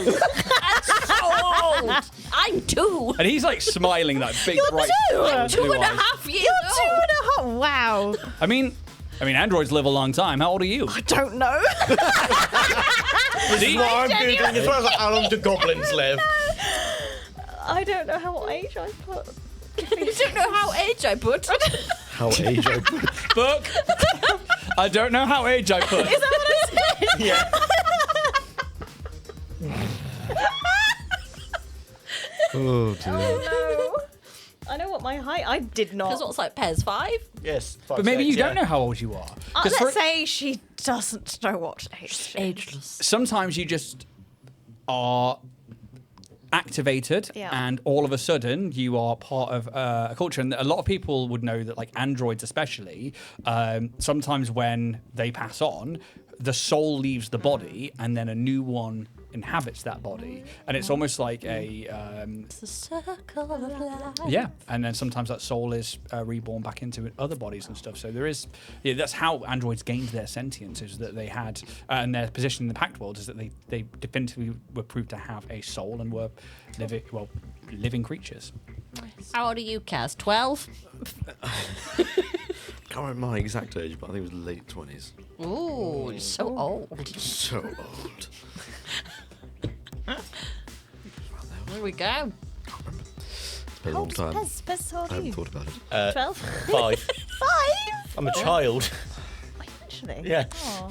That's so old. I'm 2. And he's like smiling that big bright I'm blue 2.5 eyes. years You're old. 2.5. Wow. I mean, androids live a long time. How old are you? I don't know. See? What I'm Googling as well as like, how long do goblins live? I don't know how age I put. You don't know how age I put. How age I Book. I don't know how age I put. Is that what I said? Yeah. Oh, dear. No. I know what my height. I did Because not. what's like Pez 5? Yes. But maybe you don't know how old you are. 'Cause Let's say she doesn't know what age. she is. Ageless. sometimes you just are activated Yeah. and all of a sudden you are part of a culture, and a lot of people would know that, like androids especially, sometimes when they pass on, the soul leaves the body and then a new one inhabits that body, and it's almost like a It's a circle of life. yeah, and then sometimes that soul is reborn back into other bodies and stuff. So there is, yeah, that's how androids gained their sentience, is that they had, and their position in the Pact World is that they definitively were proved to have a soul and were living creatures. How old are you, Kaz? 12? Can't remember my exact age, but I think it was late 20s. Ooh, you're so old. So old. There we go. It's been a long time. Pez, how old I are haven't you? thought about it. 12? 5. 5? I'm a child. Actually. Yeah. Aw.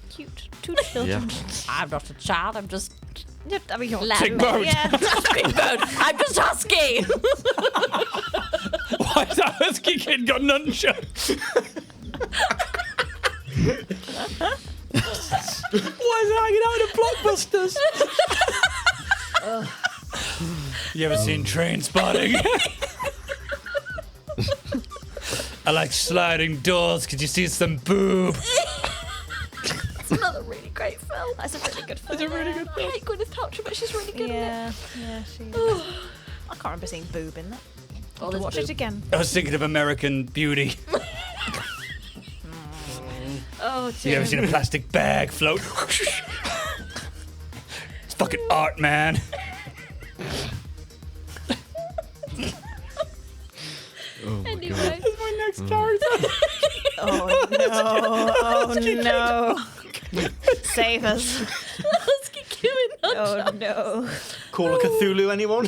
Cute. 2 children. I'm not a child, I'm just I mean, you're Lad. Big boat. Yeah. Big bird. I'm just husky. Why is that husky kid got nunchucks? Why is it hanging out in Blockbusters? You ever seen Train Spotting? I like sliding doors. Could you see some boob? It's a really good film. It's a really good I hate Gwyneth Paltrow, but she's really good Yeah, she is. I can't remember seeing boob in that. Oh, I'll there's watch boob. it again. I was thinking of American Beauty. Oh, You ever seen a plastic bag float? It's fucking art, man. Anyway. That's my next character. Oh no! Save us! Let's keep going on. Oh no! Call of Cthulhu, anyone?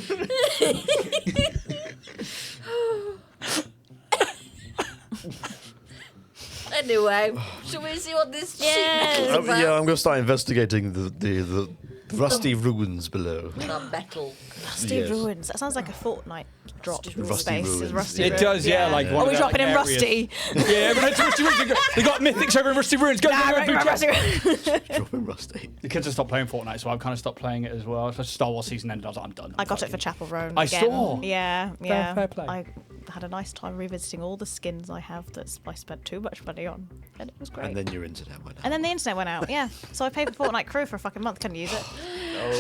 Anyway, shall we see what this sheet is about? I'm going to start investigating the rusty ruins below. The metal. Rusty Yes. Ruins. That sounds like a Fortnite drop in Rusty space. Ruins, Is Rusty It Ruins. does, yeah. Like Yeah. one Are of we the, dropping like, in areas. Rusty? Yeah, everyone head to Rusty Ruins. They got mythics over in Rusty Ruins. Go, Nah, go, right, go, right, go. Rusty Ruins. Dropping rusty. The kids have stopped playing Fortnite, so I've kind of stopped playing it as well. So Star Wars season ended. I was like, I'm done. I got it for Chapel Roan. I again. saw. Yeah, yeah. fair play. I had a nice time revisiting all the skins I have that I spent too much money on, and it was great. And then your internet went out. And then the internet went out. Yeah, so I paid for Fortnite Crew for a fucking month. Couldn't use it.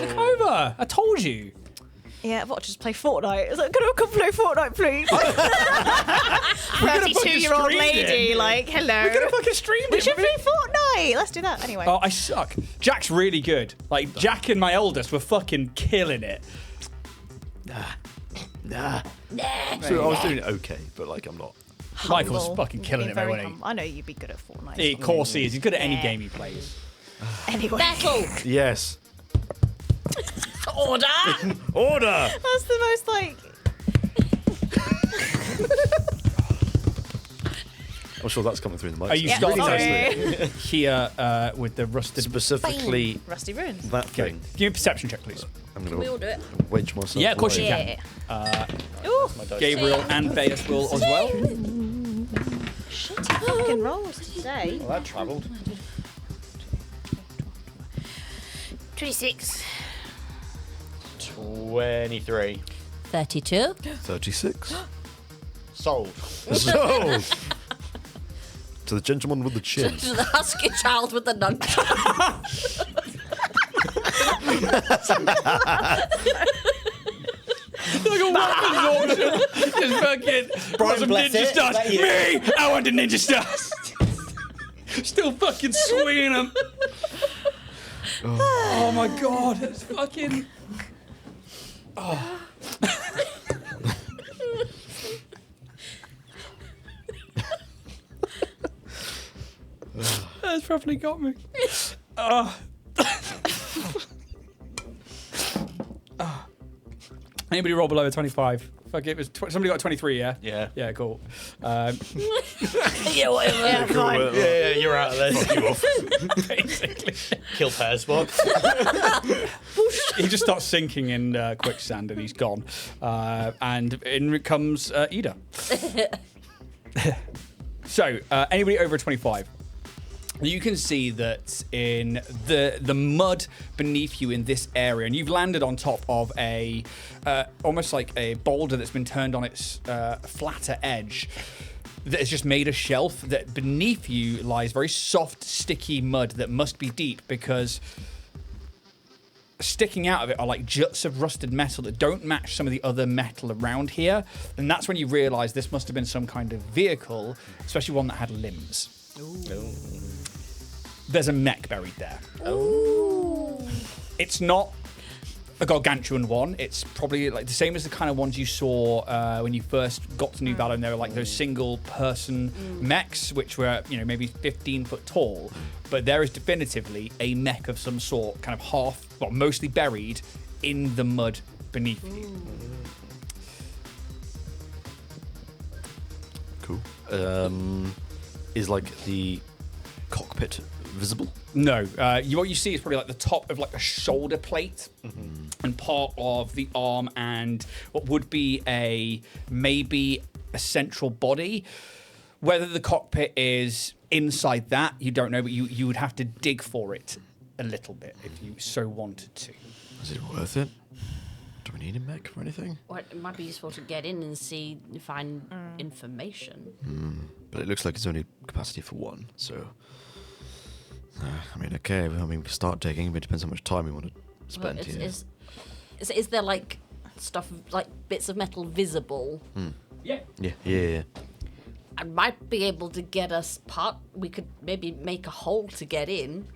Took over. I told you. Yeah, what? Just play Fortnite? Is like, can I come play Fortnite, please? 32-year-old streamed lady, it. like, hello. We're gonna fucking stream We it. should play Fortnite. Let's do that anyway. Oh, I suck. Jack's really good. Like Jack and my eldest were fucking killing it. Nah. So I was doing it okay, but like I'm not. Michael's Humble. fucking killing Being it, very wasn't he? humble. I know you'd be good at Fortnite. Of course he is. He's good at any Yeah. game he plays. Anyway, Metal. Yes. Order. Order. that's the most like. I'm sure that's coming through in the mic. Are you Yeah, starting sorry. here with the rusted? Specifically Rusty Ruins. that Okay. thing. Give me a perception check, please. I'm We going all to do it. wedge myself. Yeah, of course you away. can. Yeah. Ooh, Gabriel and Beas will as well. shitty fucking rolls today. Well, that travelled. 26. 23. 32. 36. Sold. So, to the gentleman with the chin. To the husky child with the nunchuck. Like a weapons auction. Just fucking Brian some Blessed, ninja is stars. that you? Me! I want the ninja stars. Still fucking swinging them. Oh my god, it's fucking. Oh. That's probably got me. Oh. Anybody roll below a 25? Fuck it, was somebody got a 23, yeah? Yeah. Yeah, cool. Yeah, whatever. Yeah, fine. Yeah, you're out of this. Basically. Kill Pears box. He just starts sinking in quicksand and he's gone. And in comes Ida. So, anybody over 25? You can see that in the mud beneath you in this area, and you've landed on top of a almost like a boulder that's been turned on its flatter edge. That has just made a shelf that beneath you lies very soft, sticky mud that must be deep because sticking out of it are like juts of rusted metal that don't match some of the other metal around here. And that's when you realise this must have been some kind of vehicle, especially one that had limbs. There's a mech buried there. It's not a gargantuan one. It's probably like the same as the kind of ones you saw when you first got to New Valor. They were like those single-person mechs, which were maybe 15 foot tall. But there is definitively a mech of some sort, kind of mostly buried in the mud beneath you. Cool. Is like the cockpit visible? No, what you see is probably like the top of like a shoulder plate and part of the arm and what would be maybe a central body. Whether the cockpit is inside that, you don't know, but you would have to dig for it a little bit if you so wanted to. Is it worth it? Do we need a mech for anything? Well, it might be useful to get in and find information. But it looks like it's only capacity for one, so I mean, okay. Well, I mean, we start digging, but it depends how much time we want to Well, spend here. is there like stuff like bits of metal visible? Yeah. Yeah. I might be able to get us part. We could maybe make a hole to get in.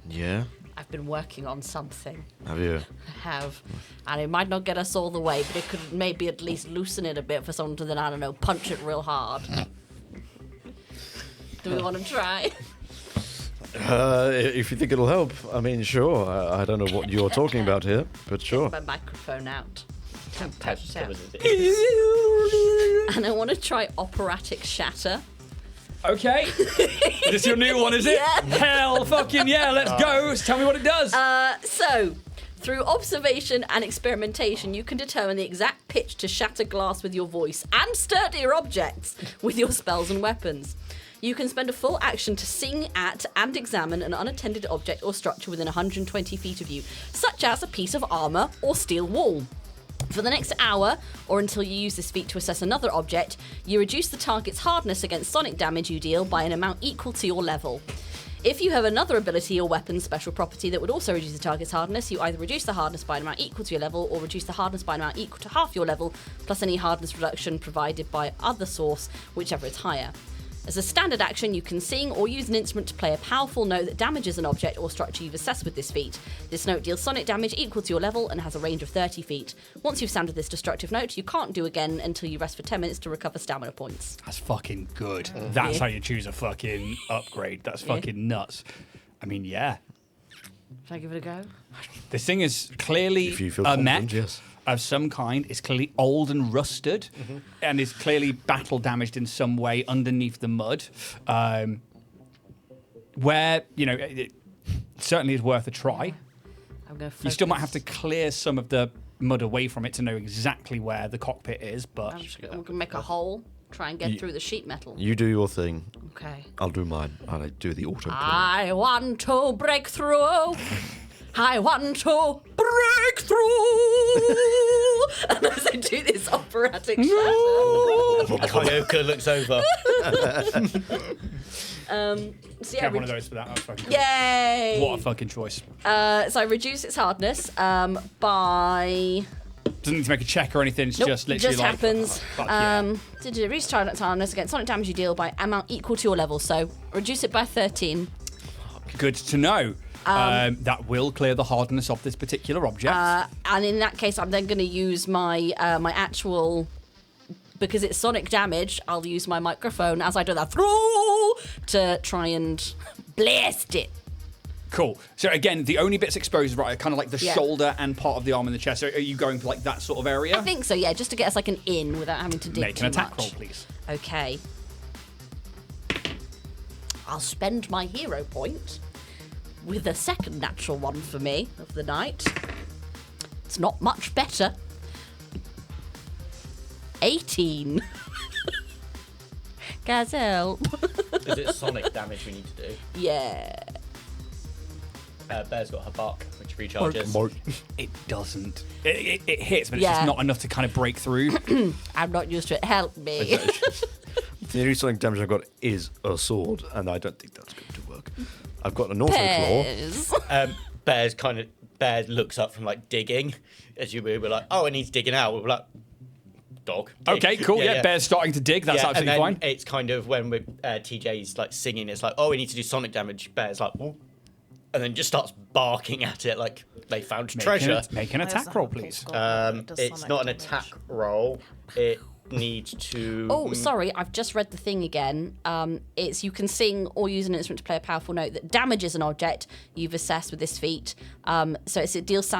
Yeah. I've been working on something. Have you? I have. And it might not get us all the way, but it could maybe at least loosen it a bit for someone to then, I don't know, punch it real hard. Do we want to try? If you think it'll help, I mean, sure. I don't know what you're talking about here, but sure. My microphone out. Touch as it is. And I want to try operatic shatter. Okay. Is this your new one, is it? Yeah. Hell fucking yeah, let's go. Tell me what it does. So, through observation and experimentation, you can determine the exact pitch to shatter glass with your voice and sturdier objects with your spells and weapons. You can spend a full action to sing at and examine an unattended object or structure within 120 feet of you, such as a piece of armour or steel wall. For the next hour, or until you use this feat to assess another object, you reduce the target's hardness against sonic damage you deal by an amount equal to your level. If you have another ability or weapon special property that would also reduce the target's hardness, you either reduce the hardness by an amount equal to your level or reduce the hardness by an amount equal to half your level, plus any hardness reduction provided by other source, whichever is higher. As a standard action, you can sing or use an instrument to play a powerful note that damages an object or structure you've assessed with this feat. This note deals sonic damage equal to your level and has a range of 30 feet. Once you've sounded this destructive note, you can't do again until you rest for 10 minutes to recover stamina points. That's fucking good. That's Yeah. how you choose a fucking upgrade. That's fucking nuts. I mean, yeah. Should I give it a go? This thing is clearly If you feel a confident, mech yes. of some kind. It's clearly old and rusted, and is clearly battle damaged in some way underneath the mud. Where it certainly is worth a try. I'm going to You still might have to clear some of the mud away from it to know exactly where the cockpit is, but I'm going to make a hole, try and get through the sheet metal. You do your thing. Okay. I'll do mine. I'll do the auto. I want to break through. I want to break through. And as I do this operatic shatter. Kyokor looks over. So have one of those for that. That's fucking cool. Yay! What a fucking choice. So I reduce its hardness by. Doesn't need to make a check or anything. It's Nope, just literally just like, happens. fuck yeah. To reduce target's hardness against sonic damage you deal by amount equal to your level. So reduce it by 13. Good to know. That will clear the hardness of this particular object. And in that case, I'm then going to use my my actual. Because it's sonic damage, I'll use my microphone as I do that through to try and blast it. Cool. So again, the only bits exposed, right, are kind of like the Yeah. shoulder and part of the arm and the chest. So are you going for like that sort of area? I think so, yeah, just to get us like an in without having to dig Make too an attack much. roll, please. Okay. I'll spend my hero point with a second natural one for me of the night. It's not much better. 18. Guys, help. Is it sonic damage we need to do? Yeah. Bear's got her bark, which recharges. It doesn't. It hits, but it's Yeah. just not enough to kind of break through. I'm not used to it. Help me. The only sonic damage I've got is a sword, and I don't think that's going to work. I've got an auto claw. Pez. Bear looks up from like digging, as you were like, oh, and he's digging out. We were like, dog. dig. Okay, cool. Yeah, Bear's starting to dig. That's Yeah, absolutely and then fine. it's kind of when TJ's like singing, it's like, oh, we need to do sonic damage. Bear's like, oh, and then just starts barking at it like they found treasure. Make an attack roll, please. It's not an attack roll. It needs to. Oh, sorry, I've just read the thing again. It's you can sing or use an instrument to play a powerful note that damages an object you've assessed with this feat. So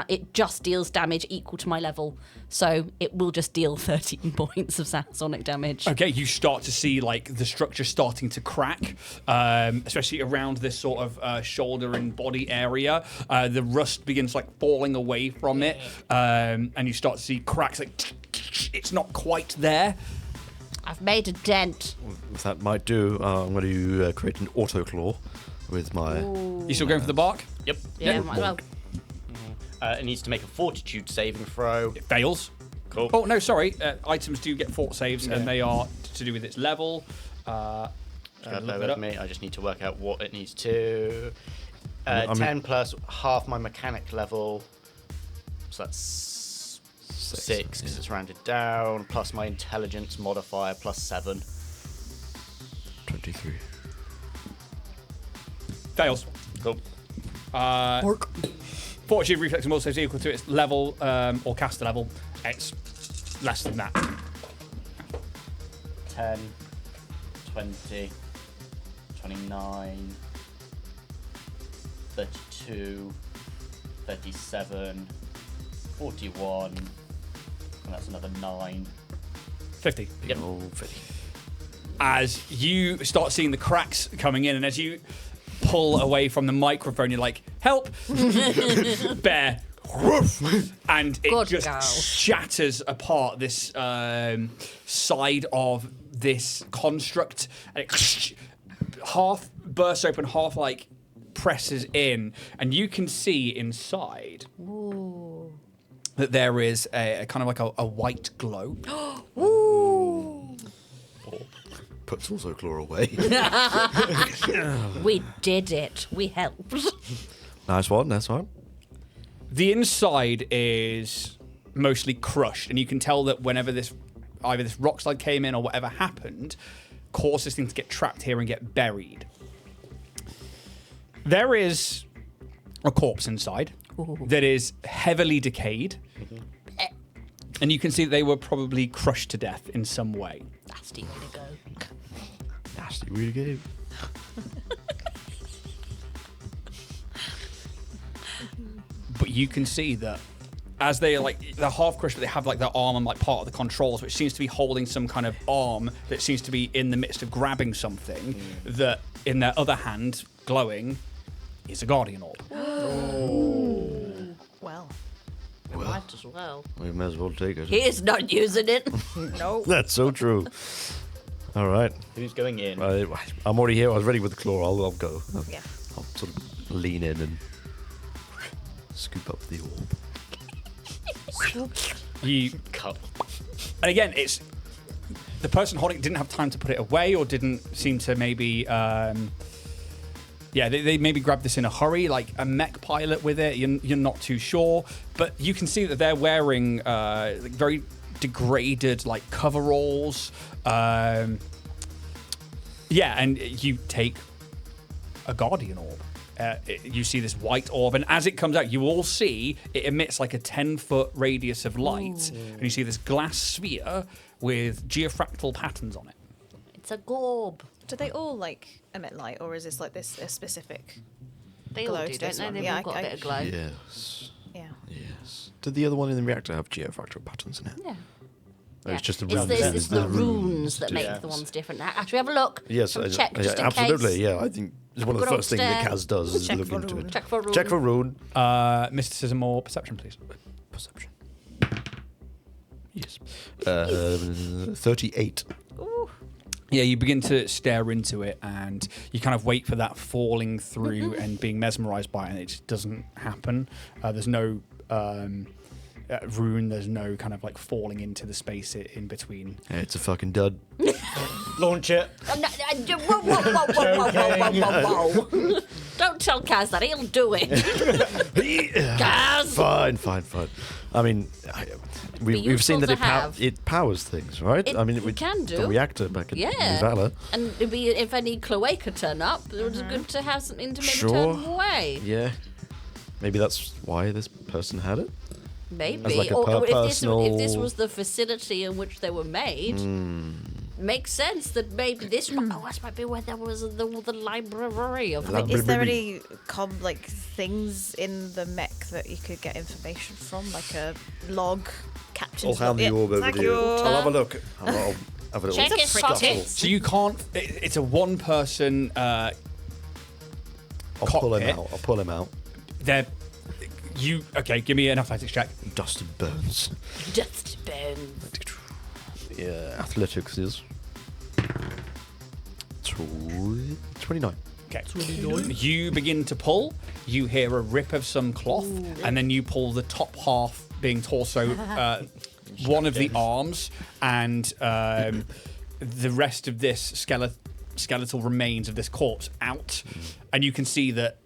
it just deals damage equal to my level. So it will just deal 13 points of sonic damage. Okay, you start to see like the structure starting to crack, especially around this sort of shoulder and body area. The rust begins like falling away from it, and you start to see cracks. Like it's not quite there. I've made a dent. If that might do, I'm going to create an auto claw with my. You still going for the bark? Yep. Yeah, might as well. It needs to make a fortitude saving throw. It fails. Cool. Oh no, sorry. Items do get fort saves, and they are to do with its level. Bear look that with up. me. I just need to work out what it needs to. I mean- 10 plus half my mechanic level. So that's 6 because it's rounded down. Plus my intelligence modifier plus 7. 23. Fails. Cool. Fortitude, reflex, and will saves equal to its level or caster level. It's less than that. 10, 20, 29, 32, 37, 41, and that's another 9. 50. Yep. Oh, 50. As you start seeing the cracks coming in, and as you pull away from the microphone, you're like, help! Bear. And it Good just girl. shatters apart this side of this construct, and it half bursts open, half like presses in, and you can see inside that there is a kind of like a white glow. Puts also claw away. We did it. We helped. Nice one, nice one. The inside is mostly crushed, and you can tell that whenever either this rock slide came in or whatever happened, caused this thing to get trapped here and get buried. There is a corpse inside that is heavily decayed, and you can see that they were probably crushed to death in some way. Nasty way to go. Nasty, really good. But you can see that as they're half crushed, but they have like their arm on like part of the controls, which seems to be holding some kind of arm that seems to be in the midst of grabbing something. That in their other hand, glowing, is a guardian orb. Well, Might as well. We may as well take it. He is not using it. no. That's so true. All right. Who's going in? I'm already here. I was ready with the claw. I'll go. Yeah. I'll sort of lean in and scoop up the orb. You Cup. And again, it's the person holding it didn't have time to put it away, or didn't seem to maybe. They maybe grabbed this in a hurry, like a mech pilot with it. You're not too sure, but you can see that they're wearing like very degraded like coveralls. And you take a guardian orb. You see this white orb, and as it comes out, you all see it emits like a 10-foot radius of light, and you see this glass sphere with geofractal patterns on it. It's a gorb. Do they all like emit light, or is this like this a specific? They Glow all to do, don't this they? one. They've Yeah, all got I- a bit of glow. Yes. Yeah. Yes. Did the other one in the reactor have geofractal patterns in it? Yeah. Oh, it's just the It's runes. it's the runes that make Yes. the ones different. Actually, have a look. Yes, Have a check just in absolutely. case. Yeah, I think it's one of the Good first things that old Kaz does is Check look for into rune. it. Check for rune. Check for rune. Mysticism or perception, please. Perception. Yes. 38. Ooh. Yeah, you begin to stare into it, and you kind of wait for that falling through and being mesmerized by it, and it just doesn't happen. There's no rune, there's no kind of like falling into the space in between. Yeah, it's a fucking dud. Launch it. Whoa, whoa, whoa, whoa, whoa, whoa, whoa, whoa. Don't tell Kaz that. He'll do it. Kaz! Fine. I mean, we've seen useful that to have. it powers things, right? It I mean, can do. The reactor back in Yeah. Valor. And it'd be, if any cloaca turn up, it was good to have something to maybe Sure. turn them away. Yeah. Maybe that's why this person had it. Maybe. As like a or if personal- this was the facility in which they were made, makes sense that maybe this this might be where there was the library of Lab- Is there Maybe- any things in the mech that you could get information from, like a log, captain's I'll hand log? the Yeah, orb over thank to you. you. I'll have a look. I'll have a little Check his scuffle. sockets. So you can't. It's a one-person. I'll pull him cockpit. out. I'll pull him out. They're. Okay, give me an athletics check. Dust and bones. dust bones. Yeah, athletics is 29. Okay. You begin to pull. You hear a rip of some cloth, and then you pull the top half, being torso, one of the arms, and the rest of this skeletal remains of this corpse out, and you can see that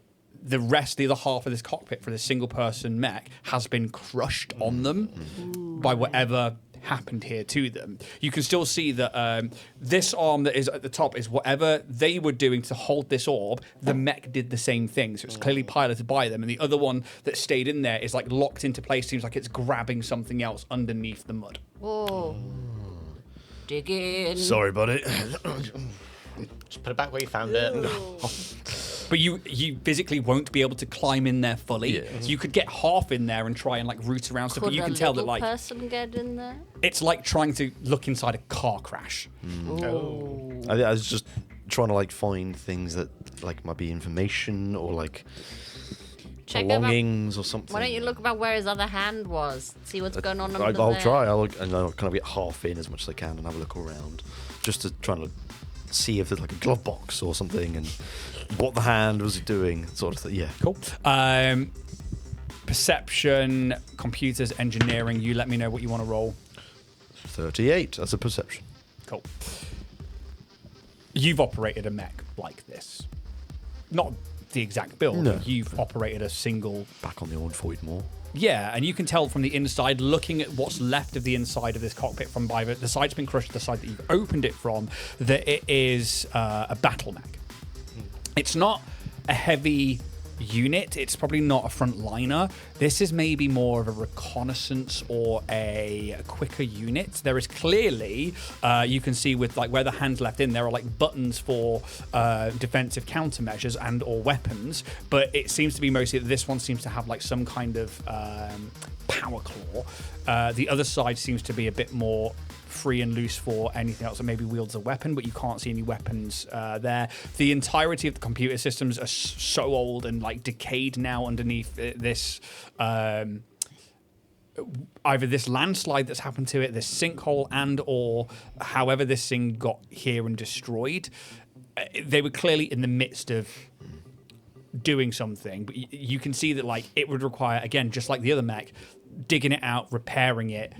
the other half of this cockpit for this single-person mech has been crushed on them by whatever happened here to them. You can still see that this arm that is at the top is whatever they were doing to hold this orb. The mech did the same thing, so it's clearly piloted by them. And the other one that stayed in there is like locked into place. Seems like it's grabbing something else underneath the mud. Whoa. Dig in. Sorry, buddy. Just put it back where you found it. But you physically won't be able to climb in there fully. Yeah. So you could get half in there and try and like root around stuff. But you can tell that like person get in there? it's like trying to look inside a car crash. I was just trying to like find things that like might be information or like Check about, belongings or something. why don't you look about where his other hand was? See what's going on under I'll there. try. I'll look, and I'll kind of get half in as much as I can and have a look around, just to try and see if there's like a glove box or something and what the hand was doing, sort of thing. Yeah. Cool. Perception, computers, engineering. You let me know what you want to roll. 38. That's a perception. Cool. You've operated a mech like this. Not the exact build, No. but you've operated a single. Back on the old Void more. Yeah, and you can tell from the inside, looking at what's left of the inside of this cockpit from by the side's been crushed, the side that you've opened it from, that it is a battle mech. It's not a heavy unit. It's probably not a frontliner. This is maybe more of a reconnaissance or a quicker unit. There is clearly, you can see with like where the hand's left in, there are like buttons for defensive countermeasures and or weapons, but it seems to be mostly that this one seems to have like some kind of power claw. The other side seems to be a bit more free and loose for anything else that maybe wields a weapon, but you can't see any weapons there. The entirety of the computer systems are so old and like decayed now underneath this either this landslide that's happened to it, this sinkhole, and or however this thing got here and destroyed. They were clearly in the midst of doing something, but you can see that like it would require, again, just like the other mech, digging it out, repairing it,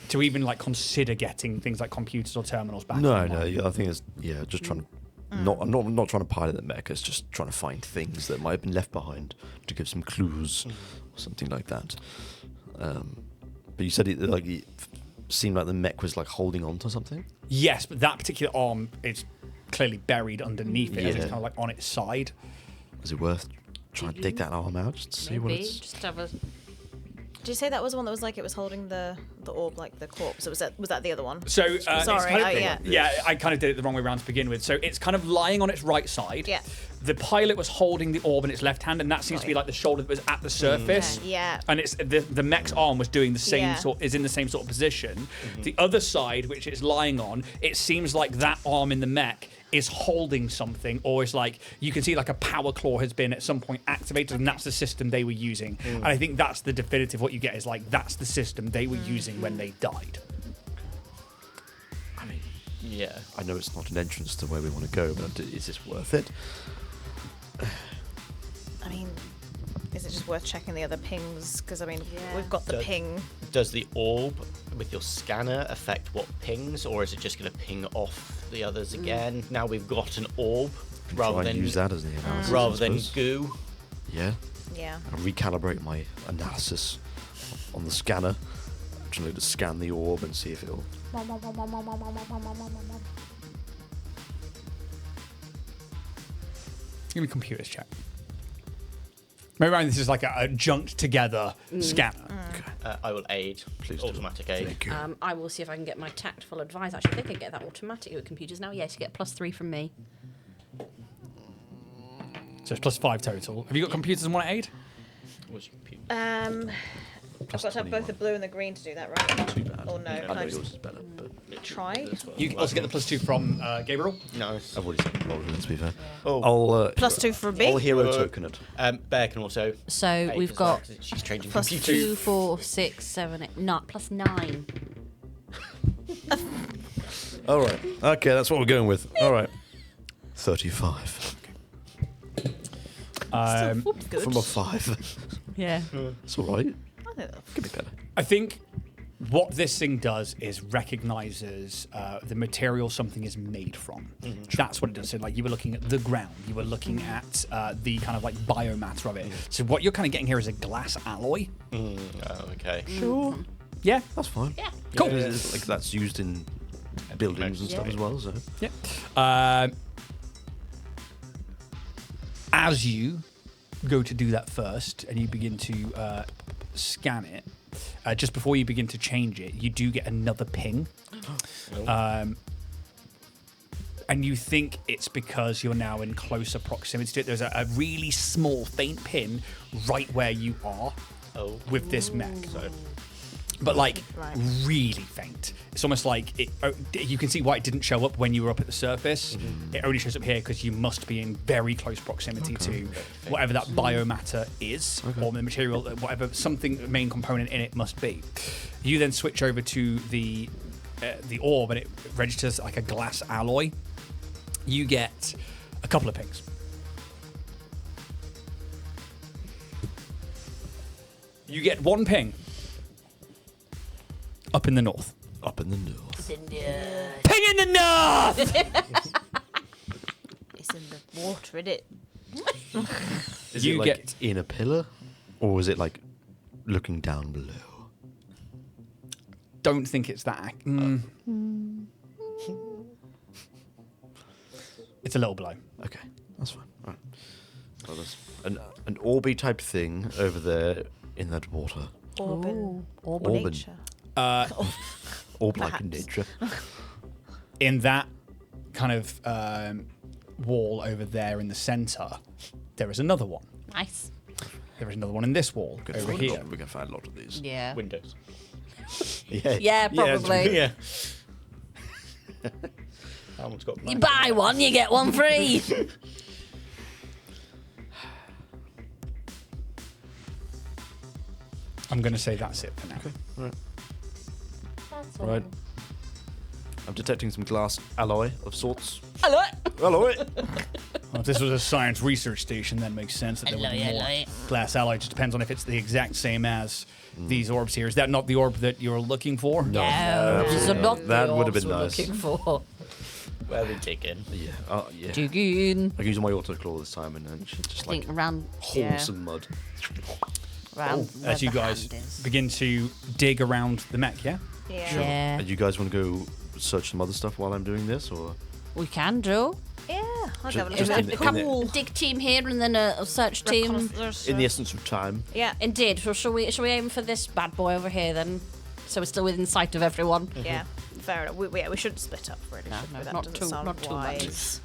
to even like consider getting things like computers or terminals back. No, online. I think it's just trying to. I'm not trying to pilot the mech. It's just trying to find things that might have been left behind to give some clues or something like that. But you said it seemed like the mech was like holding on to something. Yes, but that particular arm is clearly buried underneath it, as it's Yeah. kind of like on its side. Is it worth trying to dig that arm out just to see what Maybe. it's? Just have a... Did you say that was the one that was like it was holding the orb like the corpse? Or was that the other one? So it's Sorry, kind of, yeah. I kind of did it the wrong way around to begin with. So it's kind of lying on its right side. Yeah. The pilot was holding the orb in its left hand, and that seems to be like the shoulder that was at the surface. Okay, yeah. And it's the mech's arm was doing the same Yeah. is in the same sort of position. The other side, which it's lying on, it seems like that arm in the mech is holding something, or is like you can see like a power claw has been at some point activated, and that's the system they were using. And I think that's the definitive what you get is like that's the system they were using when they died. I mean, Yeah. I know it's not an entrance to where we want to go, but is this worth it? I mean, is it just worth checking the other pings? Because I mean, Yeah. we've got the Does- ping. Does the orb with your scanner affect what pings, or is it just going to ping off the others again? Now we've got an orb Try rather and than use that as the analysis. rather I than suppose. goo. Yeah. Yeah. I'll recalibrate my analysis on the scanner. I'm trying to scan the orb and see if it'll. Give me computers check. Maybe this is like a junked together scanner. I will aid. Please do. Automatic aid. Thank you. I will see if I can get my tactful advice. Actually, I think I can get that automatically with computers now. Yes, you get +3 from me. So it's +5 total. Have you got computers and want to aid? What's your computer? I've got to have both the blue and the green to do that, right? Too bad. Or no? I Can know I yours just is better, but try? You also get the +2 from Gabriel. No. I've already said rolled it, to be fair. Oh. I'll +2 for B. I'll hero token it. Bear can also. So aid we've as well, got 'cause she's changing plus computers. 2, 4, 6, 7, 8, not +9. All right. Okay, that's what we're going with. All right. 35 Good. from a 5. Yeah. It's all right. I think that's Could be better. I think what this thing does is recognizes the material something is made from. That's what it does. So, like, you were looking at the ground, you were looking at the kind of like biomatter of it. So what you're kind of getting here is a glass alloy. Oh, okay. Sure. Yeah. That's fine. Yeah. Cool. Like that's used in buildings and stuff as well. So Yeah. As you go to do that first, and you begin to scan it, just before you begin to change it, you do get another ping. And you think it's because you're now in closer proximity to it. There's a really small, faint pin right where you are with this mech. But like really faint. It's almost like you can see why it didn't show up when you were up at the surface. It only shows up here because you must be in very close proximity to whatever that biomatter is, or the material, whatever something main component in it must be. You then switch over to the orb, and it registers like a glass alloy. You get a couple of pings. You get one ping. Up in the north. up in the north. Ping in the north! It's in the water, isn't it? Is You it like get- in a pillar, or is it like looking down below? Don't think it's that. It's a little below. Okay, that's fine. All right. Well, there's an orby type thing over there in that water. Orban. Orban. Nature. Orb-like in nature. In that kind of wall over there in the center, there is another one. Nice. There is another one in this wall Gonna over find here. a lot- We're gonna find a lot of these. Yeah. Windows. Yeah, probably. Yeah. That one's got. You buy one, you get one free. I'm going to say that's it for now. Right. I'm detecting some glass alloy of sorts. Hello. Alloy. Well, if this was a science research station, then it makes sense that there would be more glass alloy. It just depends on if it's the exact same as these orbs here. Is that not the orb that you're looking for? No, these are not That the would have orbs been we're nice. looking for. Where are we digging? Yeah. Yeah. Digging. I can use my auto claw this time and then just I think like around, haul some mud. around where As you the guys hand is. begin to dig around the mech, yeah? Yeah. Yeah, And you guys want to go search some other stuff while I'm doing this, or we can do. Yeah. I'll Ju- have a just look. in the- in the- A dig team here and then a search team. in the essence of time? Yeah. Indeed. So shall we aim for this bad boy over here then? So we're still within sight of everyone. Yeah. Fair enough. We shouldn't split up really. No, should no, we? That not doesn't too- sound not too much. wise.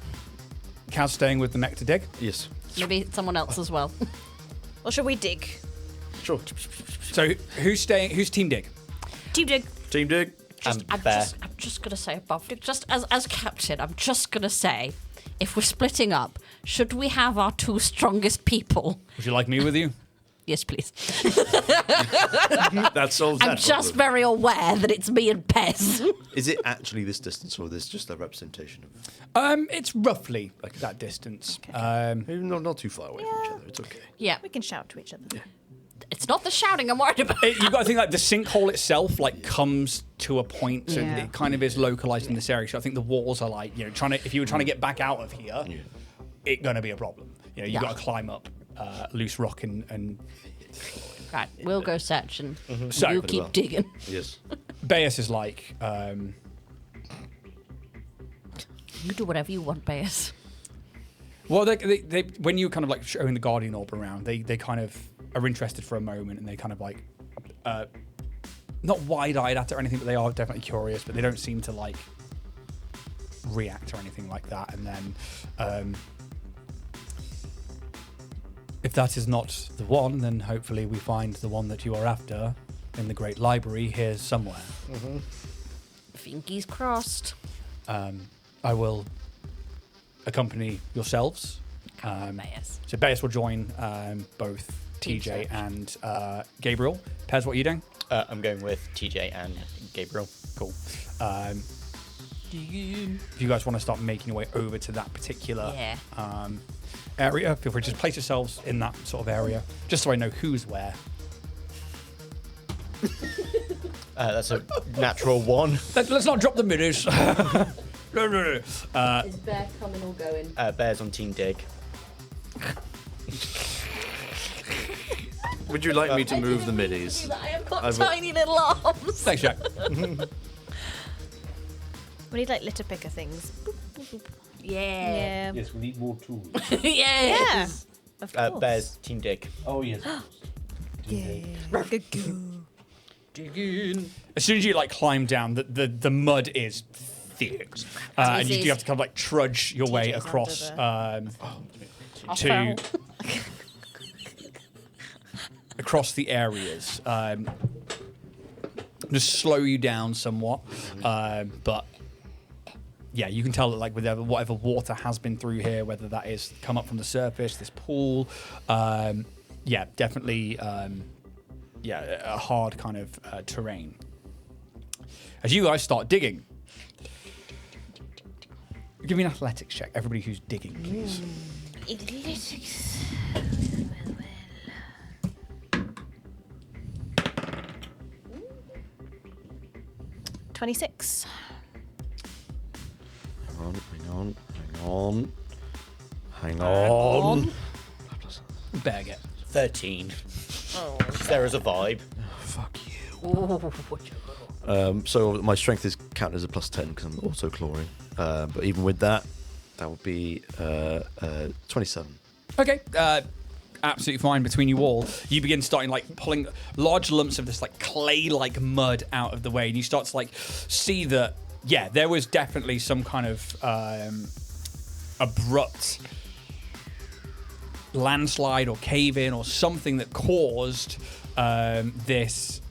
Kaz staying with the mech to dig. Yes. Maybe someone else as well. Or should we dig? Sure. So who's staying? Who's team dig? Team dig. Team dig. I'm Bear. just gonna say above, just as captain, I'm just gonna say, if we're splitting up, should we have our two strongest people? Would you like me with you? Yes, please. That solves I'm that just problem. very aware that it's me and Pez. Is it actually this distance, or is this just a representation of? It's roughly like that distance. Maybe not too far away from each other. It's okay. Yeah, We can shout to each other. it's not the shouting I'm worried about. You've got to think like the sinkhole itself like comes to a point, so Yeah. it kind of is localized in this area. So I think the walls are like, you know, if you were trying to get back out of here, it's gonna be a problem. You know, you've Yeah. got to climb up loose rock and Right, we'll go search and So- you Pretty keep well. digging. Yes. Baeus is like, You do whatever you want, Baeus. well, they when you kind of like showing the Guardian orb around, they kind of are interested for a moment, and they kind of like, not wide-eyed at it or anything, but they are definitely curious, but they don't seem to like react or anything like that. And then, if that is not the one, then hopefully we find the one that you are after in the Great Library here somewhere. Finkies crossed. I will accompany yourselves. Baeus. So Baeus will join both TJ and Gabriel. Pez, what are you doing? I'm going with TJ and Gabriel. Cool. If you guys want to start making your way over to that particular Yeah. area, feel free to just place yourselves in that sort of area, just so I know who's where. That's a natural 1. Let's not drop the middies. No. Is Bear coming or going? Bear's on Team Dig. Would you like me to move the middies? I have got I've got- tiny little arms. Thanks, Jack. We need like litter picker things. Yeah. Yes, we need more tools. Yeah. Of course. Bear's Team Dig. Oh, yes. As soon as you like climb down, the mud is thick, and you do have to kind of like trudge your way TJ's across under to across the areas. Just slow you down somewhat, but yeah, you can tell that like with whatever water has been through here, whether that is come up from the surface, this pool, yeah, definitely, a hard kind of terrain. As you guys start digging, give me an athletics check. Everybody who's digging, please. Athletics. 26. Hang on. Bag it. 13. There is a vibe. Fuck you. So my strength is counted as a +10 because I'm also clawing. But even with that, that would be 27. Okay. Absolutely fine. Between you all, you begin starting like pulling large lumps of this like clay-like mud out of the way, and you start to like see that there was definitely some kind of abrupt landslide or cave-in or something that caused this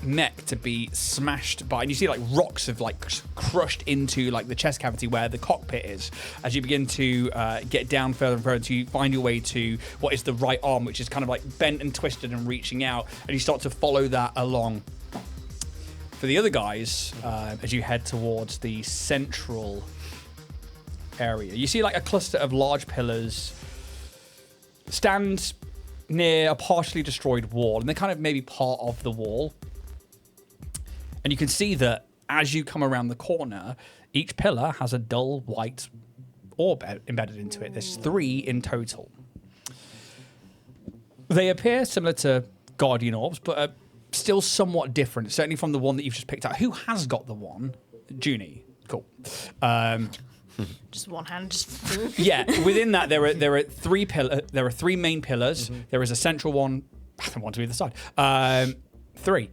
mech to be smashed by, and you see like rocks have like crushed into like the chest cavity where the cockpit is. As you begin to get down further and further, to find your way to what is the right arm, which is kind of like bent and twisted and reaching out, and you start to follow that along. For the other guys, as you head towards the central area, you see like a cluster of large pillars stand near a partially destroyed wall, and they're kind of maybe part of the wall. And you can see that as you come around the corner, each pillar has a dull white orb embedded into it. There's 3 in total. They appear similar to Guardian orbs, but are still somewhat different, certainly from the one that you've just picked out. Who has got the one? Junie. Cool. Just one hand. Just Yeah, within that there are 3 there are 3 main pillars. Mm-hmm. There is a central one. I don't want to be the side. 3.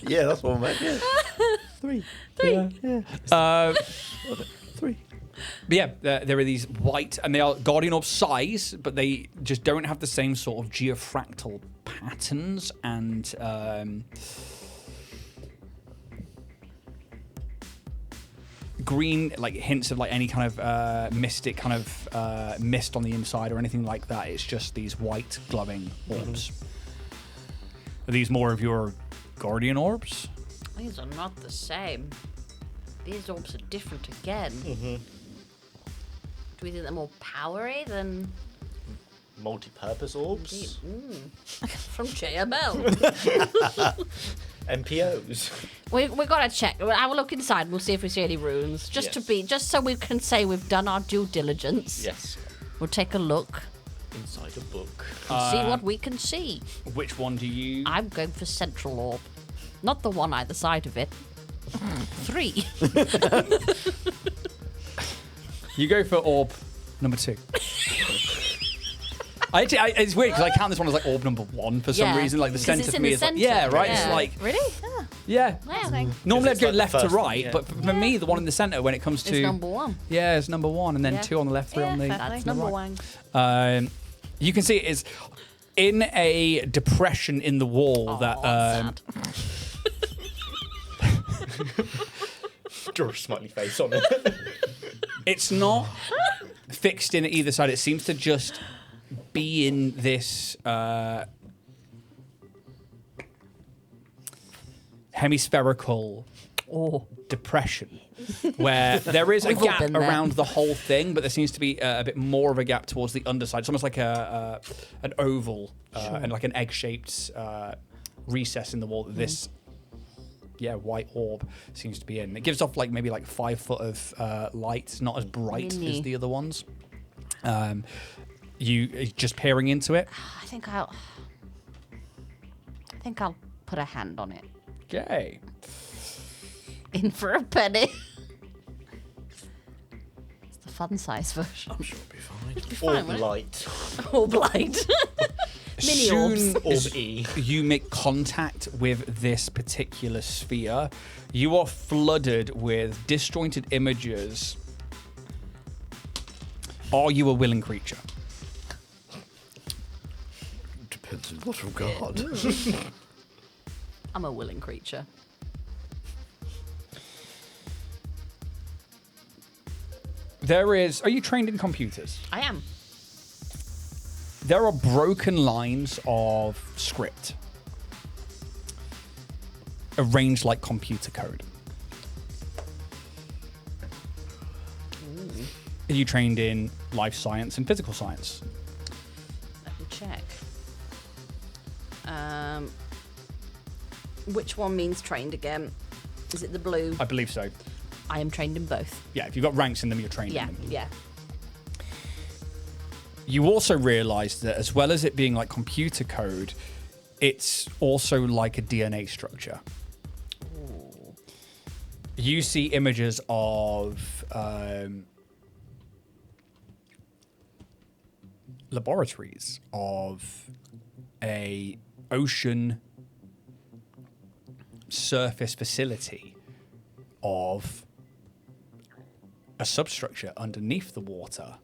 Yeah, that's what I meant. Yeah. 3. 3. Yeah. 3. But yeah, there are these white, and they are Guardian Orb size, but they just don't have the same sort of geofractal patterns and green, like hints of like any kind of mystic kind of mist on the inside or anything like that. It's just these white glowing orbs. Are these more of your Guardian orbs? These are not the same. These orbs are different again. Do we think they're more powery than Multi-purpose orbs. from JML? MPOs. we gotta check. We'll have a look inside. We'll see if we see any runes. Just so we can say we've done our due diligence. Yes. We'll take a look Inside a book. and see what we can see. Which one do you? I'm going for central orb, not the one either side of it. 3. You go for orb number 2. It's weird because I count this one as like orb number 1 for some reason. Like the 'Cause center it's for in me the is like, center. yeah, right. Yeah. It's like, Really? yeah. Wow. Normally I'd it's go like the left to first one, right, yeah. but for me, the one in the center when it comes to It's number 1. yeah, it's number 1, and then Yeah. 2 on the left, 3 on the. fair That's play. number right. 1. You can see it is in a depression in the wall that. Sad. Draw a smiley face on it. It's not fixed in either side. It seems to just be in this hemispherical depression, where there is a We've all gap been there. around the whole thing, but there seems to be a bit more of a gap towards the underside. It's almost like an oval and like an egg-shaped recess in the wall that this white orb seems to be in. It gives off like maybe like 5 foot of light, not as bright Mini. as the other ones. You just peering into it. I think I'll put a hand on it. Okay. In for a penny. It's the fun size version. I'm sure it'll be fine. It'd be fine, Orb wouldn't light. it? Orb light. Mini orbs. Soon Orb as E. you make contact with this particular sphere, you are flooded with disjointed images. Are you a willing creature? Depends on what regard. I'm a willing creature. Are you trained in computers? I am. There are broken lines of script arranged like computer code. Are you trained in life science and physical science? Let me check. Which one means trained again? Is it the blue? I believe so. I am trained in both. Yeah, if you've got ranks in them, you're trained Yeah, in them. yeah. You also realize that as well as it being like computer code, it's also like a DNA structure. You see images of laboratories, of a ocean surface facility, of a substructure underneath the water,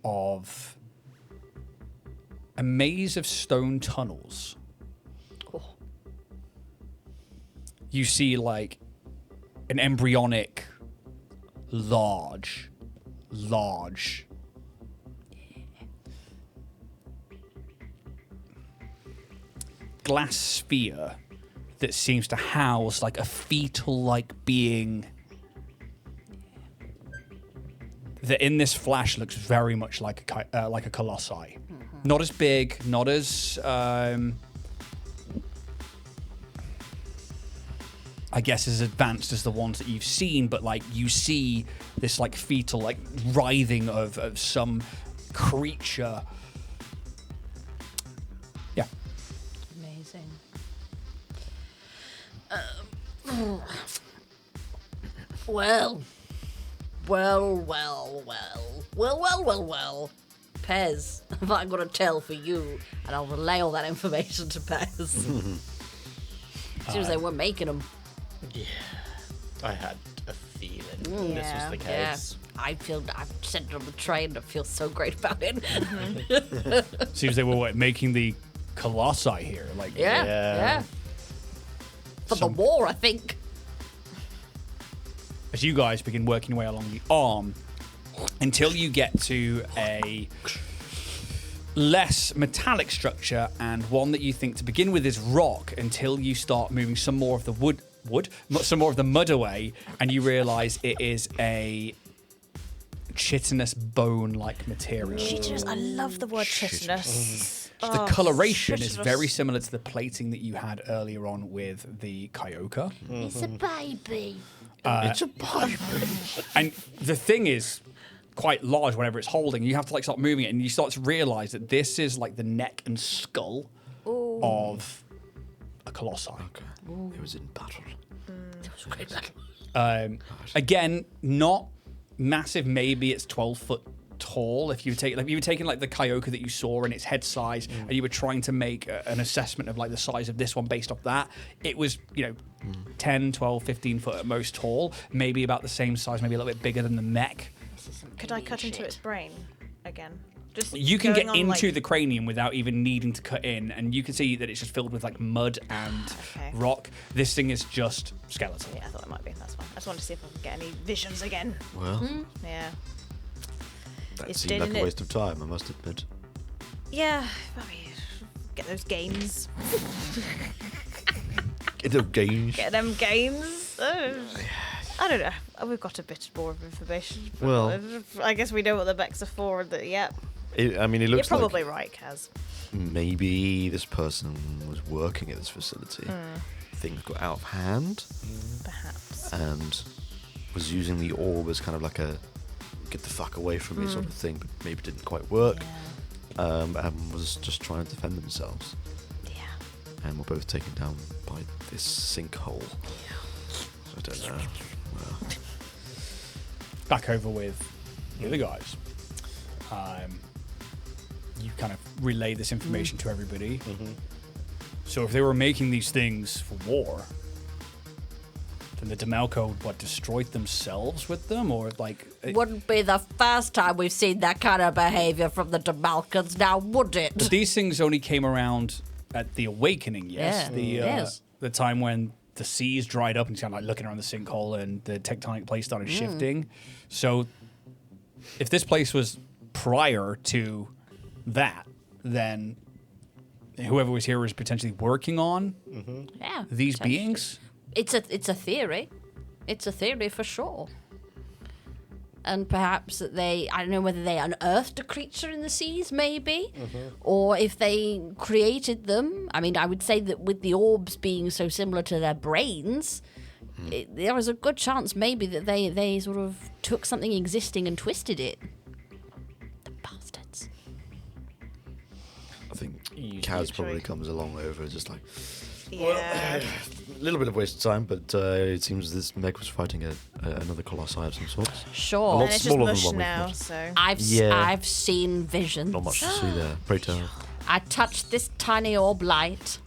of a maze of stone tunnels. Oh. You see like an embryonic, large glass sphere that seems to house like a fetal-like being that in this flash looks very much like a colossi. Not as big, not as I guess as advanced as the ones that you've seen, but like you see this like fetal like writhing of some creature. Yeah. Amazing. Well. Pez, have I got a tell for you? And I'll relay all that information to Pez. As soon as they were making them. Yeah. I had a feeling this was the Yeah. case. I've sent it on the train and I feel so great about it. Seems they were making the colossi here. Like Yeah. For the war, I think. as you guys begin working your way along the arm until you get to a less metallic structure and one that you think to begin with is rock until you start moving some more of the some more of the mud away, and you realize it is a chitinous bone-like material. Chitinous. I love the word chitinous. The coloration is chitinous. very similar to the plating that you had earlier on with the Kyokor. It's a baby. It's a pipe. And the thing is quite large whenever it's holding. You have to like start moving it, and you start to realize that this is like the neck and skull of a colossi. Okay. It was in battle. That was a great battle. Again, not massive. Maybe it's 12 foot tall. If you were taking like the Kyokor that you saw and its head size, and you were trying to make an assessment of like the size of this one based off that, it was 10, 12, 15 foot at most tall. Maybe about the same size, maybe a little bit bigger than the neck. Could I cut into its brain again? Just You can get going on, into like- the cranium without even needing to cut in, and you can see that it's just filled with like mud and Okay. rock. This thing is just skeletal. Yeah, I thought it might be. That's fine. I just wanted to see if I could get any visions again. Well, Yeah. that It's seemed dead, like isn't a it? waste of time, I must admit. Yeah. I mean, get those games. Get them games. Get them games. I don't know. We've got a bit more of information. Well- I guess we know what the mechs are for. And yeah, It you're looks probably like right, Kaz. maybe this person was working at this facility. Things got out of hand Perhaps. and was using the orb as kind of like a get the fuck away from me sort of thing, but maybe didn't quite work. And was just trying to defend themselves. Yeah. And were both taken down by this sinkhole. So I don't know. Well, Back over with the other guys. You kind of relay this information to everybody. So if they were making these things for war, then the Demelco destroyed themselves with them, or like Wouldn't be the first time we've seen that kind of behavior from the Demalcans, now would it? But these things only came around at the Awakening, yes? Yeah, The time when the seas dried up and you kind of like looking around the sinkhole and the tectonic plates started shifting. So if this place was prior to that, then whoever was here was potentially working on Yeah, these potentially. beings. It's a theory. It's a theory for sure. And perhaps that I don't know whether they unearthed a creature in the seas, maybe, or if they created them. I mean, I would say that with the orbs being so similar to their brains, there was a good chance maybe that they sort of took something existing and twisted it. The bastards. I think Use Kaz the probably trade. comes along over just like Yeah. a little bit of waste of time, but it seems this mech was fighting another colossi of some sort. Sure. lot And it's just smaller than mush one we've now, got. so. I've seen visions. Not much to see there. Pray tell. I touched this tiny orb light,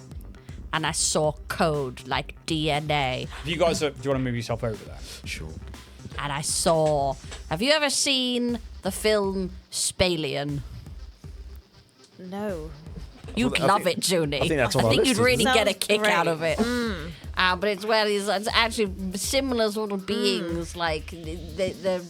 and I saw code like DNA. If you guys, do you want to move yourself over there? Sure. And I saw. Have you ever seen the film Spalian? No. You'd I love think- it, Junie. I think that's on our you'd list, really isn't it? get a Sounds kick out great. of it. But it's where it's actually similar sort of beings, like the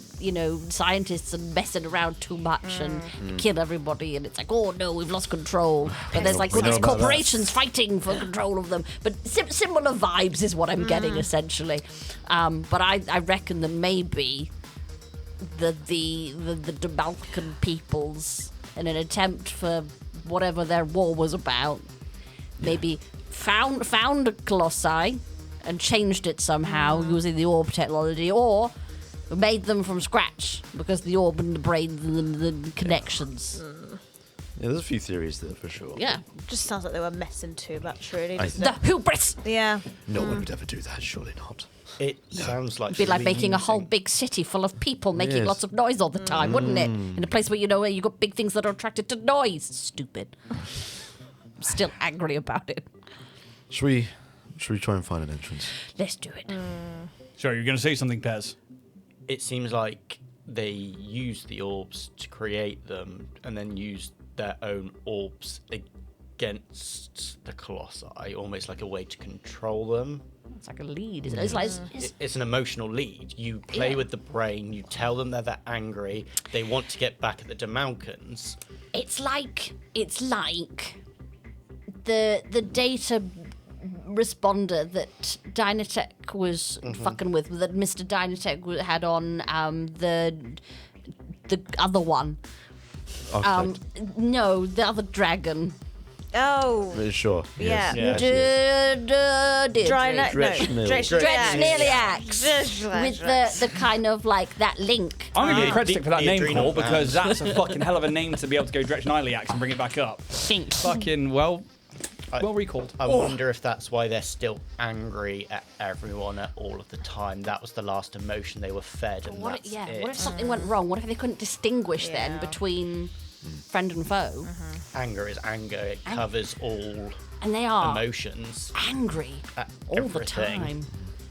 scientists are messing around too much and kill everybody, and it's like, oh no, we've lost control. But there's like We all know these about that. corporations fighting for control of them. But similar vibes is what I'm getting essentially. But I reckon that maybe the Debalkan peoples, in an attempt for whatever their war was about, maybe found a colossi and changed it somehow using the orb technology, or made them from scratch because the orb and the brain and the connections. Yeah, there's a few theories there for sure. Yeah. Just sounds like they were messing too much, really. I doesn't The it? hubris! Yeah. No one would ever do that, surely not. It sounds like It'd be like really making a whole using- big city full of people making Yes. lots of noise all the time, wouldn't it? In a place where where you got big things that are attracted to noise. Stupid. I'm still angry about it. Should we try and find an entrance? Let's do it. So you're going to say something, Pez? It seems like they used the orbs to create them and then used their own orbs against the colossi, almost like a way to control them. It's like a lead, isn't it? It's like It's an emotional lead. You play Yeah. with the brain, you tell them they're angry, they want to get back at the Demalcans. it's like the data responder that Dynatech was fucking with, that Mr. Dynatech had on the other one. Architect. No, the other dragon. Oh. Sure. Yeah. Yes. Dry neck. No. Dretchnil. Dretchniliax. With the kind of like that link. I'm going to get a credit The- for that the name, adrenal Paul, because glands. that's a fucking hell of a name to be able to go Dretchniliax and bring it back up. Fucking well recalled. I wonder if that's why they're still angry at everyone at all of the time. That was the last emotion they were fed, and What? that's Yeah. it. What if something went wrong? What if they couldn't distinguish then Yeah. between friend and foe? Anger is anger. It covers all And they are emotions. angry at all the everything. time. And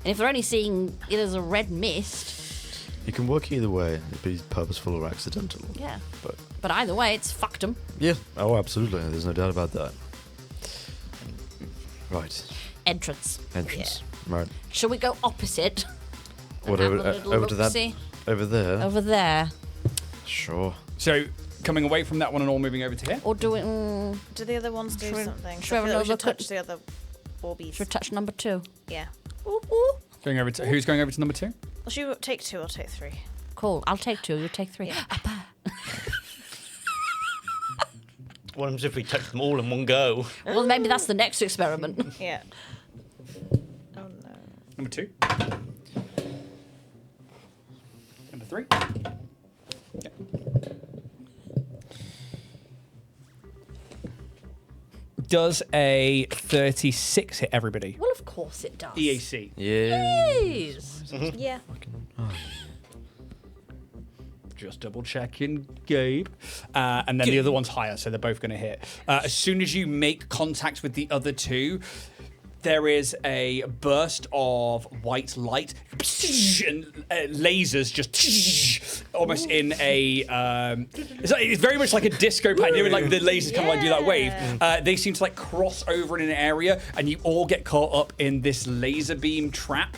if they're only seeing it as a red mist, It can work either way. It'd be purposeful or accidental. yeah. But But either way, it's fucked them. yeah, oh, absolutely. There's no doubt about that. Right, Entrance. entrance. Right, Shall we go opposite? And whatever. have a little Over to that. look-see? Over there. Over there. Sure. So coming away from that one and all moving over to here. Or do it. Do the other ones do Should we- something? should we have I feel like we another should look at- touch the other orbies. Should we touch number 2? Yeah. Ooh, ooh. Who's going over to number 2? Well, should you take 2 or take 3? Cool. I'll take 2. You take 3. What happens if we touch them all in one go? Well, maybe that's the next experiment. Yeah. Oh no. Number 2. Number 3. Yeah. Does a 36 hit everybody? Well, of course it does. EAC. Yeah. Yes. Yeah. Just double checking, Gabe. And then the other one's higher, so they're both going to hit. As soon as you make contact with the other two, there is a burst of white light and lasers just almost in a. It's very much like a disco pattern. You know, like the lasers kind of like do that wave. They seem to like cross over in an area, and you all get caught up in this laser beam trap.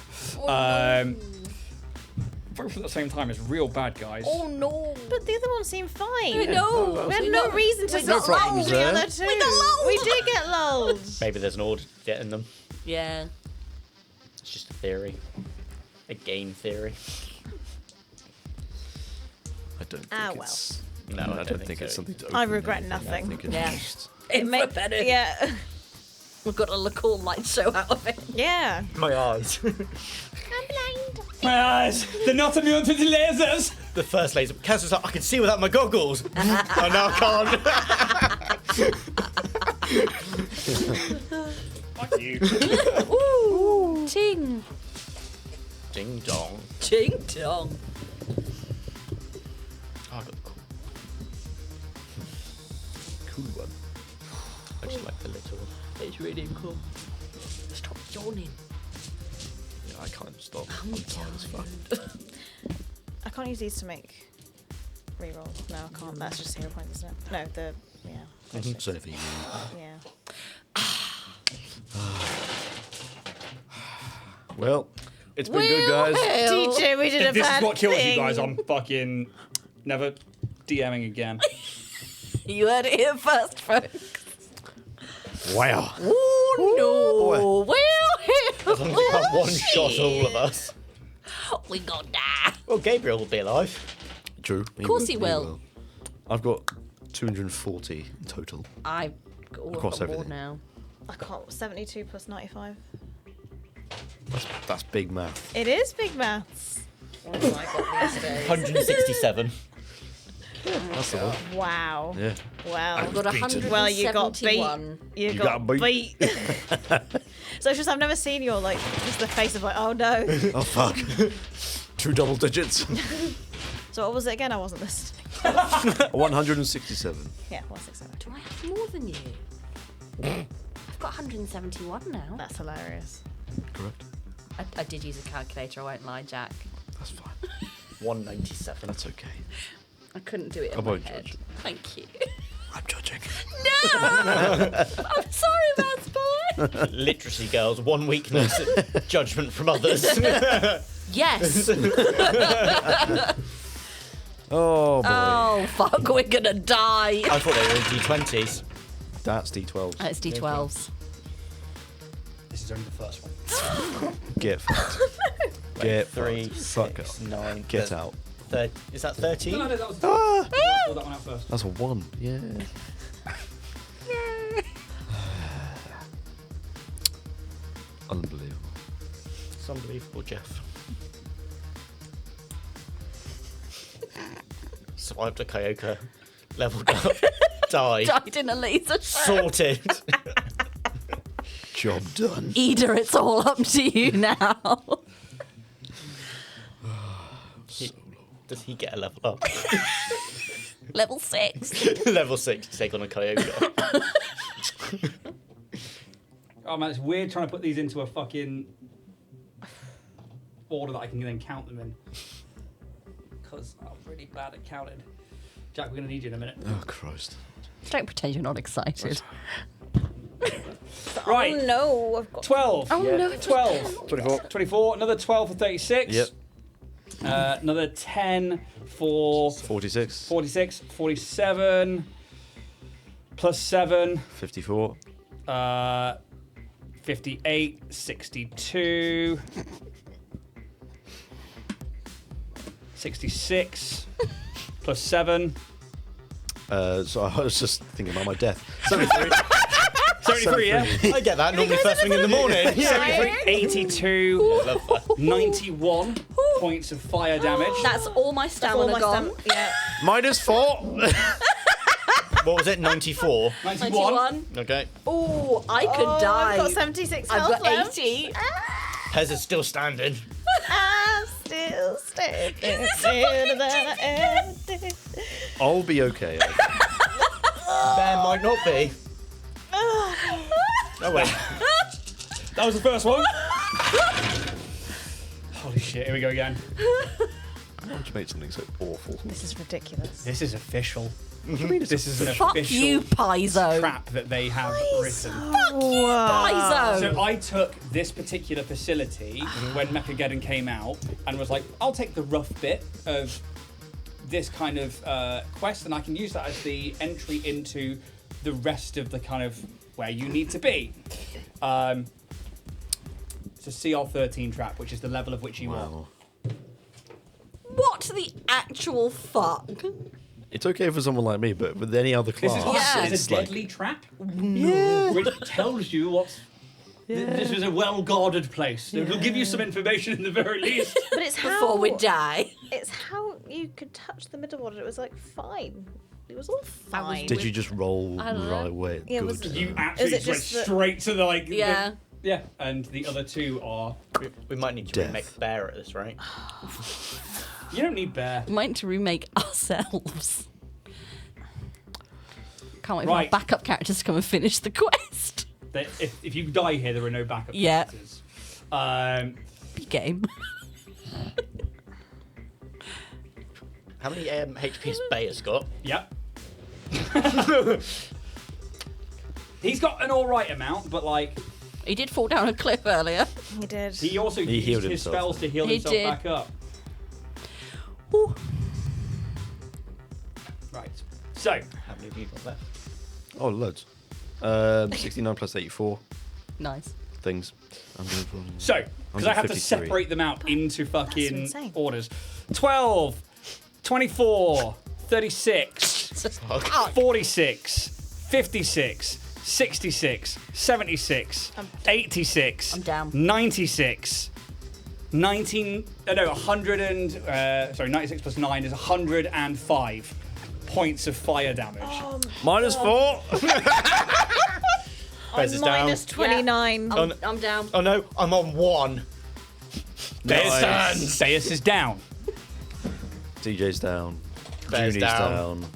Both at the same time is real bad, guys. Oh no. But the other one seemed fine. We know. We had no reason to we got suspect lulled. the other two. We got lulled. We did get lulled. Maybe there's an order to get in them. Yeah. It's just a theory. A game theory. I don't think Ah, it's. No, I don't think it's so. something to. I open regret anything. nothing. I think it's Yeah. just. It made pathetic. Yeah. We've got a look all light show out of it. Yeah. My eyes. I'm blind. My eyes, they're not immune to the lasers. The first laser. Kaz was like, I can see without my goggles. Oh, no, I can't. Fuck you. Ooh. Ting. Ding dong. Ting dong. Oh, I got the Cool one. I just like the little one. It's really cool. Stop yawning. Yeah, I can't stop. I'm tired as fuck. I can't use these to make rerolls. No, I can't. That's just 0 points, isn't it? No, the So for you. yeah. Well, it's been good, guys. DJ, we did a This bad is what kills thing. you guys. I'm fucking never DMing again. You heard it here first, folks. Wow. Oh no. Well, One shot all of us. we gonna die. Well, Gabriel will be alive. True. Of course he will. I've got 240 in total. I've got Across board everything. now. I can't. 72 plus 95. That's big math. It is big maths. What have I got these days? 167. That's the one. Wow. Yeah. Wow. I've got 171. Well, you got beat. You got got beat. So it's just I've never seen your like just the face of like oh no. Oh fuck. 2 double digits. So what was it again? I wasn't listening. 167. Yeah, 167. Do I have more than you? I've got 171 now. That's hilarious. Correct. I did use a calculator, I won't lie, Jack. That's fine. 197. That's okay. I couldn't do it in I my won't head. judge. Thank you. I'm judging. No! I'm sorry, Mads boy. Literacy girls, one weakness, judgment from others. Yes. Oh boy. Oh, fuck, we're gonna die. I thought they were in D20s. That's D12. It's D12s. This is only the first one. Get fucked. Get 3, fucked. Fuck 6, up. 9. Get out. Is that 13? No, that was Ah! pull that one out first. That's a 1. Yeah. Unbelievable. It's unbelievable, Jeff. Swiped a Kyokor, leveled up, died, Died in a laser show. sorted. Job done. Ida, it's all up to you now. Does he get a level up? Level 6. Level 6 to take on a Kyokor. Oh man, it's weird trying to put these into a fucking order that I can then count them in. Because I'm really bad at counting. Jack, we're going to need you in a minute. Oh Christ. Don't pretend you're not excited. Right. Oh no, I've got 12. Oh no, it was 12. 24. 24. Another 12 for 36. Yep. Another 10 for 46. 46. 47. Plus 7. 54. 58. 62. 66 plus 7. So I was just thinking about my death. 73. 73, yeah? I get that normally first thing in the morning. 73, 82, 91 points of fire damage. That's all my stamina gone. Yeah. -4. What was it? 94. 91. Okay. Oh, I could die. I've got 76 I've health got left. 80. Pez is still standing. I'm still standing. I'll be okay. There might not be. Oh wait. That was the first one. Holy shit, here we go again. Why would you make something so awful? This is ridiculous. This is official. This is an Fuck official you, Paizo. trap that they have written. Paizo. So I took this particular facility when Mechageddon came out and was like, I'll take the rough bit of this kind of quest and I can use that as the entry into the rest of the kind of where you need to be. It's a CR13 trap, which is the level of which you are. What the actual fuck? It's okay for someone like me, but with any other This class, is Yeah. it's it's a like, deadly trap, yeah. which tells you what's. This is a well-guarded place. It'll give you some information in the very least. But it's how Before we die. It's how you could touch the middle one. It was like fine. It was all fine. Did you just roll I don't know. right away? Yeah, Good. was- You absolutely it went just that- straight to the like. Yeah. Yeah, and the other two are. We might need to Death. remake Bear at this rate. You don't need bear. We might need to remake ourselves. Can't wait for Right. our backup characters to come and finish the quest. If you die here, there are no backup Yeah. characters. Be game. How many HP has Bear's got? Yep. He's got an alright amount, but like He did fall down a cliff earlier. He did. he also He used healed his himself. spells to heal He himself did. back up. Ooh. Right. So How many have you got left? Oh, loads. 69 plus 84 Nice. things. I'm going So, because I have to 153. separate them out into fucking insane. orders. 12, 24, 36, Oh, 46, 56, 66, 76, 86, I'm down. 96, 96 plus 9 is 105 points of fire damage. -4. Bez is down. Minus 29. I'm down. Oh no, I'm on 1. Deus is down. DJ's down. Bear's Junie's down. down.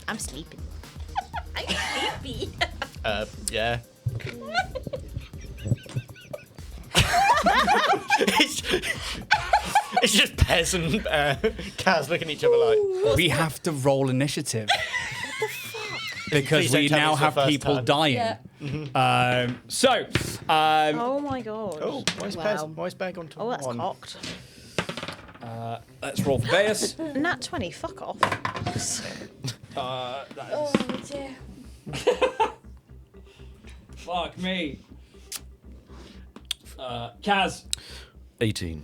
I'm sleeping. I'm sleepy. Yeah. it's just Pez and Kaz looking at each other like. We have to roll initiative. Because Please don't we tell me now it's the have first people time. dying. Yeah. Oh my god. Oh, why's Wow. Pez? Why's Bear gone to Oh, that's 1? cocked. Let's roll for Beus. Nat 20, fuck off. Oh dear. Fuck me. Kaz, 18.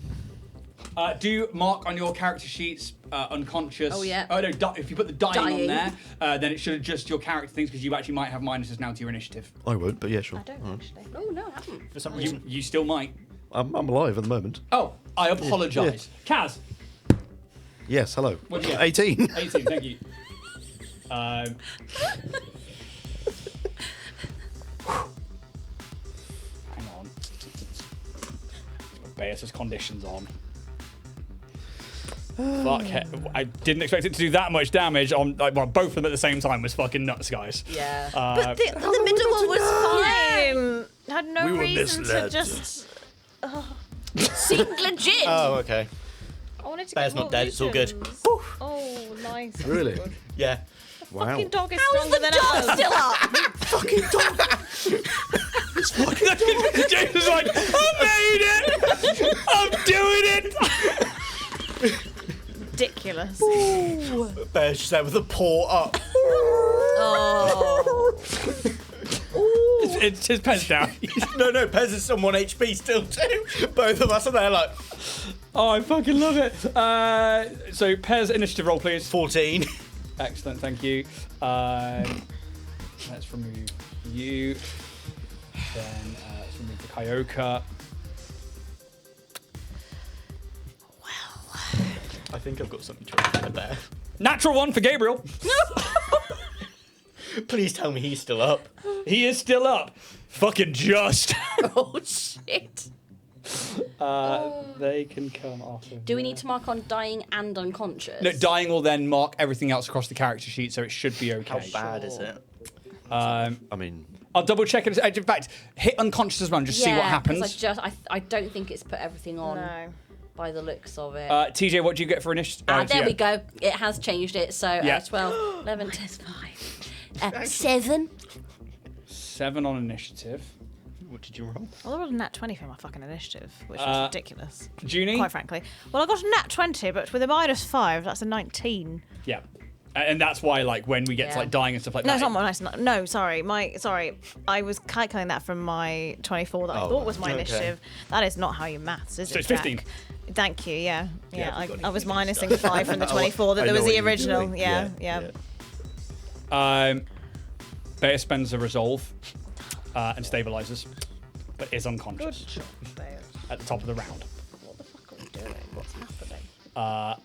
do mark on your character sheets unconscious. Oh, yeah. Oh no, if you put the dying on Dying. there, then it should adjust your character things because you actually might have minuses now to your initiative. I won't, but yeah, sure. I don't actually. Oh no, I haven't. For some You, reason. you still might. I'm alive at the moment. Oh, I apologise. Kaz, Yes, hello. What do you get? 18. 18, thank you. Hang on. Beus' conditions on. Fuck, I didn't expect it to do that much damage on both of them at the same time was fucking nuts, guys. Yeah. But the middle one was fine. Had no We were reason to misled. just. Seemed legit. Oh, okay. I wanted to Bear's get not dead, it's all good. visions. Oh, nice. Really? Yeah. Wow. Fucking dog is How's stronger the than dog us. still up? James was like, I made it! I'm doing it! Ridiculous. Bear's just there with a paw up. Oh. It's his pens down. No, Pez is on 1 HP still too. Both of us are there like. Oh, I fucking love it. So, Pez, initiative roll, please. 14. Excellent, thank you. Let's remove you. Then let's remove the Kyokor. I think I've got something to add there. Natural 1 for Gabriel. Please tell me he's still up. He is still up. Fucking just. Oh shit. They can come off of Do we need to mark on dying and unconscious? No, dying will then mark everything else across the character sheet, so it should be okay. How bad is it? I mean, I'll double check it. In fact, hit unconscious as well and just see what happens. I don't think it's put everything on No. by the looks of it. TJ, what do you get for initiative? There we go. It has changed it. So Yeah. 12, 11, 10, 5. 7. 7 on initiative. What did you roll? Well, I got a nat 20 for my fucking initiative, which was ridiculous. Junie? Quite frankly. Well, I got a nat 20, but with a -5, that's a 19. Yeah. And that's why, like, when we get to, like, dying and stuff like No, that. it's not nice. No, sorry. I was calculating that from my 24 that I thought was my okay. initiative. That is not how you maths, is So it? it's 15. Jack? Thank you. Yeah. Yeah, we've got I was anything minusing 5 from the 24 that I there know was what the you're original. doing. Yeah. Beta spends a resolve and stabilizes, but is unconscious at the top of the round. What the fuck are we doing? What's happening?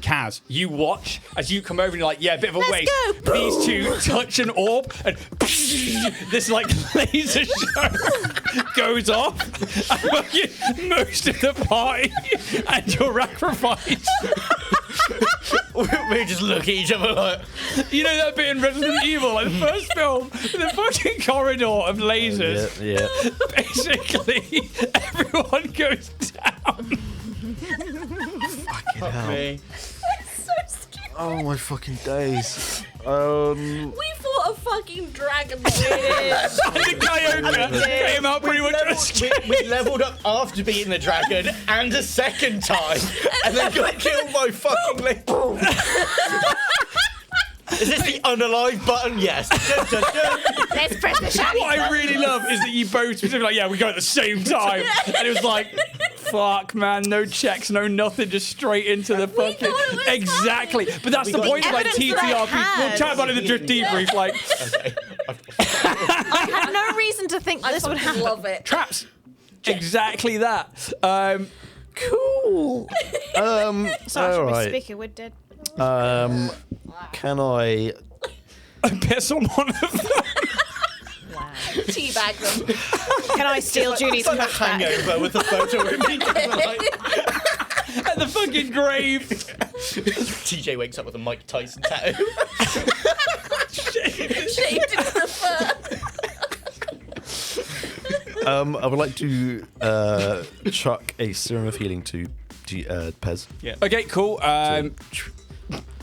Kaz, you watch as you come over and you're like, yeah, a bit of a waste. go. These two touch an orb and this like laser show goes off. And most of the party and your sacrifice. We just look at each other like... You know that bit in Resident Evil, like the first film, the fucking corridor of lasers. yeah. Basically, everyone goes down. Fuck me. So stupid. Oh my fucking days. We fought a fucking dragon. We did. And the Kyokor came out pretty much unscathed. We leveled up after beating the dragon and a second time, and then got killed by fucking Is this the unalive button? Yes. Dun, dun, dun. Let's press the shiny What I really love is that you both specifically like, yeah, we go at the same time. And it was like, fuck, man, no checks, no nothing, just straight into the fucking... thought it was Exactly. But that's the got point of like evidence that TTRP. it We'll has. chat about it in the drift debrief, like, Okay. I had no reason to think I this would fucking happen. love it. traps. Exactly that. Cool. Sorry, I should all be right. speaking. We're dead. Can I? Piss on one of them. Wow. Teabag them. Can I steal Junie's It's like cup a back? hangover with a photo of me. At the fucking grave. TJ wakes up with a Mike Tyson tattoo. Shaved into the fur. I would like to chuck a serum of healing to Pez. Yeah. Okay, cool.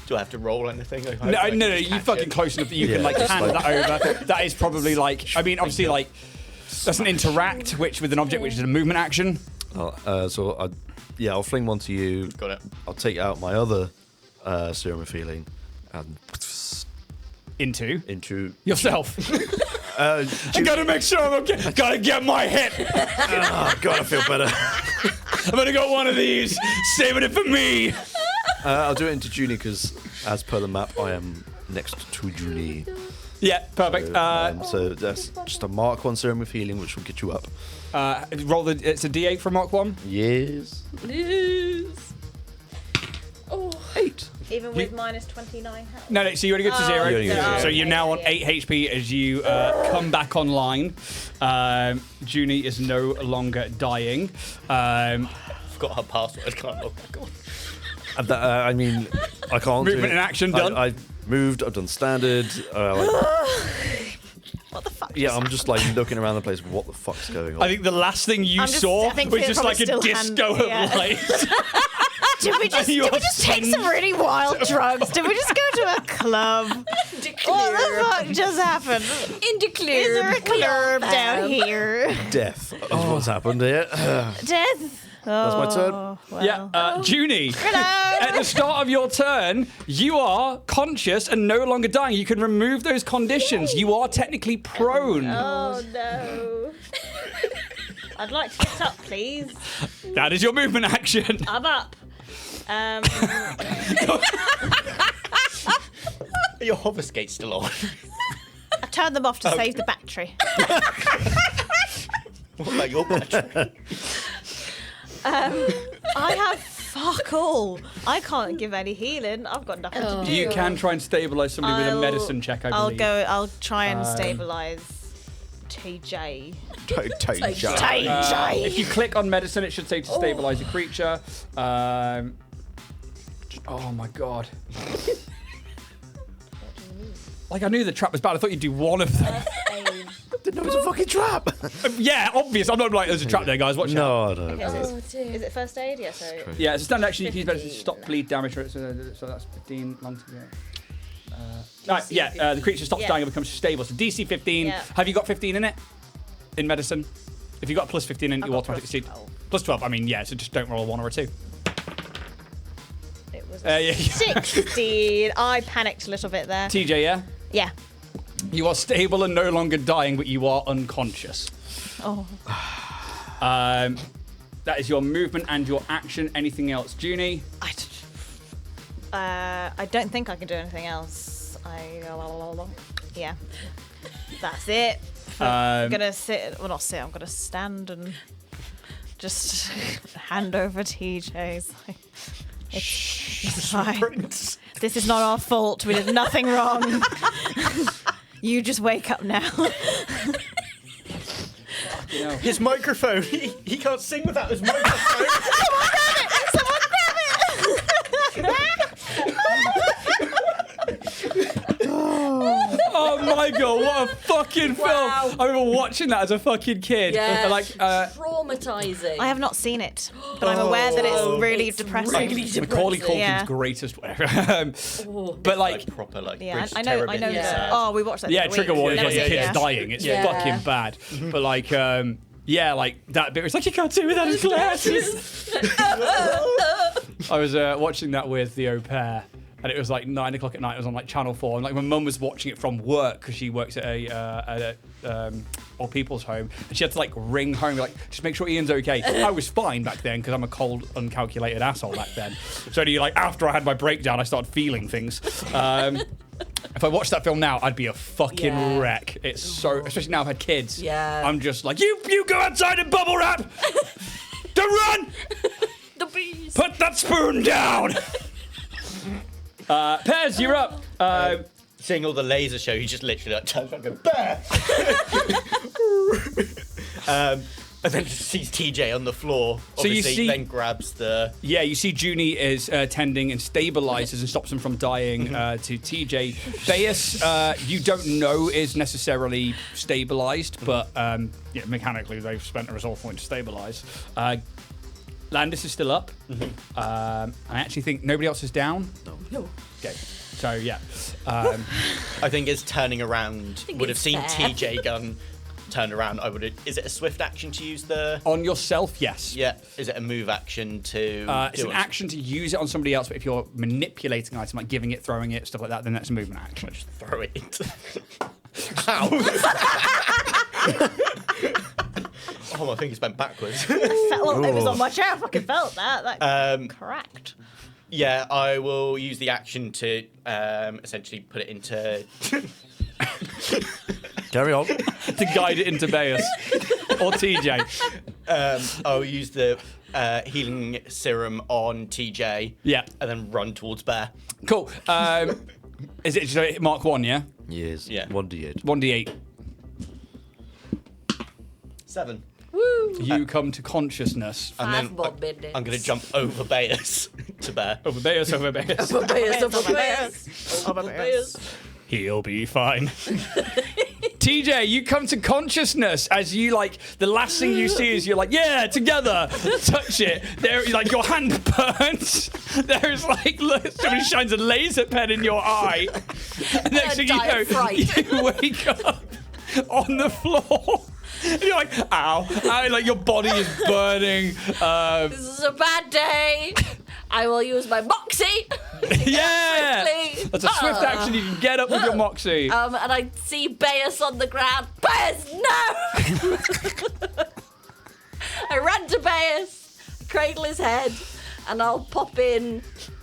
Do I have to roll anything? No, you fucking close enough that you can Yeah, like just hand like- that over. That is probably like, I mean, obviously like, that's an interact, which with an object, which is a movement action. I'll fling one to you. Got it. I'll take out my other serum of healing and Into yourself. I gotta make sure I'm okay. Gotta get my hit. God, I feel better. I've only got one of these. Saving it for me. I'll do it into Junie because, as per the map, I am next to Junie. Yeah, perfect. So that's just a Mark 1 serum of healing, which will get you up. Roll the. It's a D8 for Mark 1. Yes. Please. Oh. 8. Even with minus 29 health. No, so you already go to 0. You already go to zero. So you're now on 8 HP as you come back online. Junie is no longer dying. Forgot her password. Can't log back on. I mean, I can't. Movement and action done. I've moved. I've done standard. What the fuck? Yeah, I'm just like looking around the place. What the fuck's going on? I think the last thing you I saw think was Phil just like a probably disco still of hand- yeah. lights. Did we just take some really wild drugs? Did we just go to a club? What the fuck just happened? Into clear. Is there a club down here? Death. That's what's happened here. Death. That's my turn. Oh, well. Yeah, Junie. Hello. At the start of your turn, you are conscious and no longer dying. You can remove those conditions. You are technically prone. Oh no. I'd like to get up, please. That is your movement action. I'm up. Are your hover skates still on? I turned them off to save the battery. What about your battery? I have fuck all. I can't give any healing. I've got nothing to do. You can try and stabilize somebody with a medicine check, I believe. I'll try and stabilize TJ. If you click on medicine, it should say to stabilize a creature. Oh my god. Like, I knew the trap was bad. I thought you'd do one of them. Didn't know it was a fucking trap. Yeah, obvious. I'm not like, there's a trap there, guys. Watch out. No, I don't. Is it first aid? Yeah, so. Yeah, it's a standard action. You can use medicine to stop bleed damage. So that's 15 long to go. The creature stops dying and becomes stable. So DC 15. Yeah. Have you got 15 in it? In medicine? If you got plus 15 in it, you automatically see. Plus 12. I mean, yeah, so just don't roll a 1 or a 2. It was 16. I panicked a little bit there. TJ, yeah? Yeah. You are stable and no longer dying, but you are unconscious. Oh. That is your movement and your action. Anything else, Junie? I don't think I can do anything else. Yeah. That's it. I'm gonna sit. Well, not sit. I'm gonna stand and just hand over TJ's. It's fine. This is not our fault. We did nothing wrong. You just wake up now. His microphone. He can't sing without his microphone. Someone grab it! Oh my god, what a fucking film! I remember watching that as a fucking kid. Yeah, Traumatizing. I have not seen it, but I'm aware that it's really depressing. Macaulay Culkin's Yeah. greatest work. But like proper Yeah, British I know terror that. bit. Oh, we watched that. yeah, the other trigger week. warning Never because the seen it, kid's yeah. dying. It's Yeah. fucking bad. But like, yeah, like that bit. It's like you can't see without his glasses. I was watching that with the au pair, and it was like 9 o'clock at night. It was on like Channel 4, and like my mum was watching it from work because she works at a old people's home, and she had to like ring home, like just make sure Ian's okay. I was fine back then because I'm a cold, uncalculated asshole back then. So only like after I had my breakdown, I started feeling things. If I watched that film now, I'd be a fucking wreck. It's so, especially now I've had kids. Yeah. I'm just like, you go outside and bubble wrap. Don't run. The bees. Put that spoon down. Pez, you're up. Seeing all the laser show, he just literally like turns around and goes, bear! And then just sees TJ on the floor. So you Obviously, see- then grabs the... Yeah, you see Junie is tending and stabilizes and stops him from dying to TJ. Beus, you don't know is necessarily stabilized, but yeah, mechanically they've spent a resolve point to stabilize. Landis is still up. I actually think nobody else is down. No. Okay. So yeah. I think it's turning around. Would have it's seen fair. TJ gun turn around. I would. Is it a swift action to use the? On yourself, yes. Yeah. Is it a move action to? It's do an action to use it on somebody else, but if you're manipulating an item, like giving it, throwing it, stuff like that, then that's a movement action. Just throw it into. Ow! Oh, my fingers bent backwards. Well, it was on my chair. I fucking felt that. That cracked. Yeah, I will use the action to essentially put it into. Carry on. To guide it into Beus or TJ. I'll use the healing serum on TJ. Yeah. And then run towards Bear. Cool. Is it just Mark 1, yeah? Yes. Yeah. 1d8. 1d8. 7. Woo. You come to consciousness. And then Five minutes. I'm going to jump over Beus to Bear. Over Beus, over Beus. Over bears. He'll be fine. TJ, you come to consciousness as you like, the last thing you see is you're like, yeah, together, touch it. There, like your hand burns. There's like, somebody shines a laser pen in your eye. And next thing you Die know, of fright. you wake up on the floor. And you're like, ow, ow, like your body is burning. This is a bad day. I will use my moxie. Yeah, Quickly. that's a swift action. You can get up with your moxie. And I see Beus on the ground. Beus, no! Bayes, cradle his head, and I'll pop in.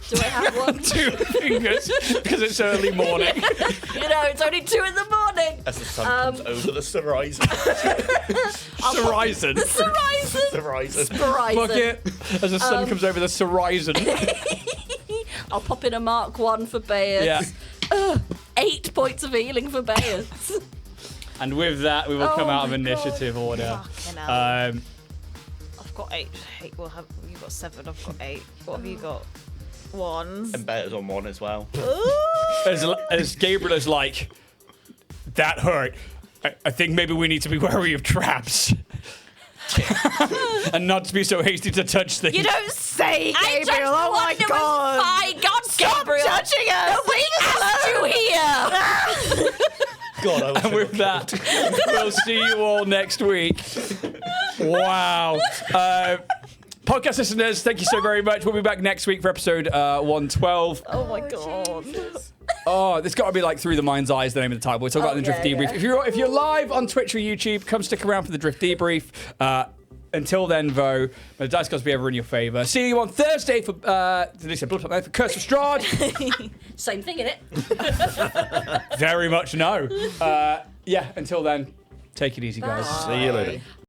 Do I have one? 2 fingers, because it's early morning. It's only 2 in the morning. As the sun comes over the horizon. Horizon. Horizon. Fuck it. As the sun comes over the horizon. I'll pop in a Mark 1 for Bayes. Yeah. 8 points of healing for Bayes. And with that, we will come out of my initiative order. Fucking hell. I've got 8. Well, you got 7. I've got 8. What have you got? 1. And Better's on 1 as well. As Gabriel is like, that hurt. I think maybe we need to be wary of traps. And not to be so hasty to touch things. You don't say, I just Gabriel. Oh my wanted to god. find God, Stop Gabriel. judging us. Nobody asked you here. God, I And with that, we'll see you all next week. Wow. Podcast listeners, thank you so very much. We'll be back next week for episode 112. Oh my god. Oh, it's got to be like Through the Mind's Eyes, the name of the title. We'll talk about the Drift Debrief. If you're live on Twitch or YouTube, come stick around for the Drift Debrief. Until then, though, may the dice gods be ever in your favour. See you on Thursday for for Curse of Strahd. Same thing, innit? Very much no. Yeah, until then, take it easy, guys. See you later.